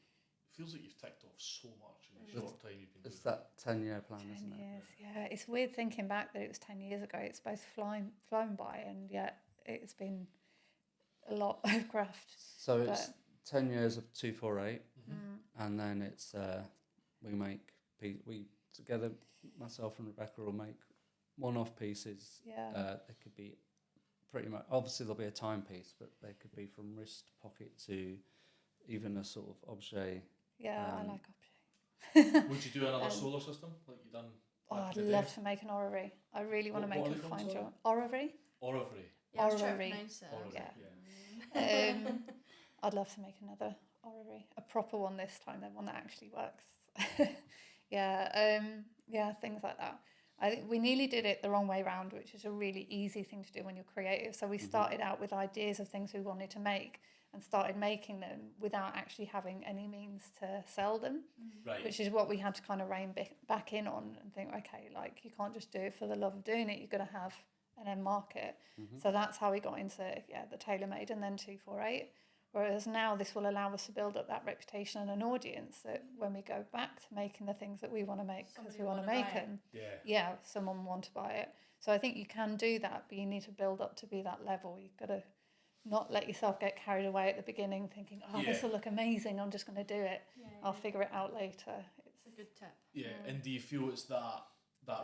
feels like you've ticked off so much in the short time you've been doing It's that 10-year plan, 10 isn't it? years, yeah. It's weird thinking back that it was 10 years ago. It's both flown by, and yet it's been a lot of craft. So it's 10 years of 248, Mm-hmm. and then it's we together, myself and Rebecca will make one-off pieces. Yeah. They could be pretty much, obviously there'll be a timepiece, but they could be from wrist pocket to even a sort of objet. Yeah, I like objet. Would you do another solar system like you done? Oh, back I'd in the love day? to make an orrery. I really want to What make are a they called, fine sorry? jewel. Orrery? Orrery. Yeah, I was trying to Orrery. pronounce it. Orrery, Yeah. yeah. I'd love to make another orrery, a proper one this time, the one that actually works. Yeah, things like that. I think we nearly did it the wrong way round, which is a really easy thing to do when you're creative. So we started out with ideas of things we wanted to make and started making them without actually having any means to sell them, Right. which is what we had to kind of rein back in on and think, okay, like you can't just do it for the love of doing it. You've got to have an end market. So that's how we got into the tailor-made and then 248. Whereas now this will allow us to build up that reputation and an audience that when we go back to making the things that we want to make because Somebody we want to wanna make buy it. them, Yeah. someone want to buy it. So I think you can do that, but you need to build up to be that level. You've got to not let yourself get carried away at the beginning thinking, oh, this will look amazing, I'm just going to do it. I'll figure it out later. It's a good tip. Yeah, and do you feel it's that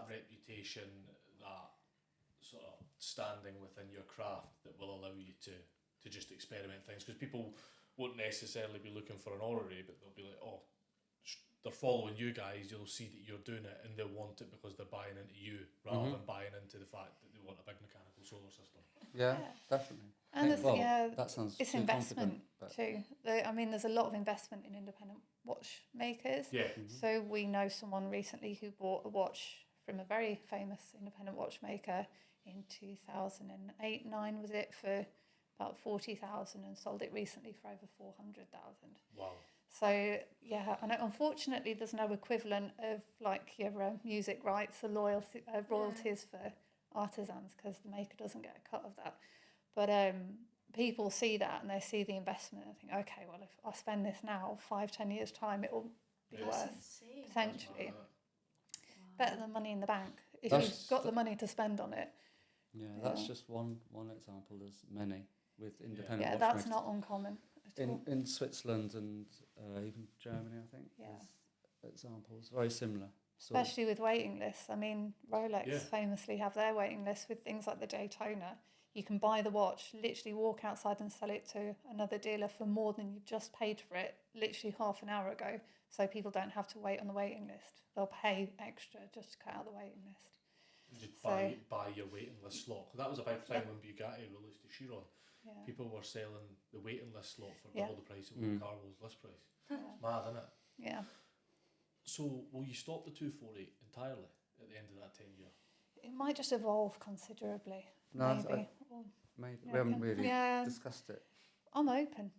reputation, that sort of standing within your craft that will allow you to just experiment things? Because people won't necessarily be looking for an orrery, but they'll be like, oh, they're following you guys, you'll see that you're doing it and they'll want it because they're buying into you rather than buying into the fact that they want a big mechanical solar system. Yeah, definitely. And That sounds it's too investment confident, too. I mean, there's a lot of investment in independent watchmakers. Yeah. So we know someone recently who bought a watch from a very famous independent watchmaker in 2008-9 was it, for about 40,000 and sold it recently for over 400,000. Wow. So yeah, and unfortunately there's no equivalent of like your music rights or royalties for artisans because the maker doesn't get a cut of that. But people see that and they see the investment and think, okay, well if I spend this now, 5-10 years time, it will be That's worth insane. potentially Wow. better than money in the bank if That's- you've got the money to spend on it. Yeah, that's just one example. There's many with independent Yeah, watchmakers. that's not uncommon at all. in Switzerland and even Germany, I think. Yeah. There's examples very similar. Sort of. Especially with waiting lists. I mean, Rolex famously have their waiting lists with things like the Daytona. You can buy the watch, literally walk outside and sell it to another dealer for more than you've just paid for it, literally half an hour ago. So people don't have to wait on the waiting list. They'll pay extra just to cut out the waiting list. And just buy your waiting list slot. That was a big thing when Bugatti released the Chiron. Yeah. People were selling the waiting list slot for Yeah. double the price of what the car was list price. It's mad, isn't it? Yeah. So will you stop the 248 entirely at the end of that 10 year? It might just evolve considerably. No, maybe. Maybe Yeah, we haven't really yeah. discussed it. I'm open,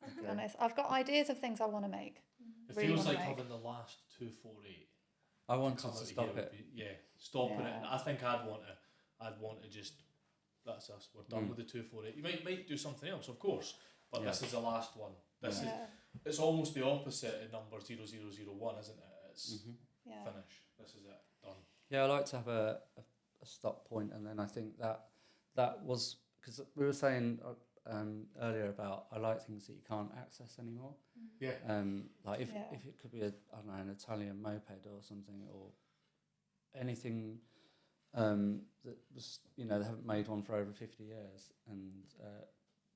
to be honest. I've got ideas of things I want to make. It Really feels wanna like make. having the last 248. I wanted come to out stop here it. would be- stopping it. Yeah. And I think I'd want to just, that's us. We're done with the 248. You might do something else, of course, but this is the last one. This is it's almost the opposite in number 0001, isn't it? It's Yeah. finish. This is it. Done. Yeah, I like to have a stop point, and then I think that was because we were saying earlier about I like things that you can't access anymore. Yeah. Like if it could be an Italian moped or something, or anything that was they haven't made one for over 50 years, and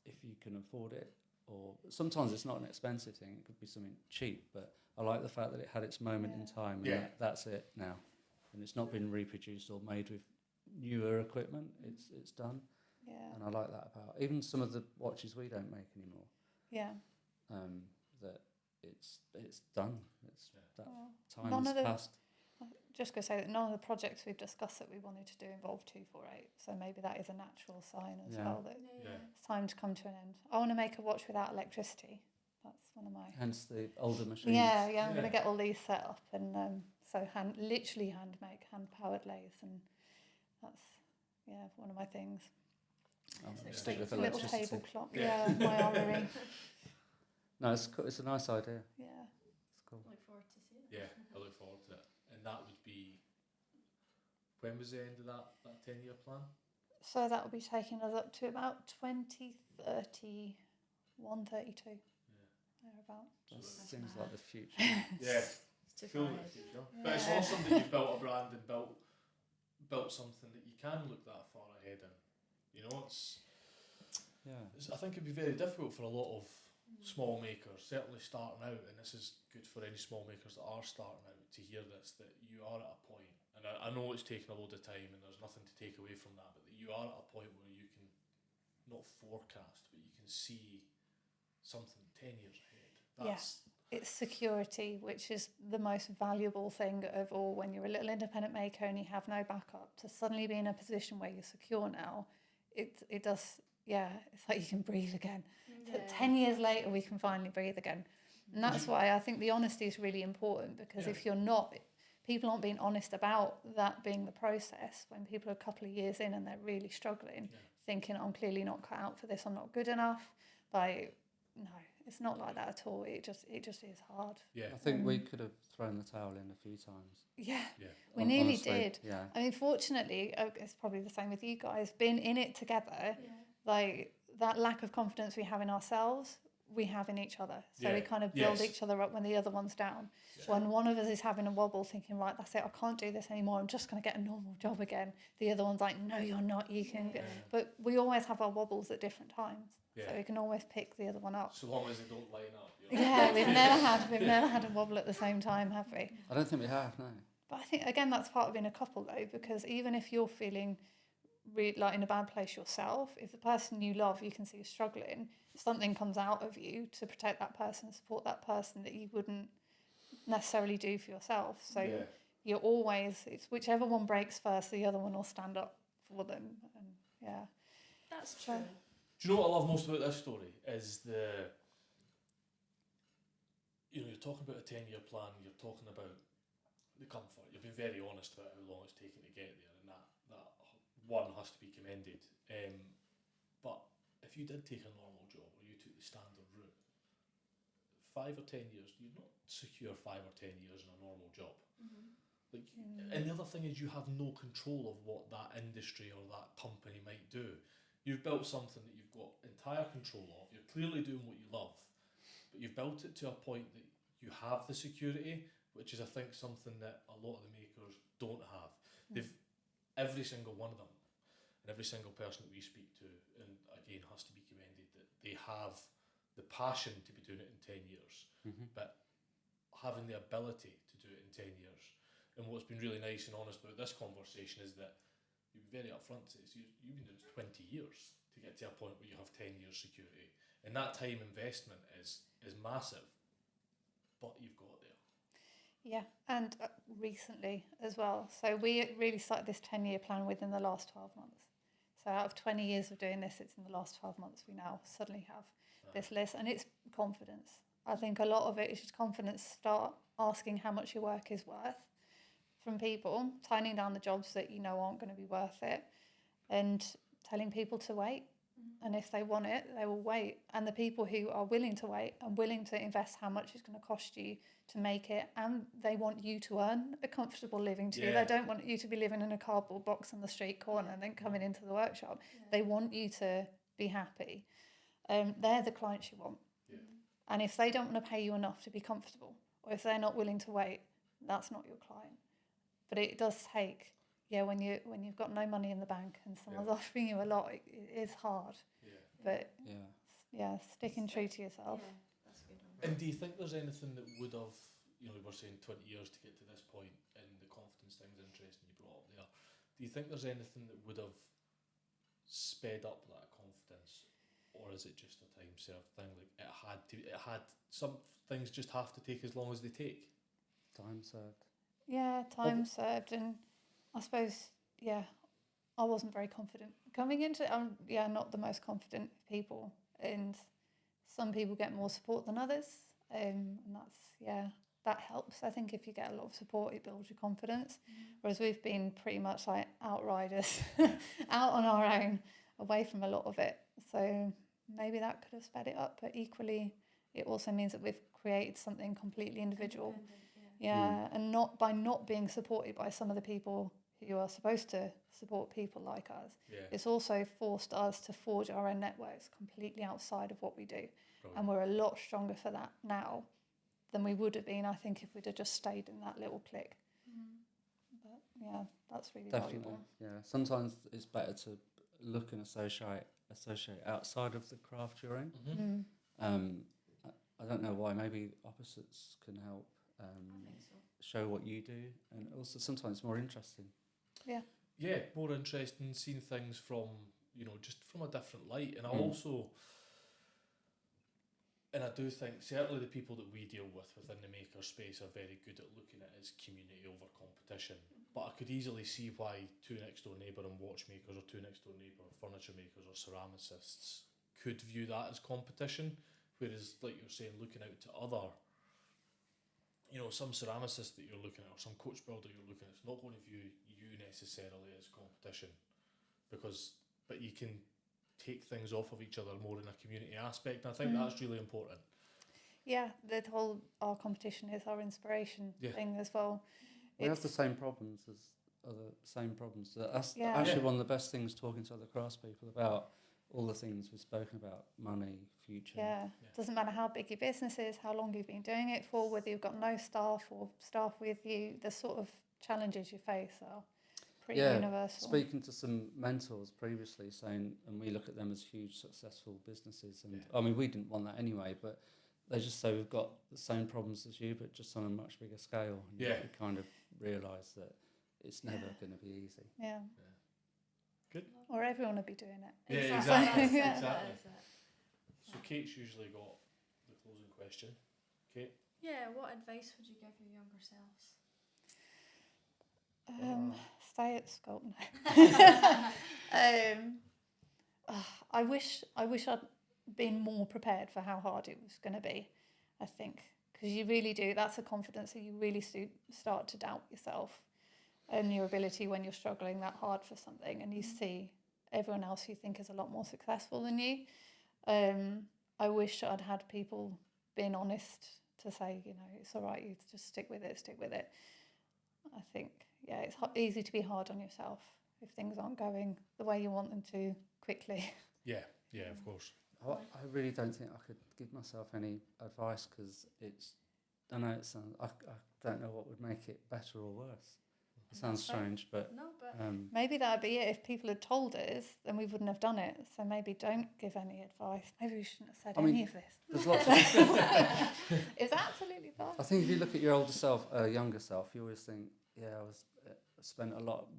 if you can afford it, or sometimes it's not an expensive thing, it could be something cheap, but I like the fact that it had its moment in time, and that's it now, and it's not been reproduced or made with newer equipment. It's done. Yeah. And I like that about even some of the watches we don't make anymore. Yeah. That it's done. It's that time None has of the- passed. Just going to say that none of the projects we've discussed that we wanted to do involve 248, so maybe that is a natural sign as well that it's time to come to an end. I want to make a watch without electricity. That's one of my... Hence the older machines. Yeah, I'm going to get all these set up, and so literally hand-make, hand-powered lathes, and that's, one of my things. I'm gonna stick with Little electricity. table clock, my orrery. No, it's a nice idea. Yeah. Yeah, I look forward to it. And that would be, when was the end of that 10-year plan? So that will be taking us up to about 2031, 32. Yeah. Thereabout. That So seems like the future. Yeah. It's too Cool. far ahead. But it's awesome that you've built a brand and built something that you can look that far ahead in. You know, I think it'd be very difficult for a lot of small makers, certainly starting out, and this is good for any small makers that are starting out to hear this, that you are at a point, and I know it's taken a load of time and there's nothing to take away from that, but that you are at a point where you can not forecast, but you can see something 10 years ahead. It's security, which is the most valuable thing of all. When you're a little independent maker and you have no backup, to suddenly be in a position where you're secure now, it does, it's like you can breathe again. So 10 years later, we can finally breathe again. And that's why I think the honesty is really important, because if you're not, people aren't being honest about that being the process. When people are a couple of years in and they're really struggling, thinking, I'm clearly not cut out for this, I'm not good enough. Like, no, it's not like that at all. It just is hard. Yeah. I think we could have thrown the towel in a few times. We nearly Honestly, did. Yeah. I mean, fortunately, it's probably the same with you guys, being in it together, like that lack of confidence we have in ourselves, we have in each other. So we kind of build each other up when the other one's down. When one of us is having a wobble, thinking, right, that's it, I can't do this anymore, I'm just going to get a normal job again. The other one's like, no, you're not, you can. But we always have our wobbles at different times. Yeah. So we can always pick the other one up. So long as they don't line up. We've never had a wobble at the same time, have we? I don't think we have, no. But I think, again, that's part of being a couple, though, because even if you're feeling like in a bad place yourself, if the person you love, you can see is struggling, something comes out of you to protect that person, support that person, that you wouldn't necessarily do for yourself. So you're always, it's whichever one breaks first, the other one will stand up for them. And that's true. Do you know what I love most about this story is you're talking about a 10-year plan, you're talking about the comfort, you've been very honest about how long it's taken to get there, and that one has to be commended. But if you did take a normal job, or you took the standard route, 5 or 10 years, you're not secure 5 or 10 years in a normal job. And the other thing is, you have no control of what that industry or that company might do. You've built something that you've got entire control of. You're clearly doing what you love, but you've built it to a point that you have the security, which is, I think, something that a lot of the makers don't have. Every single one of them, and every single person that we speak to, and again, has to be commended, that they have the passion to be doing it in 10 years, but having the ability to do it in 10 years. And what's been really nice and honest about this conversation is that you're very upfront to this. You've been doing it 20 years to get to a point where you have 10 years security. And that time investment is massive, but you've got there. Yeah, and recently as well. So we really started this 10-year plan within the last 12 months. So out of 20 years of doing this, it's in the last 12 months we now suddenly have this list. And it's confidence. I think a lot of it is just confidence. Start asking how much your work is worth from people, tightening down the jobs that you know aren't going to be worth it, and telling people to wait. And if they want it, they will wait. And the people who are willing to wait and willing to invest how much it's going to cost you to make it, and they want you to earn a comfortable living too. They don't want you to be living in a cardboard box on the street corner and then coming into the workshop. They want you to be happy. They're the clients you want. And if they don't want to pay you enough to be comfortable, or if they're not willing to wait, that's not your client. But it does take, when you've got no money in the bank and someone's offering you a lot, it is hard. But sticking true to yourself. That's a good one. And do you think there's anything that would have, we were saying 20 years to get to this point, and the confidence thing's interesting you brought up there. Do you think there's anything that would have sped up that confidence, or is it just a time served thing? Like it had some things just have to take as long as they take. Time served. Yeah, time served. And I suppose, I wasn't very confident coming into it. I'm not the most confident of people, and some people get more support than others, and that helps. I think if you get a lot of support, it builds your confidence. Whereas we've been pretty much like outriders, out on our own, away from a lot of it. So maybe that could have sped it up, but equally, it also means that we've created something completely individual. Yeah, and not being supported by some of the people who are supposed to support people like us. Yeah. It's also forced us to forge our own networks completely outside of what we do. Brilliant. And we're a lot stronger for that now than we would have been, I think, if we'd have just stayed in that little clique. But yeah, that's really Definitely. valuable. Yeah. Sometimes it's better to look and associate outside of the craft you're in. I don't know why. Maybe opposites can help I think so. show what you do, and also sometimes more interesting. Yeah, more interesting, seeing things from, just from a different light. And I do think certainly the people that we deal with within the maker space are very good at looking at it as community over competition. But I could easily see why two next door neighbour and watchmakers, or two next door neighbour furniture makers or ceramicists could view that as competition. Whereas, like you're saying, looking out to other, some ceramicist that you're looking at, or some coach builder you're looking at, it's not going to view you necessarily as competition, but you can take things off of each other more in a community aspect, and I think that's really important. Yeah, the whole our competition is our inspiration thing as well. We have the same problems as That's actually one of the best things, talking to other craftspeople about all the things we've spoken about: money, future. Yeah, doesn't matter how big your business is, how long you've been doing it for, whether you've got no staff or staff with you, the sort of challenges you face are pretty universal. Speaking to some mentors previously, saying, and we look at them as huge successful businesses, and I mean, we didn't want that anyway, but they just say we've got the same problems as you, but just on a much bigger scale. And you kind of realise that it's never going to be easy. Yeah. Good. Or everyone would be doing it. Yeah, exactly. Exactly. So Kate's usually got the closing question. Kate? Yeah, what advice would you give your younger selves? Stay at school. I wish I'd been more prepared for how hard it was going to be, I think, because you really do. That's a confidence that you really start to doubt yourself and your ability when you're struggling that hard for something, and you see everyone else you think is a lot more successful than you. I wish I'd had people being honest to say, it's all right, you just stick with it. I think, it's easy to be hard on yourself if things aren't going the way you want them to quickly. Yeah, of course. I really don't think I could give myself any advice, because I don't know what would make it better or worse. It sounds strange, but maybe that'd be it. If people had told us, then we wouldn't have done it. So maybe don't give any advice. Maybe we shouldn't have said any of this. There's lots of It's absolutely fine. I think if you look at your younger self, you always think,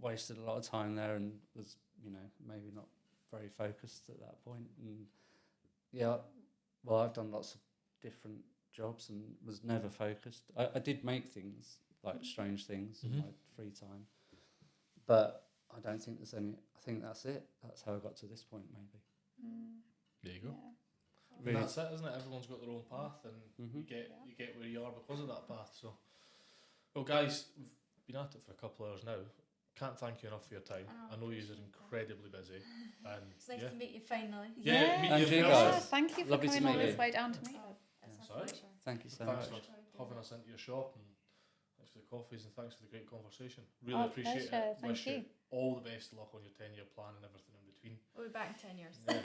wasted a lot of time there, and was, maybe not very focused at that point. And I've done lots of different jobs and was never focused. I did make things, like strange things in my free time, but I don't think there's any. I think that's it. That's how I got to this point, maybe. There you go. Yeah. Really. That's it, isn't it? Everyone's got their own path, and you get where you are because of that path. So, well, guys, we've been at it for a couple of hours now. Can't thank you enough for your time. I know you're incredibly busy, and it's nice to meet you finally. Meet you guys. Thank you for Lovely coming to all meet this you. way down to meet us. It's Sorry? a pleasure. Thank you so Thanks much. for having us into your shop, and thanks for the coffees, and thanks for the great conversation. Really Our appreciate pleasure. it. Thank Wish you all the best of luck on your 10-year plan and everything in between. We'll be back in 10 years. We'll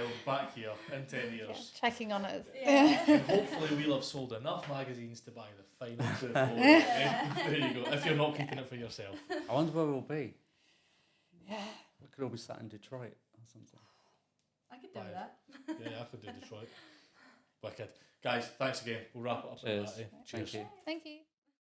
be back here in 10 years. Checking on us. And hopefully we'll have sold enough magazines to buy the final 2 or 4. There you go, if you're not keeping it for yourself. I wonder where we'll be. Yeah. We could all be sat in Detroit or something. I could do that. I could do Detroit. Wicked. Guys, thanks again. We'll wrap it up. Cheers. At that, Thank you. Thank you.